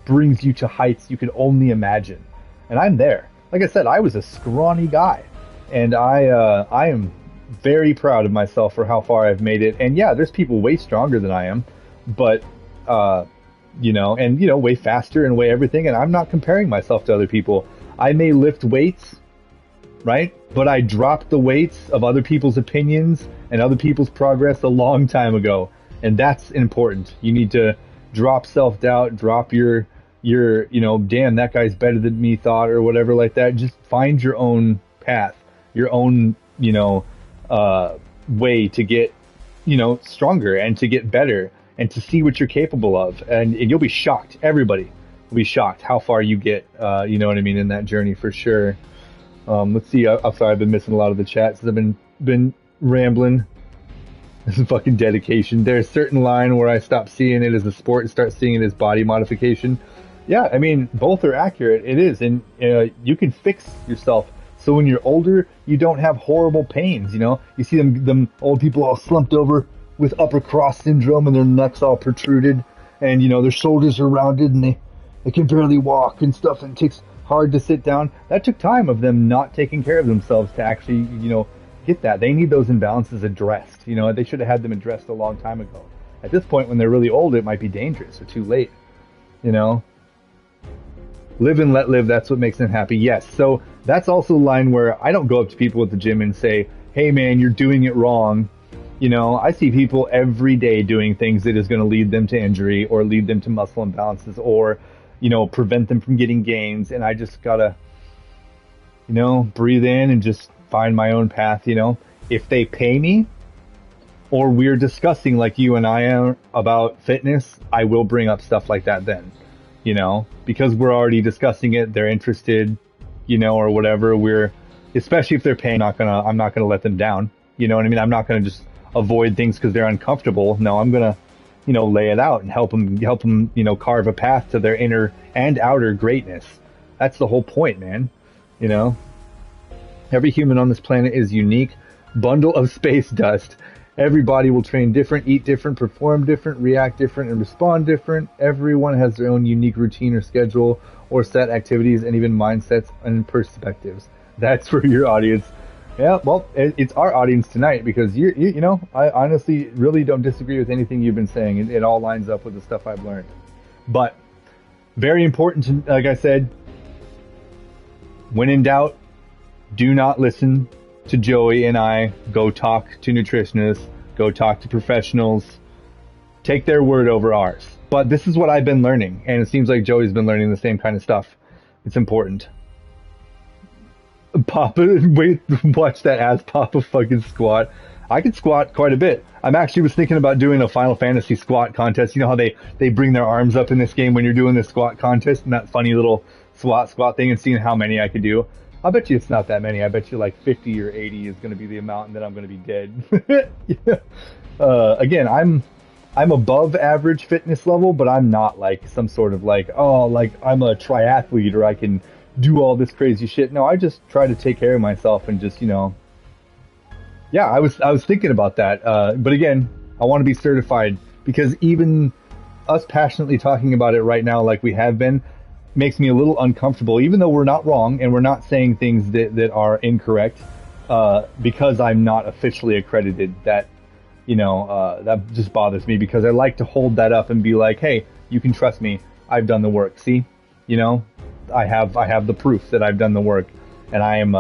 [SPEAKER 1] brings you to heights you can only imagine. And I'm there. Like I said, I was a scrawny guy. And I am very proud of myself for how far I've made it. And yeah, there's people way stronger than I am, but, way faster and way everything. And I'm not comparing myself to other people. I may lift weights, right? But I dropped the weights of other people's opinions and other people's progress a long time ago. And that's important. You need to drop self-doubt, drop your damn, that guy's better than me thought or whatever like that. Just find your own path. Your own, way to get, stronger and to get better and to see what you're capable of. And you'll be shocked. Everybody will be shocked how far you get, in that journey for sure. Let's see. I'm sorry, I've been missing a lot of the chats. I've been rambling. This is fucking dedication. There's a certain line where I stop seeing it as a sport and start seeing it as body modification. Yeah, I mean, both are accurate. It is. And you can fix yourself. So when you're older, you don't have horrible pains, You see them old people all slumped over with upper cross syndrome and their necks all protruded and, their shoulders are rounded and they can barely walk and stuff and it takes hard to sit down. That took time of them not taking care of themselves to actually, get that. They need those imbalances addressed. They should have had them addressed a long time ago. At this point, when they're really old, it might be dangerous or too late, Live and let live, that's what makes them happy. Yes, so that's also a line where I don't go up to people at the gym and say, hey man, you're doing it wrong. I see people every day doing things that is going to lead them to injury or lead them to muscle imbalances or, prevent them from getting gains. And I just gotta, breathe in and just find my own path, If they pay me or we're discussing like you and I are about fitness, I will bring up stuff like that then. Because we're already discussing it, they're interested, or whatever. Especially if they're paying, I'm not gonna let them down. You know what I mean? I'm not gonna just avoid things because they're uncomfortable. No, I'm gonna, lay it out and help them, carve a path to their inner and outer greatness. That's the whole point, man. Every human on this planet is unique, bundle of space dust. Everybody will train different, eat different, perform different, react different, and respond different. Everyone has their own unique routine or schedule or set activities and even mindsets and perspectives. That's for your audience. Yeah, well, it's our audience tonight because I honestly really don't disagree with anything you've been saying. It all lines up with the stuff I've learned. But very important to, like I said, when in doubt, do not listen to Joey and I, go talk to nutritionists, go talk to professionals, take their word over ours. But this is what I've been learning, and it seems like Joey's been learning the same kind of stuff. It's important. Papa, wait, watch that ass Papa fucking squat. I can squat quite a bit. I'm actually was thinking about doing a Final Fantasy squat contest. You know how they bring their arms up in this game when you're doing the squat contest and that funny little squat thing, and seeing how many I could do. I'll bet you it's not that many. I bet you like 50 or 80 is going to be the amount, and then I'm going to be dead. Yeah. Again, I'm above average fitness level, but I'm not like some sort of like, oh, like I'm a triathlete or I can do all this crazy shit. No, I just try to take care of myself and just, yeah, I was thinking about that. But again, I want to be certified, because even us passionately talking about it right now, like we have been, makes me a little uncomfortable, even though we're not wrong and we're not saying things that are incorrect, because I'm not officially accredited. That, that just bothers me, because I like to hold that up and be like, hey, you can trust me. I've done the work. See, I have the proof that I've done the work, and I am,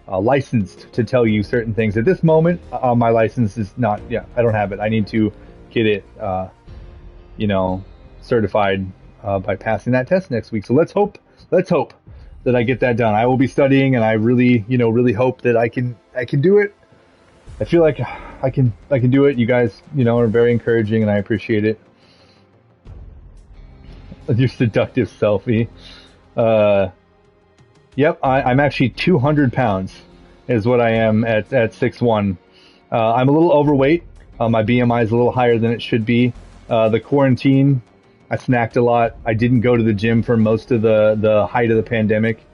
[SPEAKER 1] licensed to tell you certain things. At this moment, my license is not, I don't have it. I need to get it, certified by passing that test next week. So let's hope that I get that done. I will be studying, and I really, really hope that I can do it. I feel like I can do it. You guys, are very encouraging, and I appreciate it. Your seductive selfie. Yep, I'm actually 200 pounds is what I am at 6'1". I'm a little overweight. My BMI is a little higher than it should be. The quarantine, I snacked a lot. I didn't go to the gym for most of the height of the pandemic,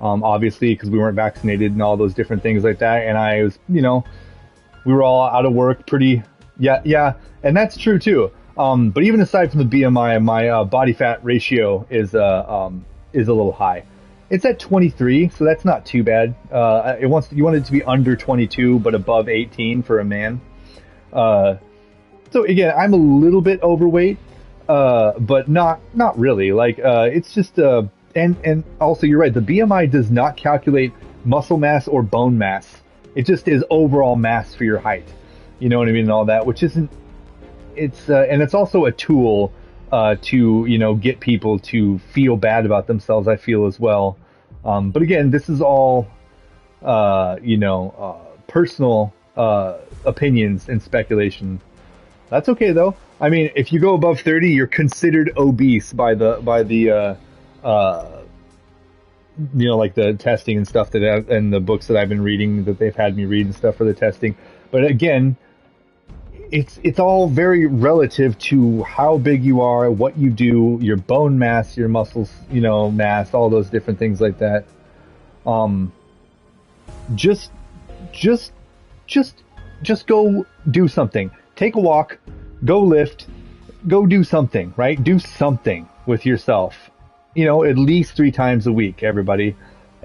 [SPEAKER 1] obviously, because we weren't vaccinated and all those different things like that. And I was, we were all out of work yeah, and that's true too. But even aside from the BMI, my body fat ratio is a little high. It's at 23, so that's not too bad. You want it to be under 22, but above 18 for a man. So again, I'm a little bit overweight, but not really. Like, it's just and also you're right. The BMI does not calculate muscle mass or bone mass. It just is overall mass for your height. You know what I mean, and all that, which isn't. It's and it's also a tool to get people to feel bad about themselves, I feel, as well. But again, this is all personal opinions and speculation. That's okay though. I mean, if you go above 30, you're considered obese by the like the testing and stuff and the books that I've been reading that they've had me read and stuff for the testing. But again, it's all very relative to how big you are, what you do, your bone mass, your muscles, mass, all those different things like that. Just go do something. Take a walk, go lift, go do something, right? Do something with yourself, at least 3 times a week, everybody,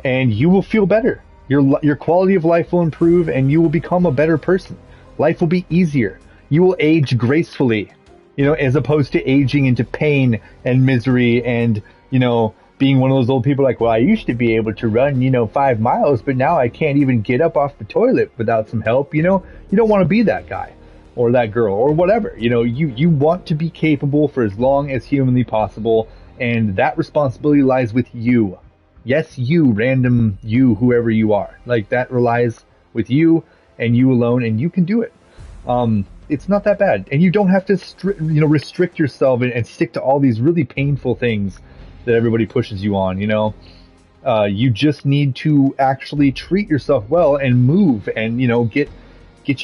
[SPEAKER 1] and you will feel better. Your quality of life will improve, and you will become a better person. Life will be easier. You will age gracefully, as opposed to aging into pain and misery and, being one of those old people like, well, I used to be able to run, 5 miles, but now I can't even get up off the toilet without some help. You don't want to be that guy or that girl or whatever. You want to be capable for as long as humanly possible, and that responsibility lies with you. Yes, you, random you, whoever you are. Like, that relies with you and you alone, and you can do it. It's not that bad, and you don't have to restrict yourself and stick to all these really painful things that everybody pushes you on. You just need to actually treat yourself well and move, and get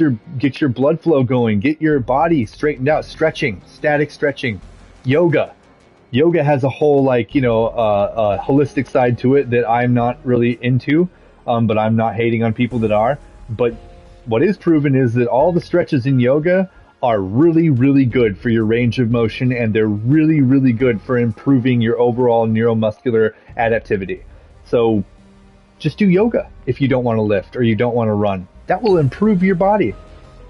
[SPEAKER 1] your blood flow going, get your body straightened out, stretching, static stretching, yoga has a whole holistic side to it that I'm not really into, but I'm not hating on people that are. But what is proven is that all the stretches in yoga are really, really good for your range of motion, and they're really, really good for improving your overall neuromuscular adaptivity. So just do yoga if you don't want to lift or you don't want to run. That will improve your body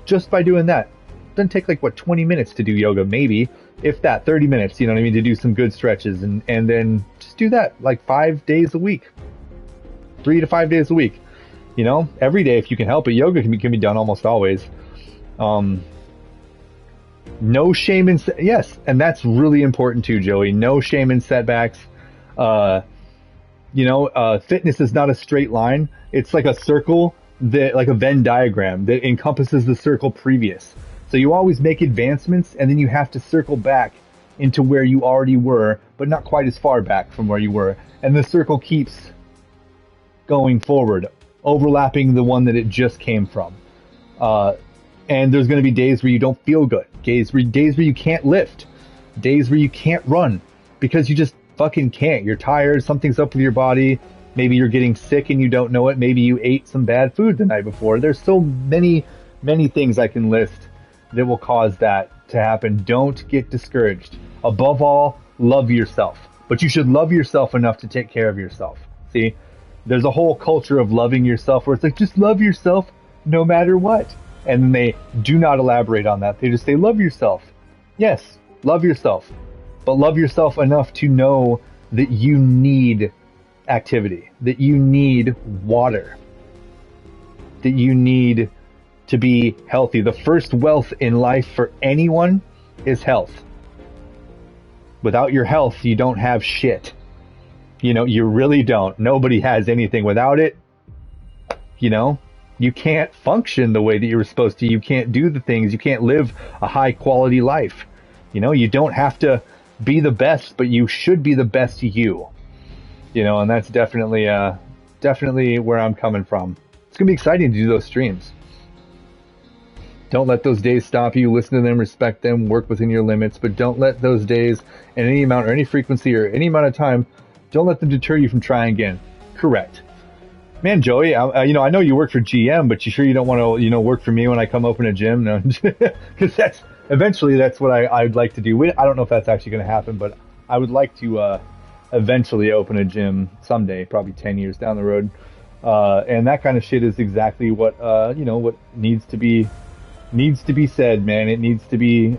[SPEAKER 1] just by doing that. It doesn't take 20 minutes to do yoga, maybe, if that, 30 minutes, to do some good stretches, and then just do that 5 days a week, 3 to 5 days a week. You know, every day if you can help it. Yoga can be done almost always. No shame in yes, and that's really important too, Joey. No shame in setbacks. Fitness is not a straight line. It's like a circle like a Venn diagram that encompasses the circle previous. So you always make advancements, and then you have to circle back into where you already were, but not quite as far back from where you were. And the circle keeps going forward, overlapping the one that it just came from. And there's going to be days where you don't feel good, days where you can't lift, days where you can't run because you just fucking can't. You're tired, something's up with your body. Maybe you're getting sick and you don't know it. Maybe you ate some bad food the night before. There's so many things I can list that will cause that to happen. Don't get discouraged. Above all, love yourself. But you should love yourself enough to take care of yourself. See, there's a whole culture of loving yourself where it's like, just love yourself no matter what. And then they do not elaborate on that. They just say, love yourself. Yes, love yourself. But love yourself enough to know that you need activity, that you need water, that you need to be healthy. The first wealth in life for anyone is health. Without your health, you don't have shit. You know, you really don't. Nobody has anything without it. You know, you can't function the way that you were supposed to. You can't do the things. You can't live a high quality life. You know, you don't have to be the best, but you should be the best you. You know, and that's definitely where I'm coming from. It's going to be exciting to do those streams. Don't let those days stop you. Listen to them, respect them, work within your limits, but don't let those days in any amount or any frequency or any amount of time, don't let them deter you from trying again. Correct. Man, Joey, I know you work for GM, but you sure you don't want to, work for me when I come open a gym? No, because that's what I'd like to do. I don't know if that's actually going to happen, but I would like to eventually open a gym someday, probably 10 years down the road. And that kind of shit is exactly what, what needs to be said, man. It needs to be,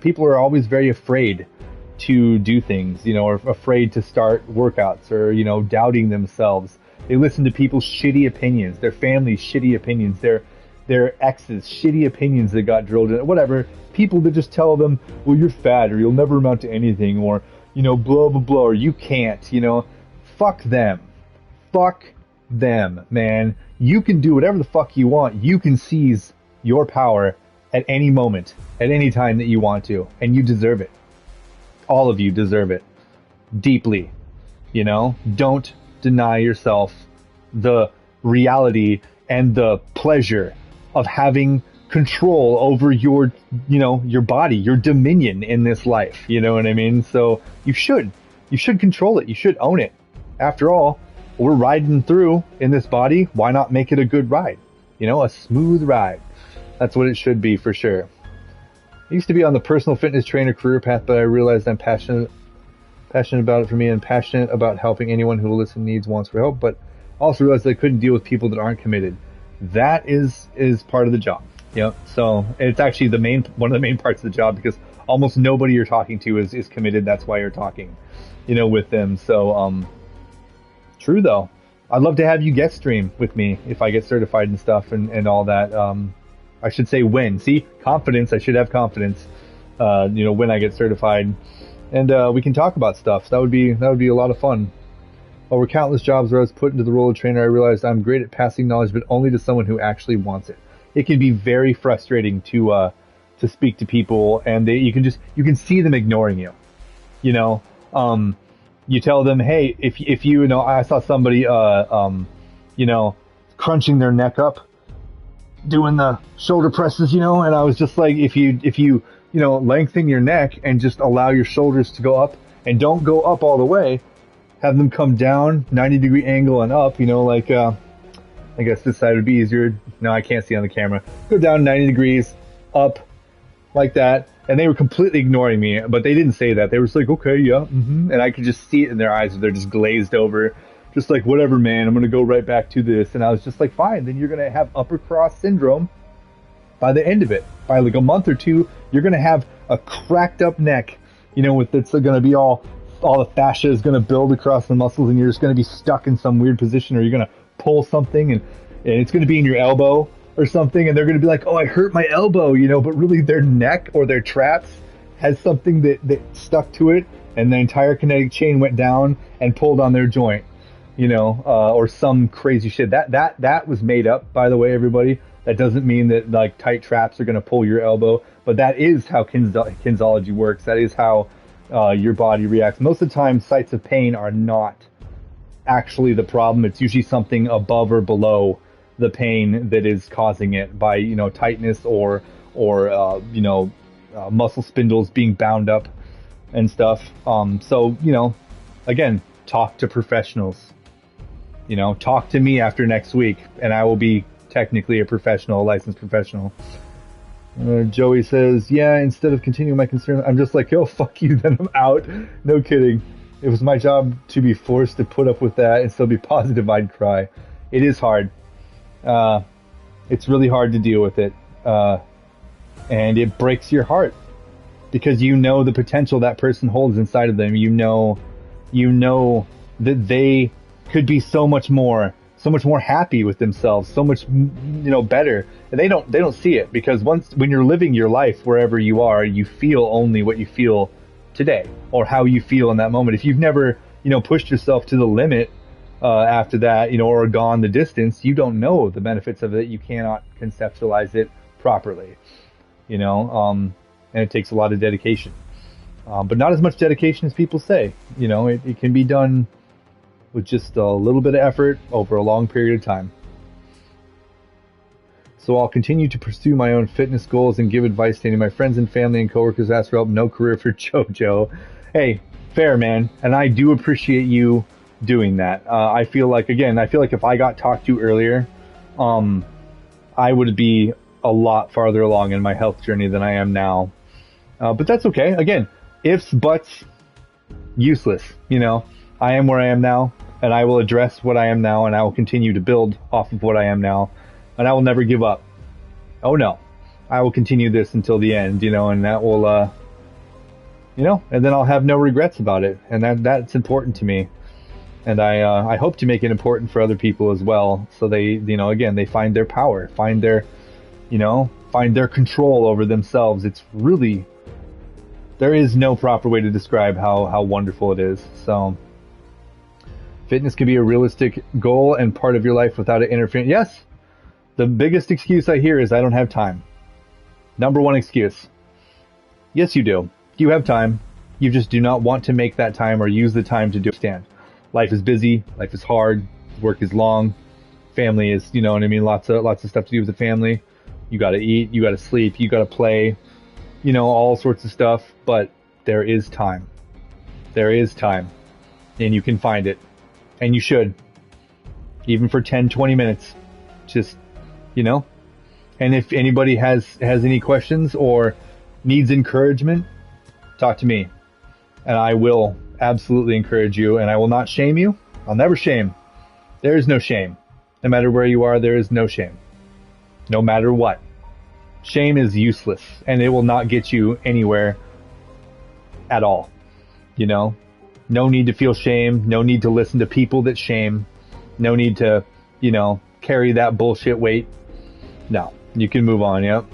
[SPEAKER 1] people are always very afraid to do things, or afraid to start workouts or, doubting themselves. They listen to people's shitty opinions, their family's shitty opinions, their ex's shitty opinions that got drilled in, whatever. People that just tell them, well, you're fat or you'll never amount to anything or, blah, blah, blah, or you can't, fuck them. Fuck them, man. You can do whatever the fuck you want. You can seize your power at any moment, at any time that you want to, and you deserve it. All of you deserve it. Deeply. Don't deny yourself the reality and the pleasure of having control over your body, your dominion in this life. You know what I mean? So you should control it. You should own it. After all, we're riding through in this body. Why not make it a good ride? A smooth ride. That's what it should be for sure. I used to be on the personal fitness trainer career path, but I realized I'm passionate about it for me and passionate about helping anyone who will listen, needs, wants for help, but also realized that I couldn't deal with people that aren't committed. That is part of the job. So it's actually one of the main parts of the job, because almost nobody you're talking to is committed. That's why you're talking, with them. So, true though. I'd love to have you guest stream with me if I get certified and stuff and all that. I should say when. See, confidence. I should have confidence. When I get certified, and we can talk about stuff. So that would be a lot of fun. Over countless jobs where I was put into the role of trainer, I realized I'm great at passing knowledge, but only to someone who actually wants it. It can be very frustrating to speak to people, and you can see them ignoring you. You tell them, hey, if I saw somebody crunching their neck up, doing the shoulder presses, and I was just like, if you lengthen your neck and just allow your shoulders to go up and don't go up all the way, have them come down 90-degree angle and up, I guess this side would be easier. No, I can't see on the camera. Go down 90 degrees, up, like that. And they were completely ignoring me, but they didn't say that. They were just like, okay, yeah, mm-hmm. And I could just see it in their eyes. They're just glazed over. Just like, whatever, man, I'm going to go right back to this. And I was just like, fine, then you're going to have upper cross syndrome by the end of it. By like a month or two, you're going to have a cracked up neck, with it's going to be all the fascia is going to build across the muscles, and you're just going to be stuck in some weird position, or you're going to pull something and it's going to be in your elbow or something, and they're going to be like, oh, I hurt my elbow, you know, but really their neck or their traps has something that stuck to it, and the entire kinetic chain went down and pulled on their joint, you know, or some crazy shit. That was made up, by the way, everybody. That doesn't mean that like tight traps are going to pull your elbow, but that is how kinesiology works. That is how your body reacts. Most of the time, sites of pain are not actually the problem. It's usually something above or below the pain that is causing it by, you know, tightness or muscle spindles being bound up and stuff. So, you know, again, talk to professionals. You know, talk to me after next week, and I will be technically a professional, a licensed professional. Joey says, yeah, instead of continuing my concern, I'm just like, yo, fuck you, then I'm out. No kidding. It was my job to be forced to put up with that and still be positive. I'd cry. It is hard. It's really hard to deal with it. And it breaks your heart because you know the potential that person holds inside of them. You know that they could be so much more happy with themselves, so much, you know, better. And they don't see it, because when you're living your life wherever you are, you feel only what you feel today or how you feel in that moment. If you've never, you know, pushed yourself to the limit after that, you know, or gone the distance, you don't know the benefits of it. You cannot conceptualize it properly, you know, and it takes a lot of dedication, but not as much dedication as people say. You know, it can be done with just a little bit of effort over a long period of time. So I'll continue to pursue my own fitness goals and give advice to any of my friends and family and coworkers ask for help. No career for JoJo. Hey, fair, man. And I do appreciate you doing that. I feel like if I got talked to earlier, I would be a lot farther along in my health journey than I am now. But that's okay. Again, ifs, buts, useless. You know, I am where I am now, and I will address what I am now, and I will continue to build off of what I am now, and I will never give up. Oh no, I will continue this until the end, you know, and that will, you know, and then I'll have no regrets about it, and that's important to me. And I hope to make it important for other people as well, so they, you know, again, they find their power, find their control over themselves. It's really, there is no proper way to describe how wonderful it is. So fitness can be a realistic goal and part of your life without it interfering. Yes, the biggest excuse I hear is I don't have time. Number one excuse. Yes, you do. You have time. You just do not want to make that time or use the time to do stand. Life is busy. Life is hard. Work is long. Family is, you know what I mean? Lots of stuff to do with the family. You gotta eat. You gotta sleep. You gotta play. You know, all sorts of stuff. But there is time. There is time. And you can find it. And you should. Even for 10, 20 minutes. Just, you know. And if anybody has any questions or needs encouragement, talk to me. And I will absolutely encourage you, and I will not shame you. I'll never shame. There is no shame. No matter where you are, there is no shame. No matter what. Shame is useless, and it will not get you anywhere at all. You know? No need to feel shame. No need to listen to people that shame. No need to, you know, carry that bullshit weight. No. You can move on, yep.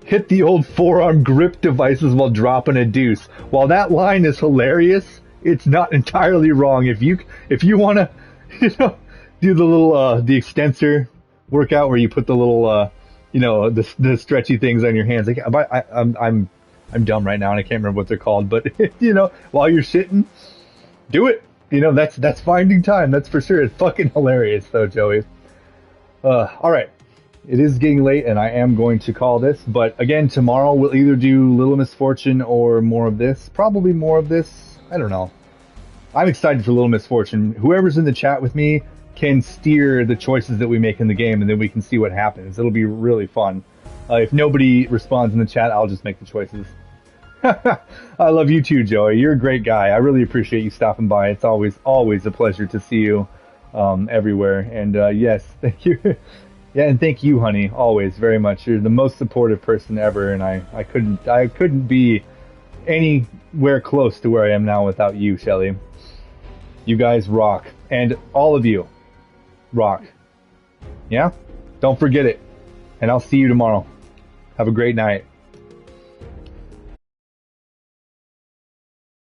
[SPEAKER 1] Hit the old forearm grip devices while dropping a deuce. While that line is hilarious, it's not entirely wrong. If you want to, you know, do the little the extensor workout where you put the little you know, the stretchy things on your hands. Like, I'm dumb right now and I can't remember what they're called, but you know, while you're sitting, do it. You know, that's finding time. That's for sure. It's fucking hilarious though, Joey. All right. It is getting late, and I am going to call this. But again, tomorrow we'll either do Little Misfortune or more of this. Probably more of this. I don't know. I'm excited for Little Misfortune. Whoever's in the chat with me can steer the choices that we make in the game, and then we can see what happens. It'll be really fun. If nobody responds in the chat, I'll just make the choices. I love you too, Joey. You're a great guy. I really appreciate you stopping by. It's always a pleasure to see you everywhere. And yes, thank you. Yeah, and thank you, honey, always very much. You're the most supportive person ever, and I couldn't be anywhere close to where I am now without you, Shelly. You guys rock. And all of you rock. Yeah? Don't forget it. And I'll see you tomorrow. Have a great night.